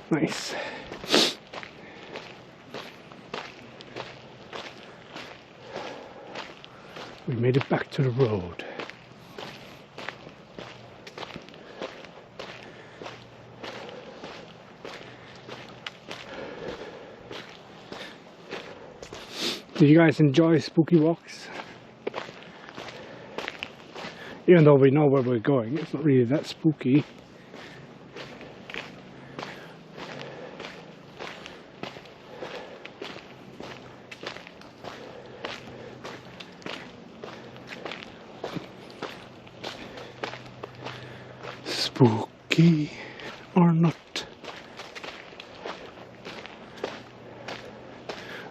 Nice. We made it back to the road. Do you guys enjoy spooky walks? Even though we know where we're going, it's not really that spooky. Spooky or not.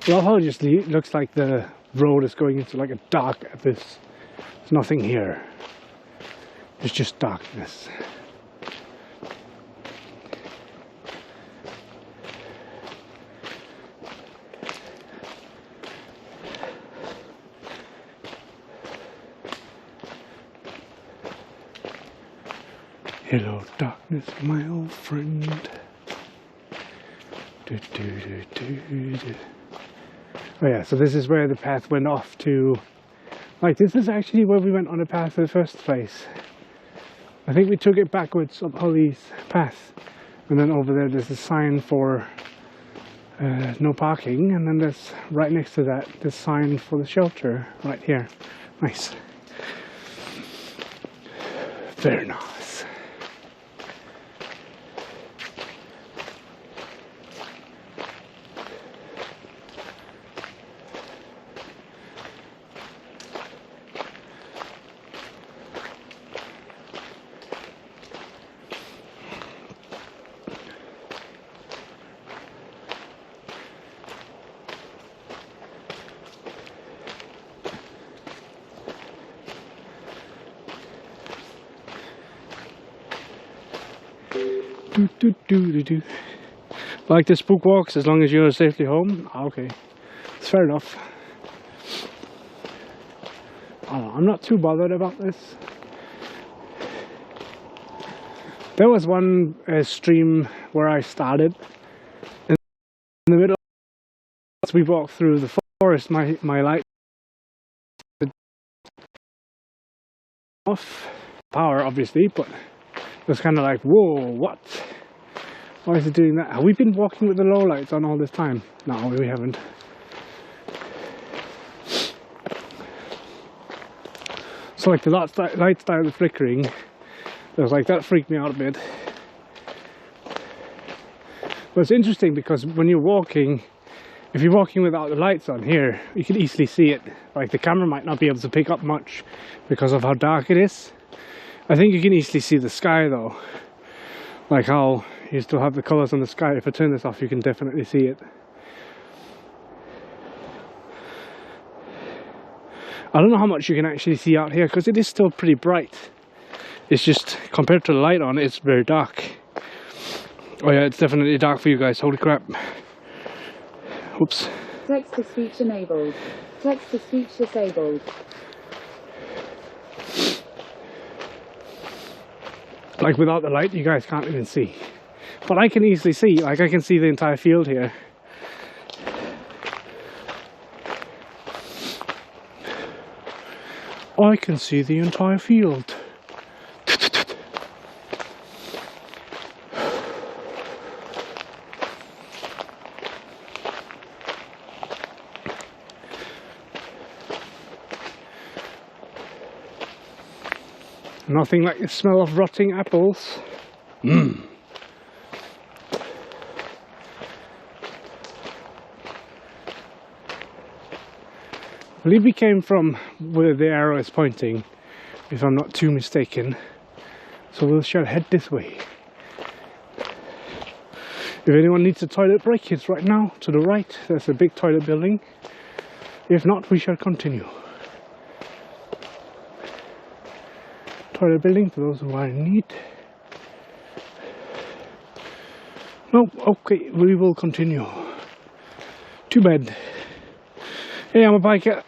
I love how it just looks like the road is going into like a dark abyss. There's nothing here. It's just darkness. Hello, darkness, my old friend. Do, do, do, do, do. Oh yeah, so this is where the path went off to... Like, this is actually where we went on the path in the first place. I think we took it backwards up Holly's Path. And then over there's a sign for no parking. And then there's, right next to that, the sign for the shelter, right here. Nice. Very nice. Do. Like the spook walks, as long as you're safely home. Okay, it's fair enough. I'm not too bothered about this. There was one stream where I started in the middle. As we walked through the forest, my light off, power obviously, but it was kind of like, whoa, what? Why is it doing that? Have we been walking with the low lights on all this time? No, we haven't. So like the light started flickering. It was like, that freaked me out a bit. But it's interesting because when you're walking, if you're walking without the lights on here, you can easily see it. Like the camera might not be able to pick up much because of how dark it is. I think you can easily see the sky though. Like how you still have the colors on the sky. If I turn this off, you can definitely see it. I don't know how much you can actually see out here because it is still pretty bright. It's just, compared to the light on, it's very dark. Oh yeah, it's definitely dark for you guys. Holy crap. Oops. Text to speech enabled. Text to speech disabled. Like without the light, you guys can't even see. But I can easily see, like I can see the entire field here. I can see the entire field. Nothing like the smell of rotting apples. Mmm. I believe we came from where the arrow is pointing, if I'm not too mistaken. So we shall head this way. If anyone needs a toilet break, it's right now to the right. There's a big toilet building. If not, we shall continue. Toilet building for those who are in need. No, okay, we will continue. Too bad. Hey, I'm a biker.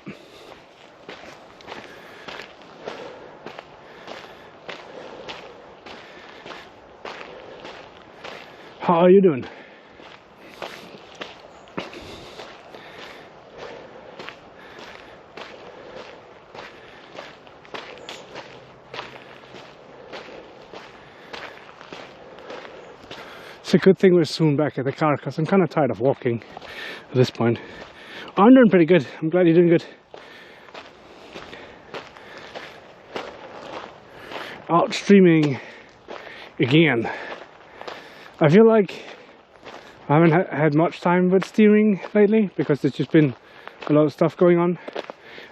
How are you doing? It's a good thing we're soon back at the car because I'm kind of tired of walking at this point. I'm doing pretty good. I'm glad you're doing good. Out streaming again. I feel like I haven't had much time with steering lately because there's just been a lot of stuff going on.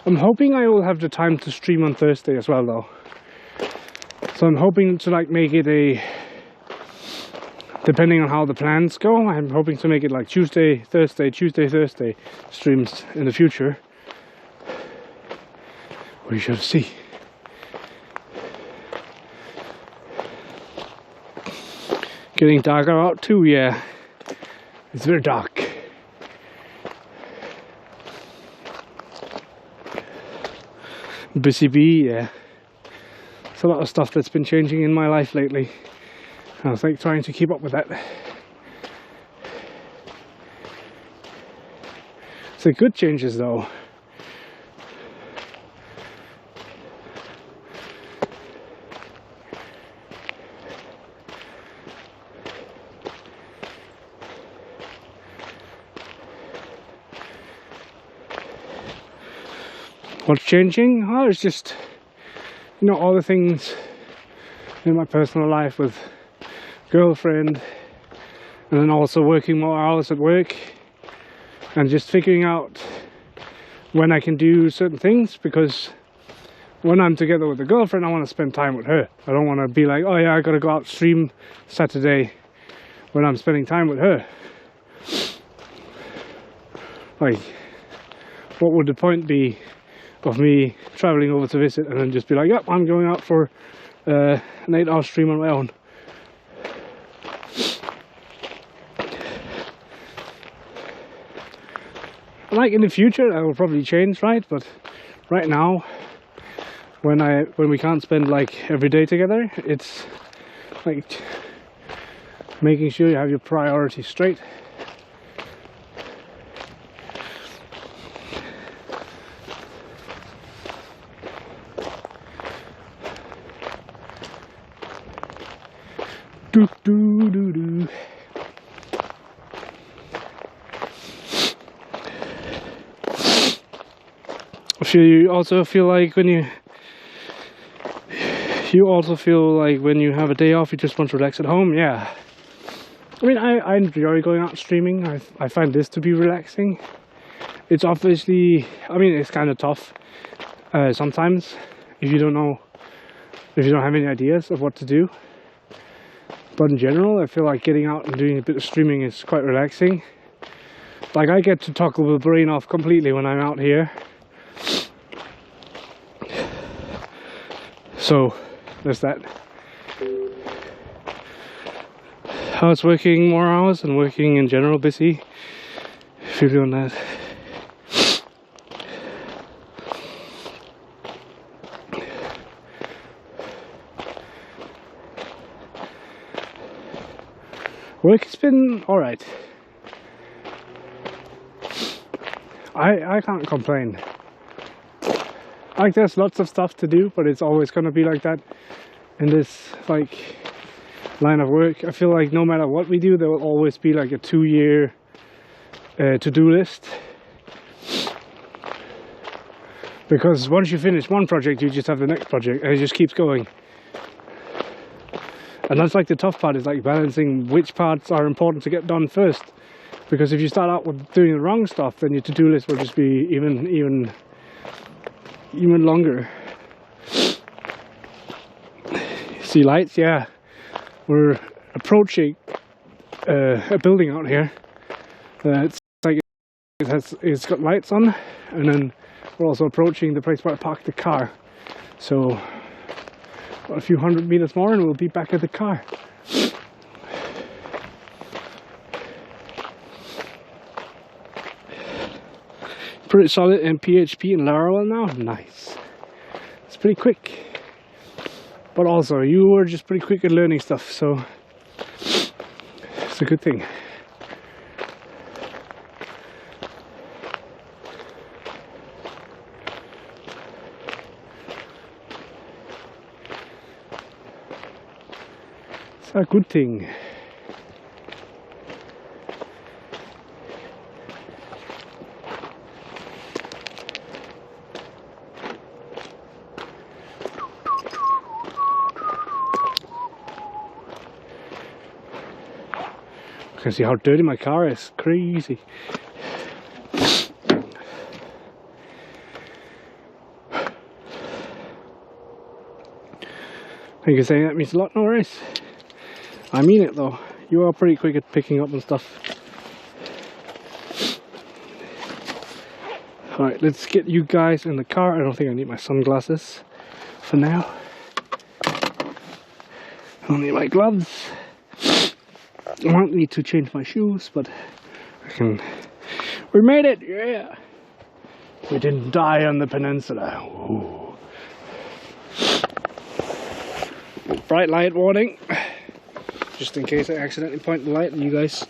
I'm hoping I will have the time to stream on Thursday as well though. So I'm hoping to like make it a, depending on how the plans go, I'm hoping to make it like Tuesday, Thursday streams in the future. We shall see. Getting darker out too, yeah. It's very dark. Busy bee, yeah. There's a lot of stuff that's been changing in my life lately. I was like trying to keep up with that. It's a good changes though. What's changing? Oh, it's just, you know, all the things in my personal life with girlfriend, and then also working more hours at work, and just figuring out when I can do certain things, because when I'm together with a girlfriend I want to spend time with her. I don't want to be like, oh yeah, I gotta go out stream Saturday when I'm spending time with her. Like, what would the point be of me traveling over to visit and then just be like, yep, I'm going out for an 8-hour stream on my own. Like in the future that will probably change, right? But right now, when we can't spend like every day together, it's like making sure you have your priorities straight. Do do do do. You also feel like when you you also feel like when you have a day off, you just want to relax at home? Yeah. I mean, I enjoy going out streaming. I find this to be relaxing. It's obviously, I mean, it's kind of tough sometimes if you don't have any ideas of what to do. But in general, I feel like getting out and doing a bit of streaming is quite relaxing. Like, I get to toggle the brain off completely when I'm out here. So, there's that. I was working more hours and working in general busy. If you're doing that. Work has been alright. I can't complain. Like, there's lots of stuff to do, but it's always gonna be like that in this like line of work. I feel like no matter what we do, there will always be like a 2-year to-do list. Because once you finish one project, you just have the next project, and it just keeps going. And that's like the tough part, is like balancing which parts are important to get done first. Because if you start out with doing the wrong stuff, then your to-do list will just be even longer. See lights? Yeah. We're approaching a building out here. It's like it's got lights on, and then we're also approaching the place where I parked the car. So a few hundred meters more and we'll be back at the car. Pretty solid in PHP and Laravel now. Nice. It's pretty quick. But also, you were just pretty quick at learning stuff, so it's a good thing. It's a good thing. You can see how dirty my car is. Crazy. Thank you for saying that means a lot. No worries. I mean it though. You are pretty quick at picking up and stuff. Alright, let's get you guys in the car. I don't think I need my sunglasses for now. I don't need my gloves. I won't need to change my shoes, but I can. We made it! Yeah! We didn't die on the peninsula. Ooh. Bright light warning. Just in case I accidentally point the light at you guys.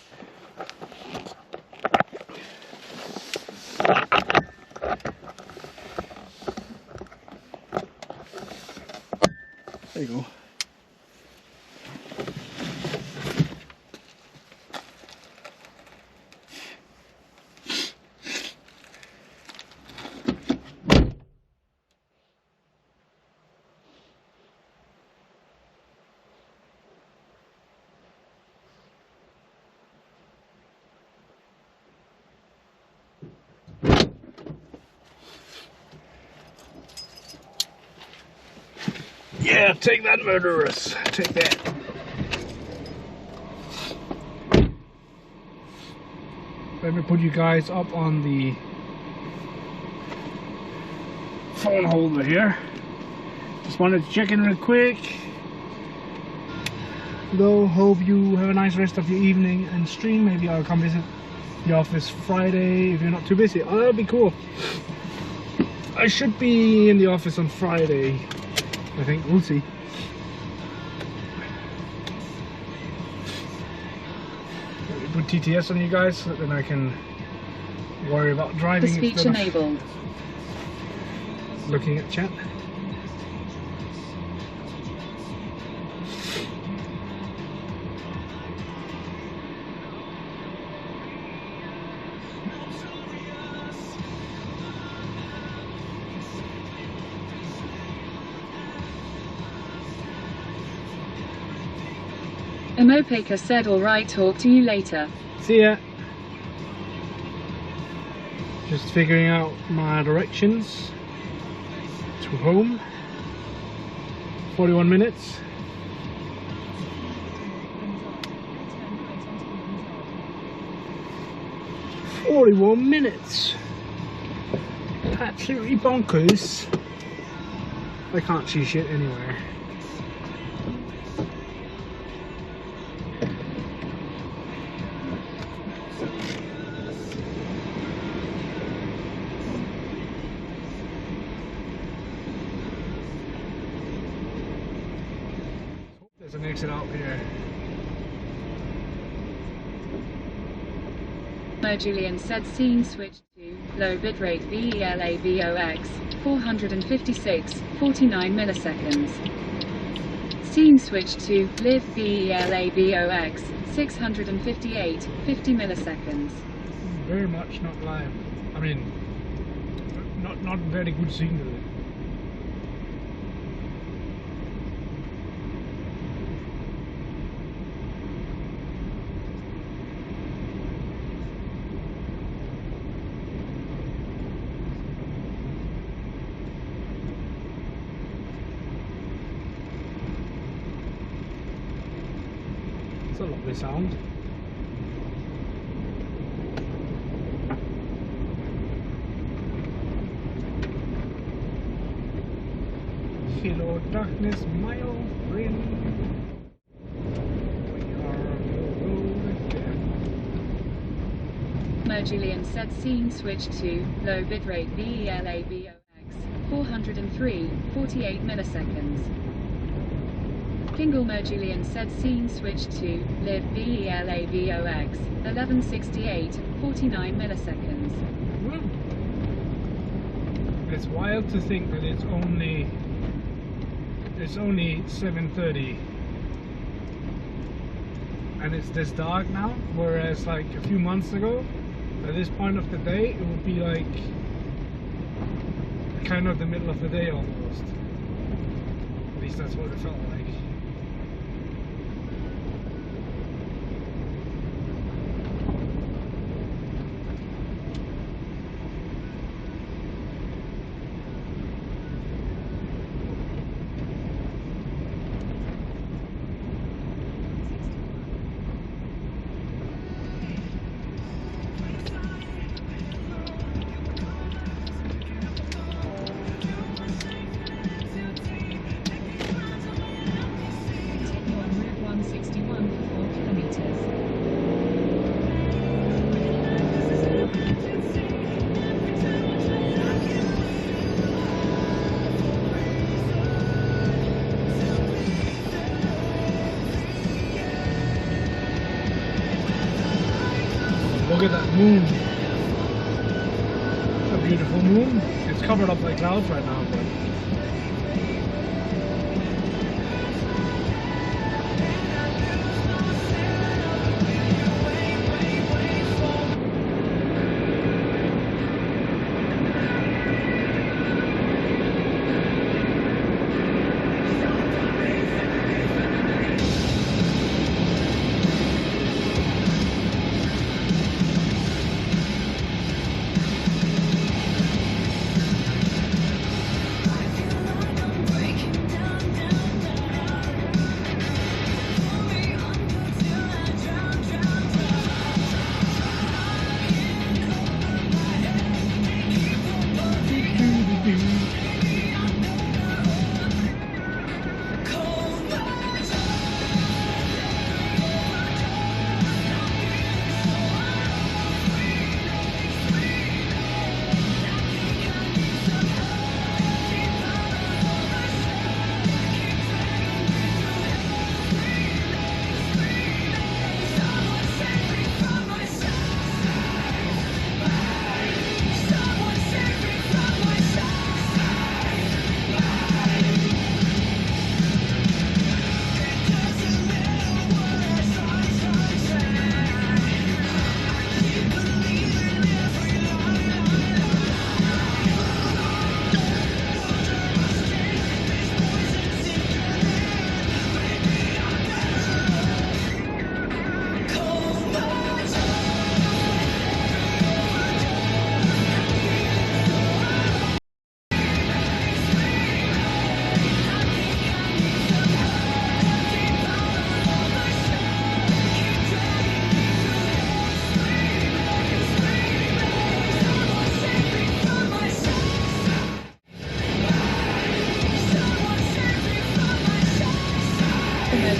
There you go. Yeah, take that, murderers. Take that. Let me put you guys up on the phone holder here. Just wanted to check in real quick. Though, hope you have a nice rest of your evening and stream. Maybe I'll come visit the office Friday if you're not too busy. Oh, that'd be cool. I should be in the office on Friday. I think we'll see. Let me put TTS on you guys so that then I can worry about driving. Speech enabled. Looking at chat. Imopeka said alright, talk to you later. See ya. Just figuring out my directions to home. 41 minutes. Absolutely bonkers. I can't see shit anywhere. There's an exit out here. Julian said scene switch to low bitrate VELAVOX 456, 49 milliseconds. Scene switch to live VELAVOX 658, 50 milliseconds. Very much not live. I mean, not very good signal. It's a lovely sound. Hello darkness, my old friend. We are on the road again. Julian said scene switch to low bitrate VELAVOX 403, 48 milliseconds. Kingle Julian said scene switch to live VELAVOX 1168, 49 milliseconds. It's wild to think that it's only 7:30 and it's this dark now, whereas like a few months ago at this point of the day it would be like kind of the middle of the day almost. At least that's what it felt like. Look at that moon. It's a beautiful moon. It's covered up by clouds right now, but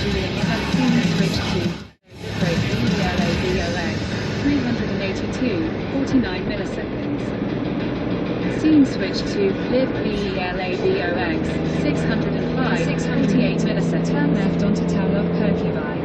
Soon switch to IRL Denmark 382, 49 milliseconds. Soon switch to IRL Denmark 605, 648 milliseconds. Turn left onto Tower of Kirkeby.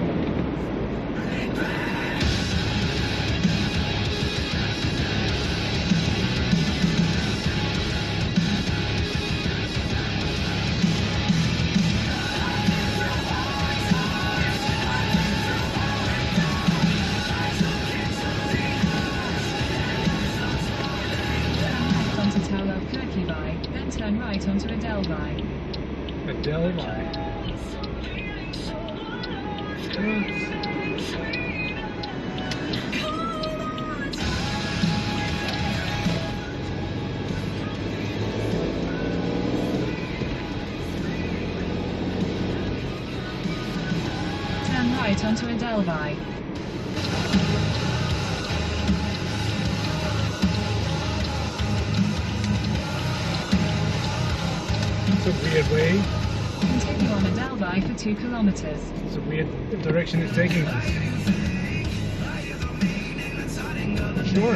Then turn right onto Adelby. Adelby. Turn right onto Adelby. It's a weird way. Continue on Adelby for 2 kilometers. It's a weird direction it's taking us. Sure.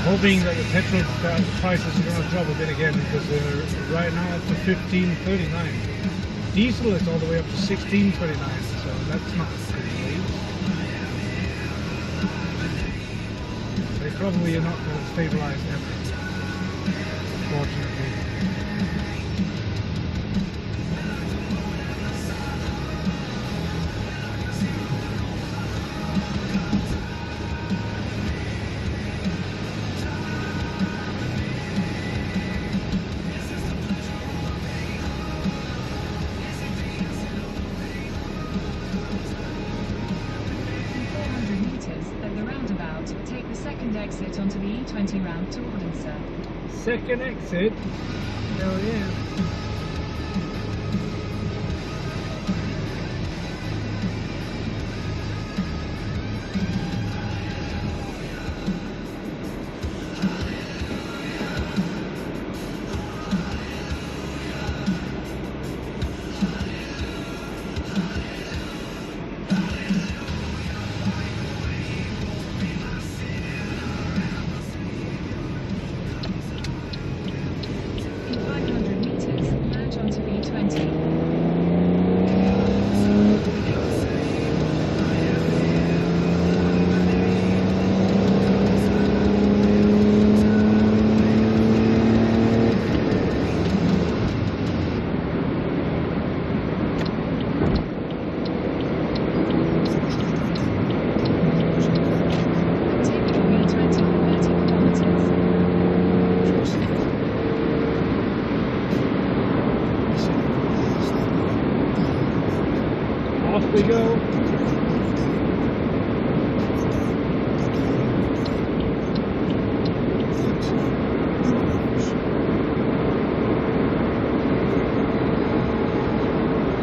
Hoping that the petrol prices are going to drop a bit again, because they're right now up to 15.39. Diesel is all the way up to 16.29, so that's not great. They probably are not going to stabilize ever, fortunately. Take the second exit onto the E20 round to Odense. Second exit? Hell yeah. Off we go.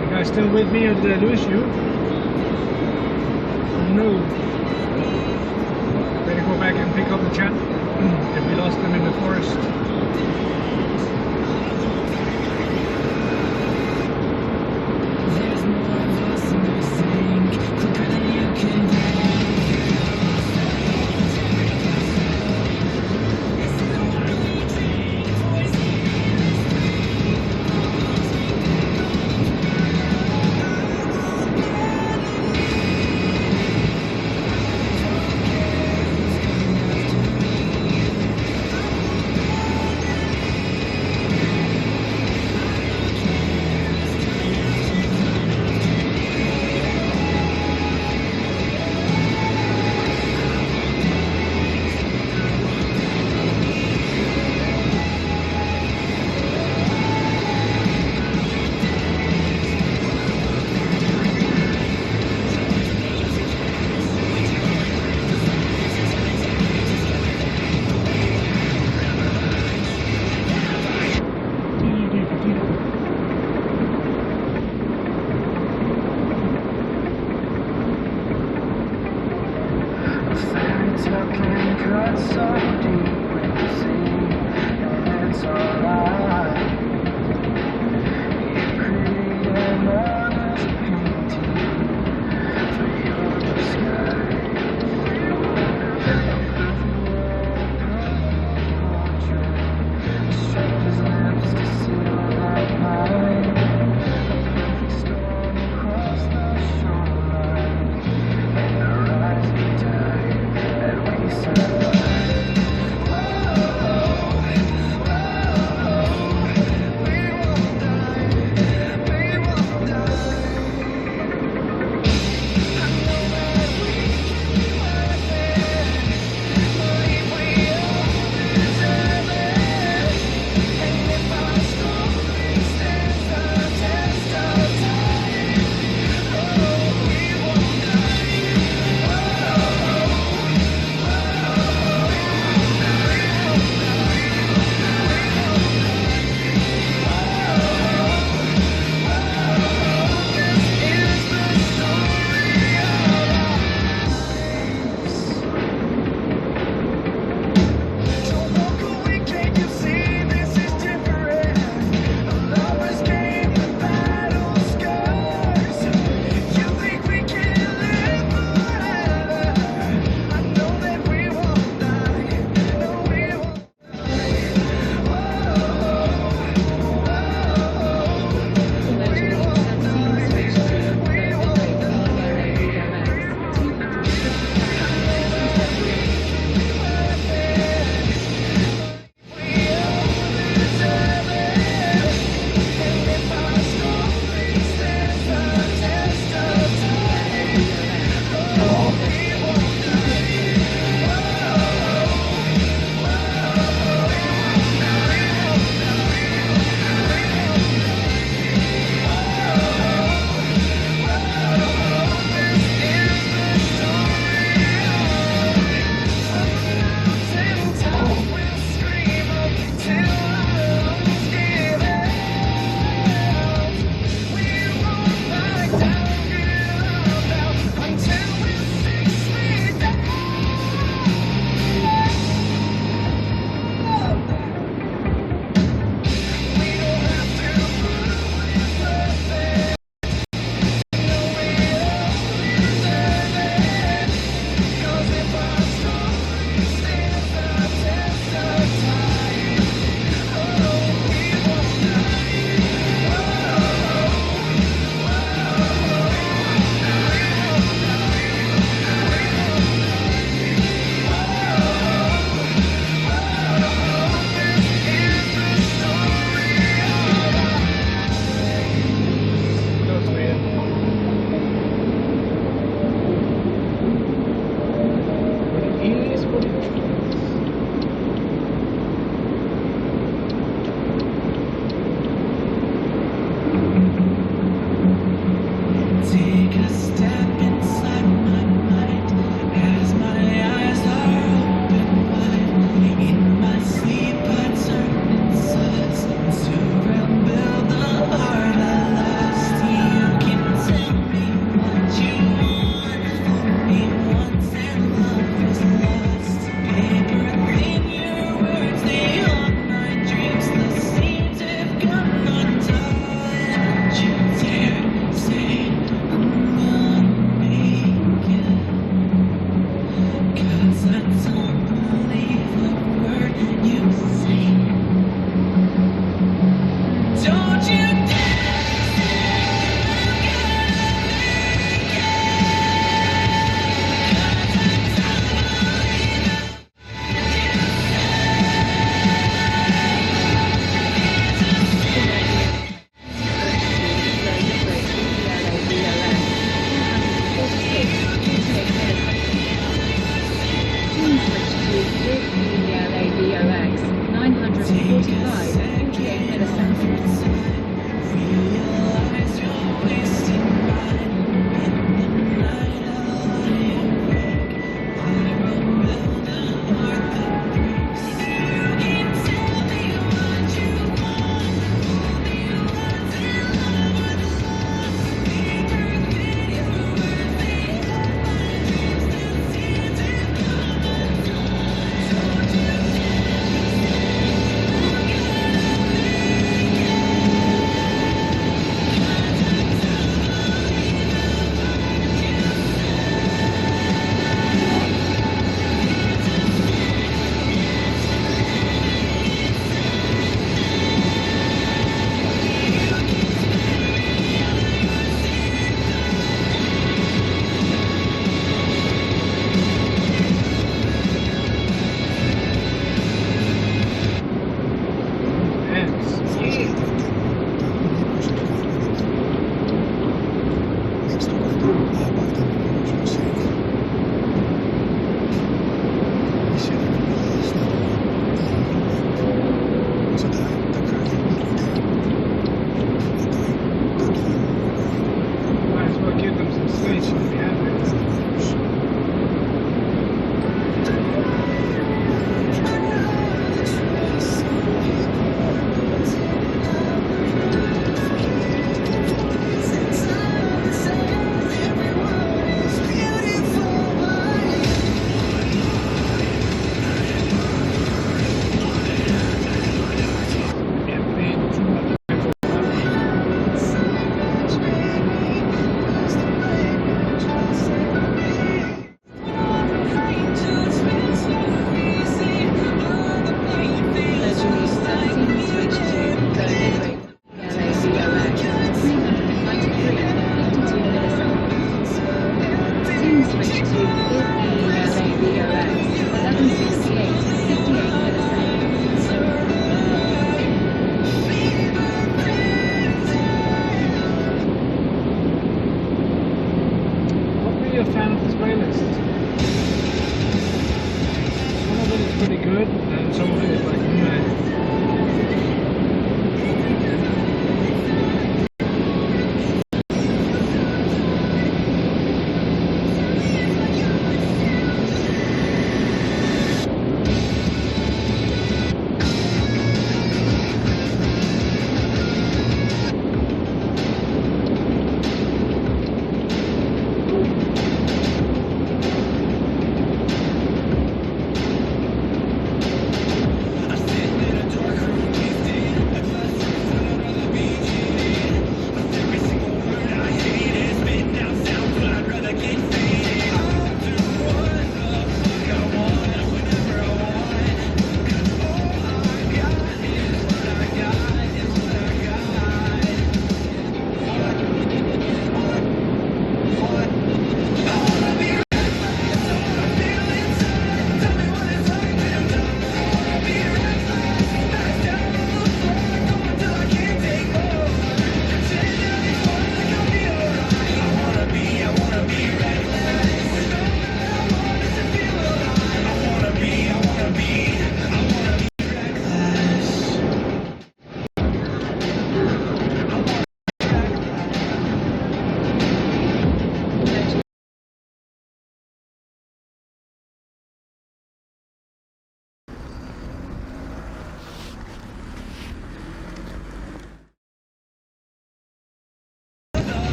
You guys still with me, or did I lose you? No. Better go back and pick pick up the chat if we lost them in the forest.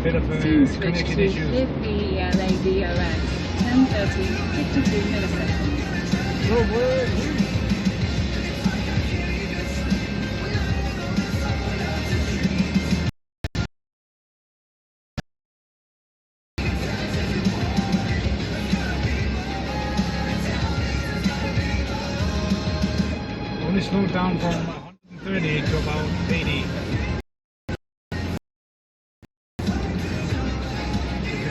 bit of a Scene switch connection to issues. live VELADOX 10:30 52 milliseconds. Oh, boy. Only slowed down from 130 to about 80.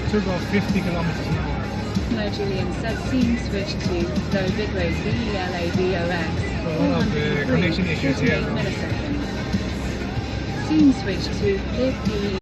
It took off 50 kilometers an hour. No, Julian said scene switch to low bitrate VELADOX A lot of 403 connection issues here. 48 milliseconds. Scene switch to live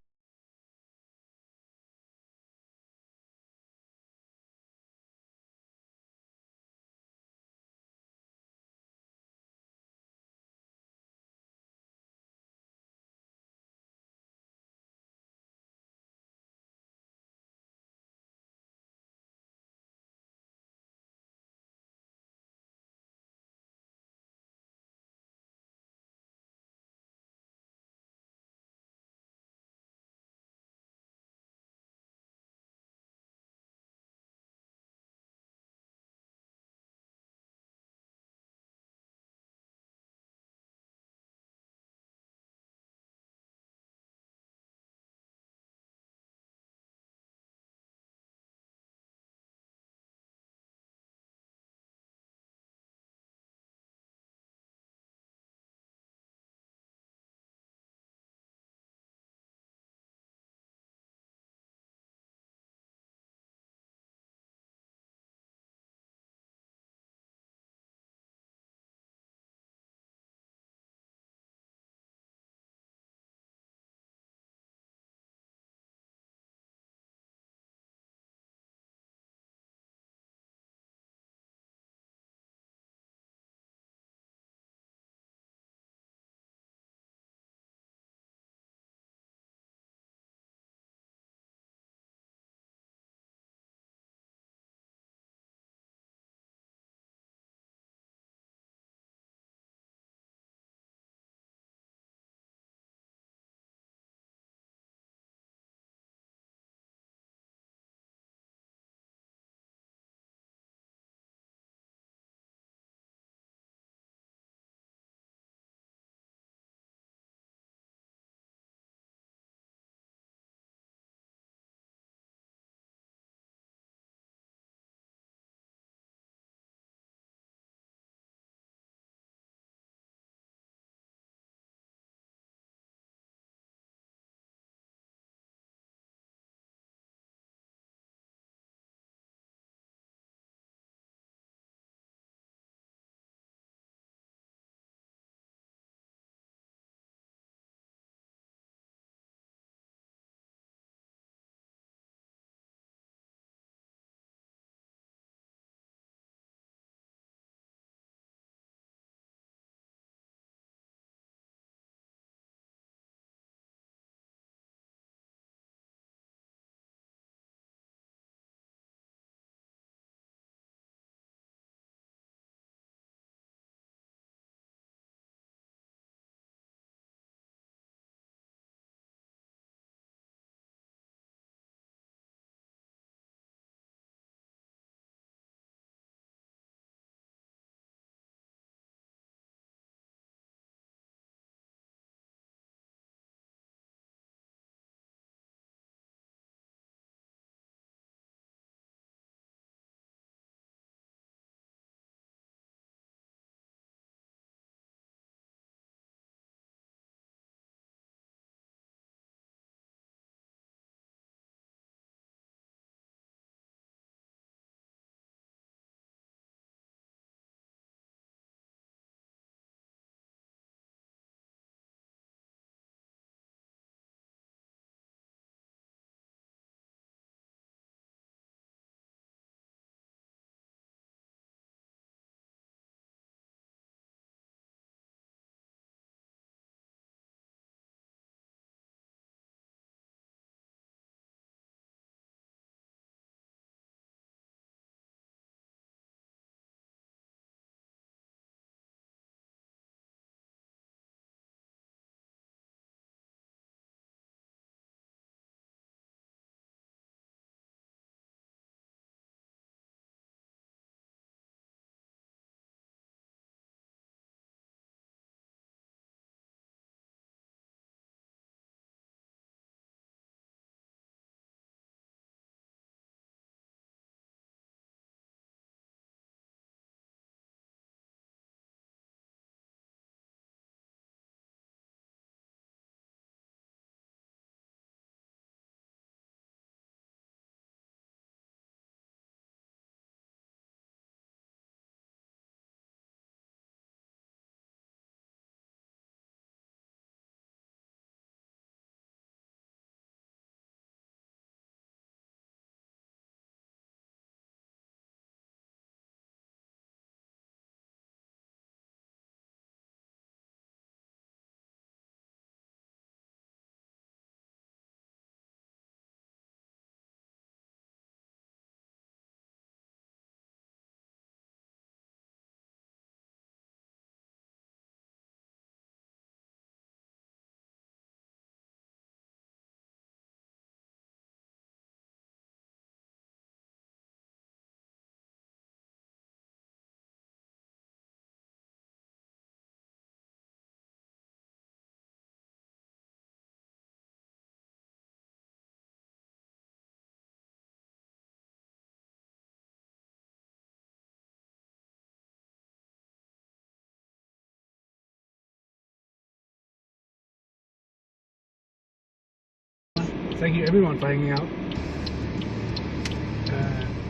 thank you everyone for hanging out.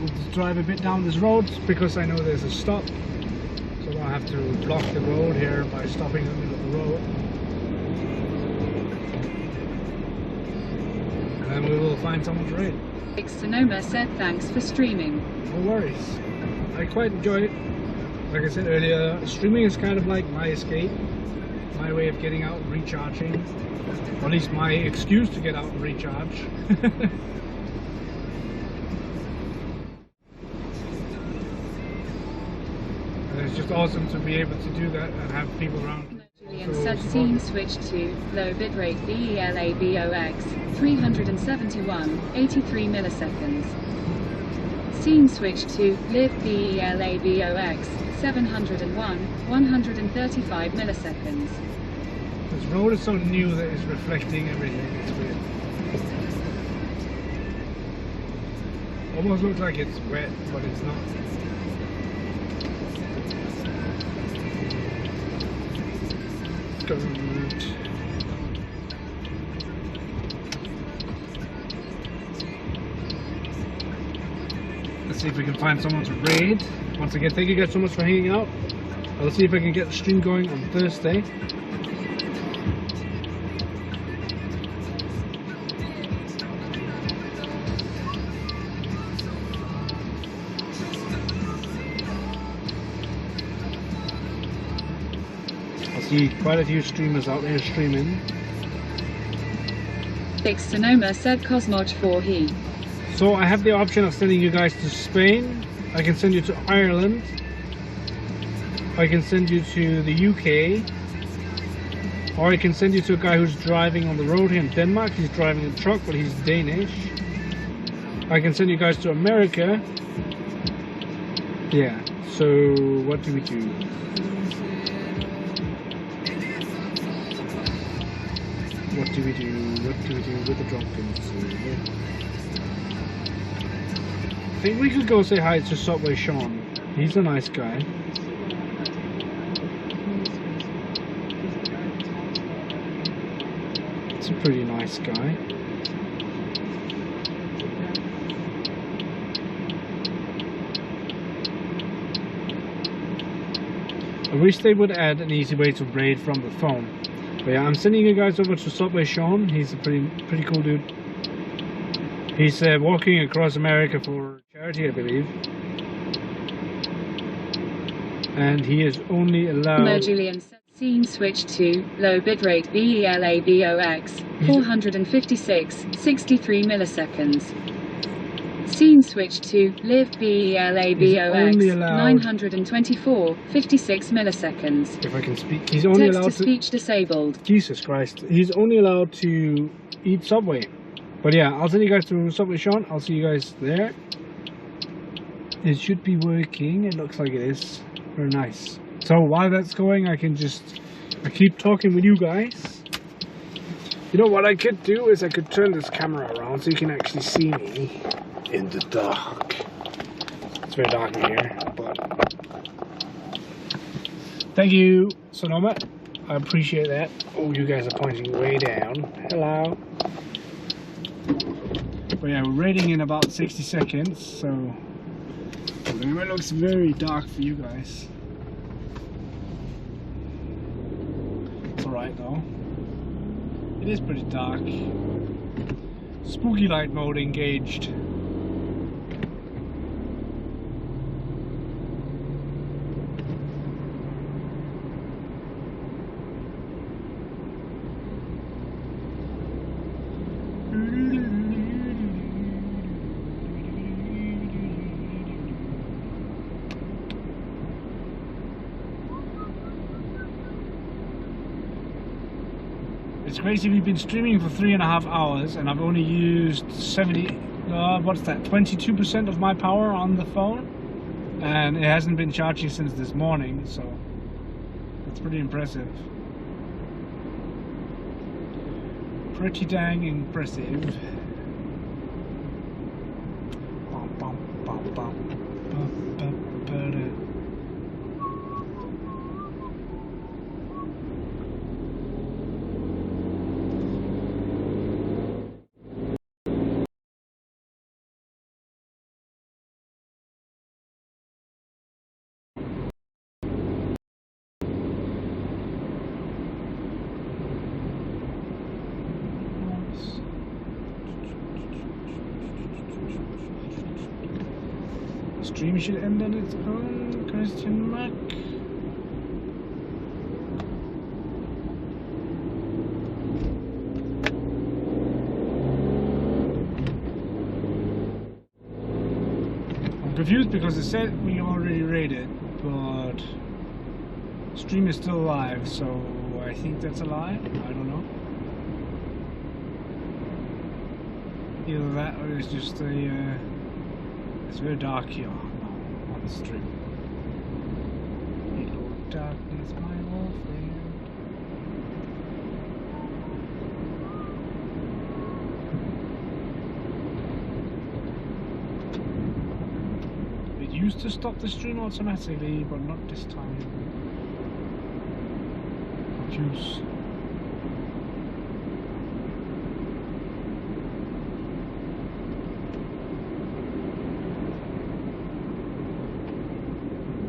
We'll just drive a bit down this road because I know there's a stop, so I don't have to block the road here by stopping in the middle of the road. And then we will find someone to raid. Sonoma said thanks for streaming. No worries. I quite enjoy it. Like I said earlier, streaming is kind of like my escape, my way of getting out and recharging, or at least my excuse to get out and recharge. And it's just awesome to be able to do that and have people around. Julian said scene switch to low bitrate BELABOX 371, 83 milliseconds. Scene switch to live BELABOX 701, 135 milliseconds. This road is so new that it's reflecting everything. It's weird. Almost looks like it's wet, but it's not. Good. Let's see if we can find someone to raid. Once again, thank you guys so much for hanging out. I'll see if I can get the stream going on Thursday. I see quite a few streamers out there streaming. Big Sonoma said Cosmoj for he. So I have the option of sending you guys to Spain. I can send you to Ireland. I can send you to the UK. Or I can send you to a guy who's driving on the road here in Denmark. He's driving a truck, but he's Danish. I can send you guys to America. Yeah, so what do we do? What do we do? What do we do with the drop-ins? I think we could go say hi to Subway Sean. He's a nice guy. He's a pretty nice guy. I wish they would add an easy way to raid from the phone. But yeah, I'm sending you guys over to Subway Sean. He's a pretty cool dude. He's walking across America for charity, I believe. And he is only allowed... Julian said scene switch to low bitrate BELABOX 456, 63 milliseconds. Scene switch to live BELABOX 924, 56 milliseconds. If I can speak, he's only allowed to... Text-to-speech disabled. Jesus Christ. He's only allowed to eat Subway. But yeah, I'll send you guys to Subway Sean. I'll see you guys there. It should be working. It looks like it is. Very nice. So while that's going, I keep talking with you guys. You know what I could do is I could turn this camera around so you can actually see me in the dark. It's very dark in here, but thank you, Sonoma. I appreciate that. Oh, you guys are pointing way down. Hello. But yeah, we're raiding in about 60 seconds, so it looks very dark for you guys. It's alright though. It is pretty dark. Spooky light mode engaged. It's crazy, we've been streaming for 3.5 hours and I've only used 22% of my power on the phone, and it hasn't been charging since this morning, so that's pretty impressive. Pretty dang impressive. stream should end on its own. Question mark. I'm confused because it said we already rated, but stream is still live, so I think that's a lie. I don't know. Either that or it's just a it's very dark here on the stream. Hello darkness, my old friend. It used to stop the stream automatically, but not this time. Juice.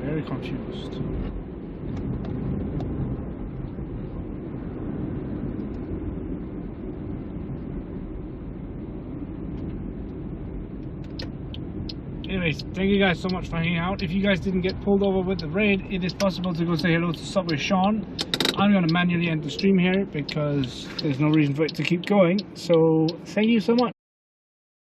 Very confused. Anyways, thank you guys so much for hanging out. If you guys didn't get pulled over with the raid, it is possible to go say hello to Subway Sean. I'm going to manually end the stream here because there's no reason for it to keep going. So thank you so much.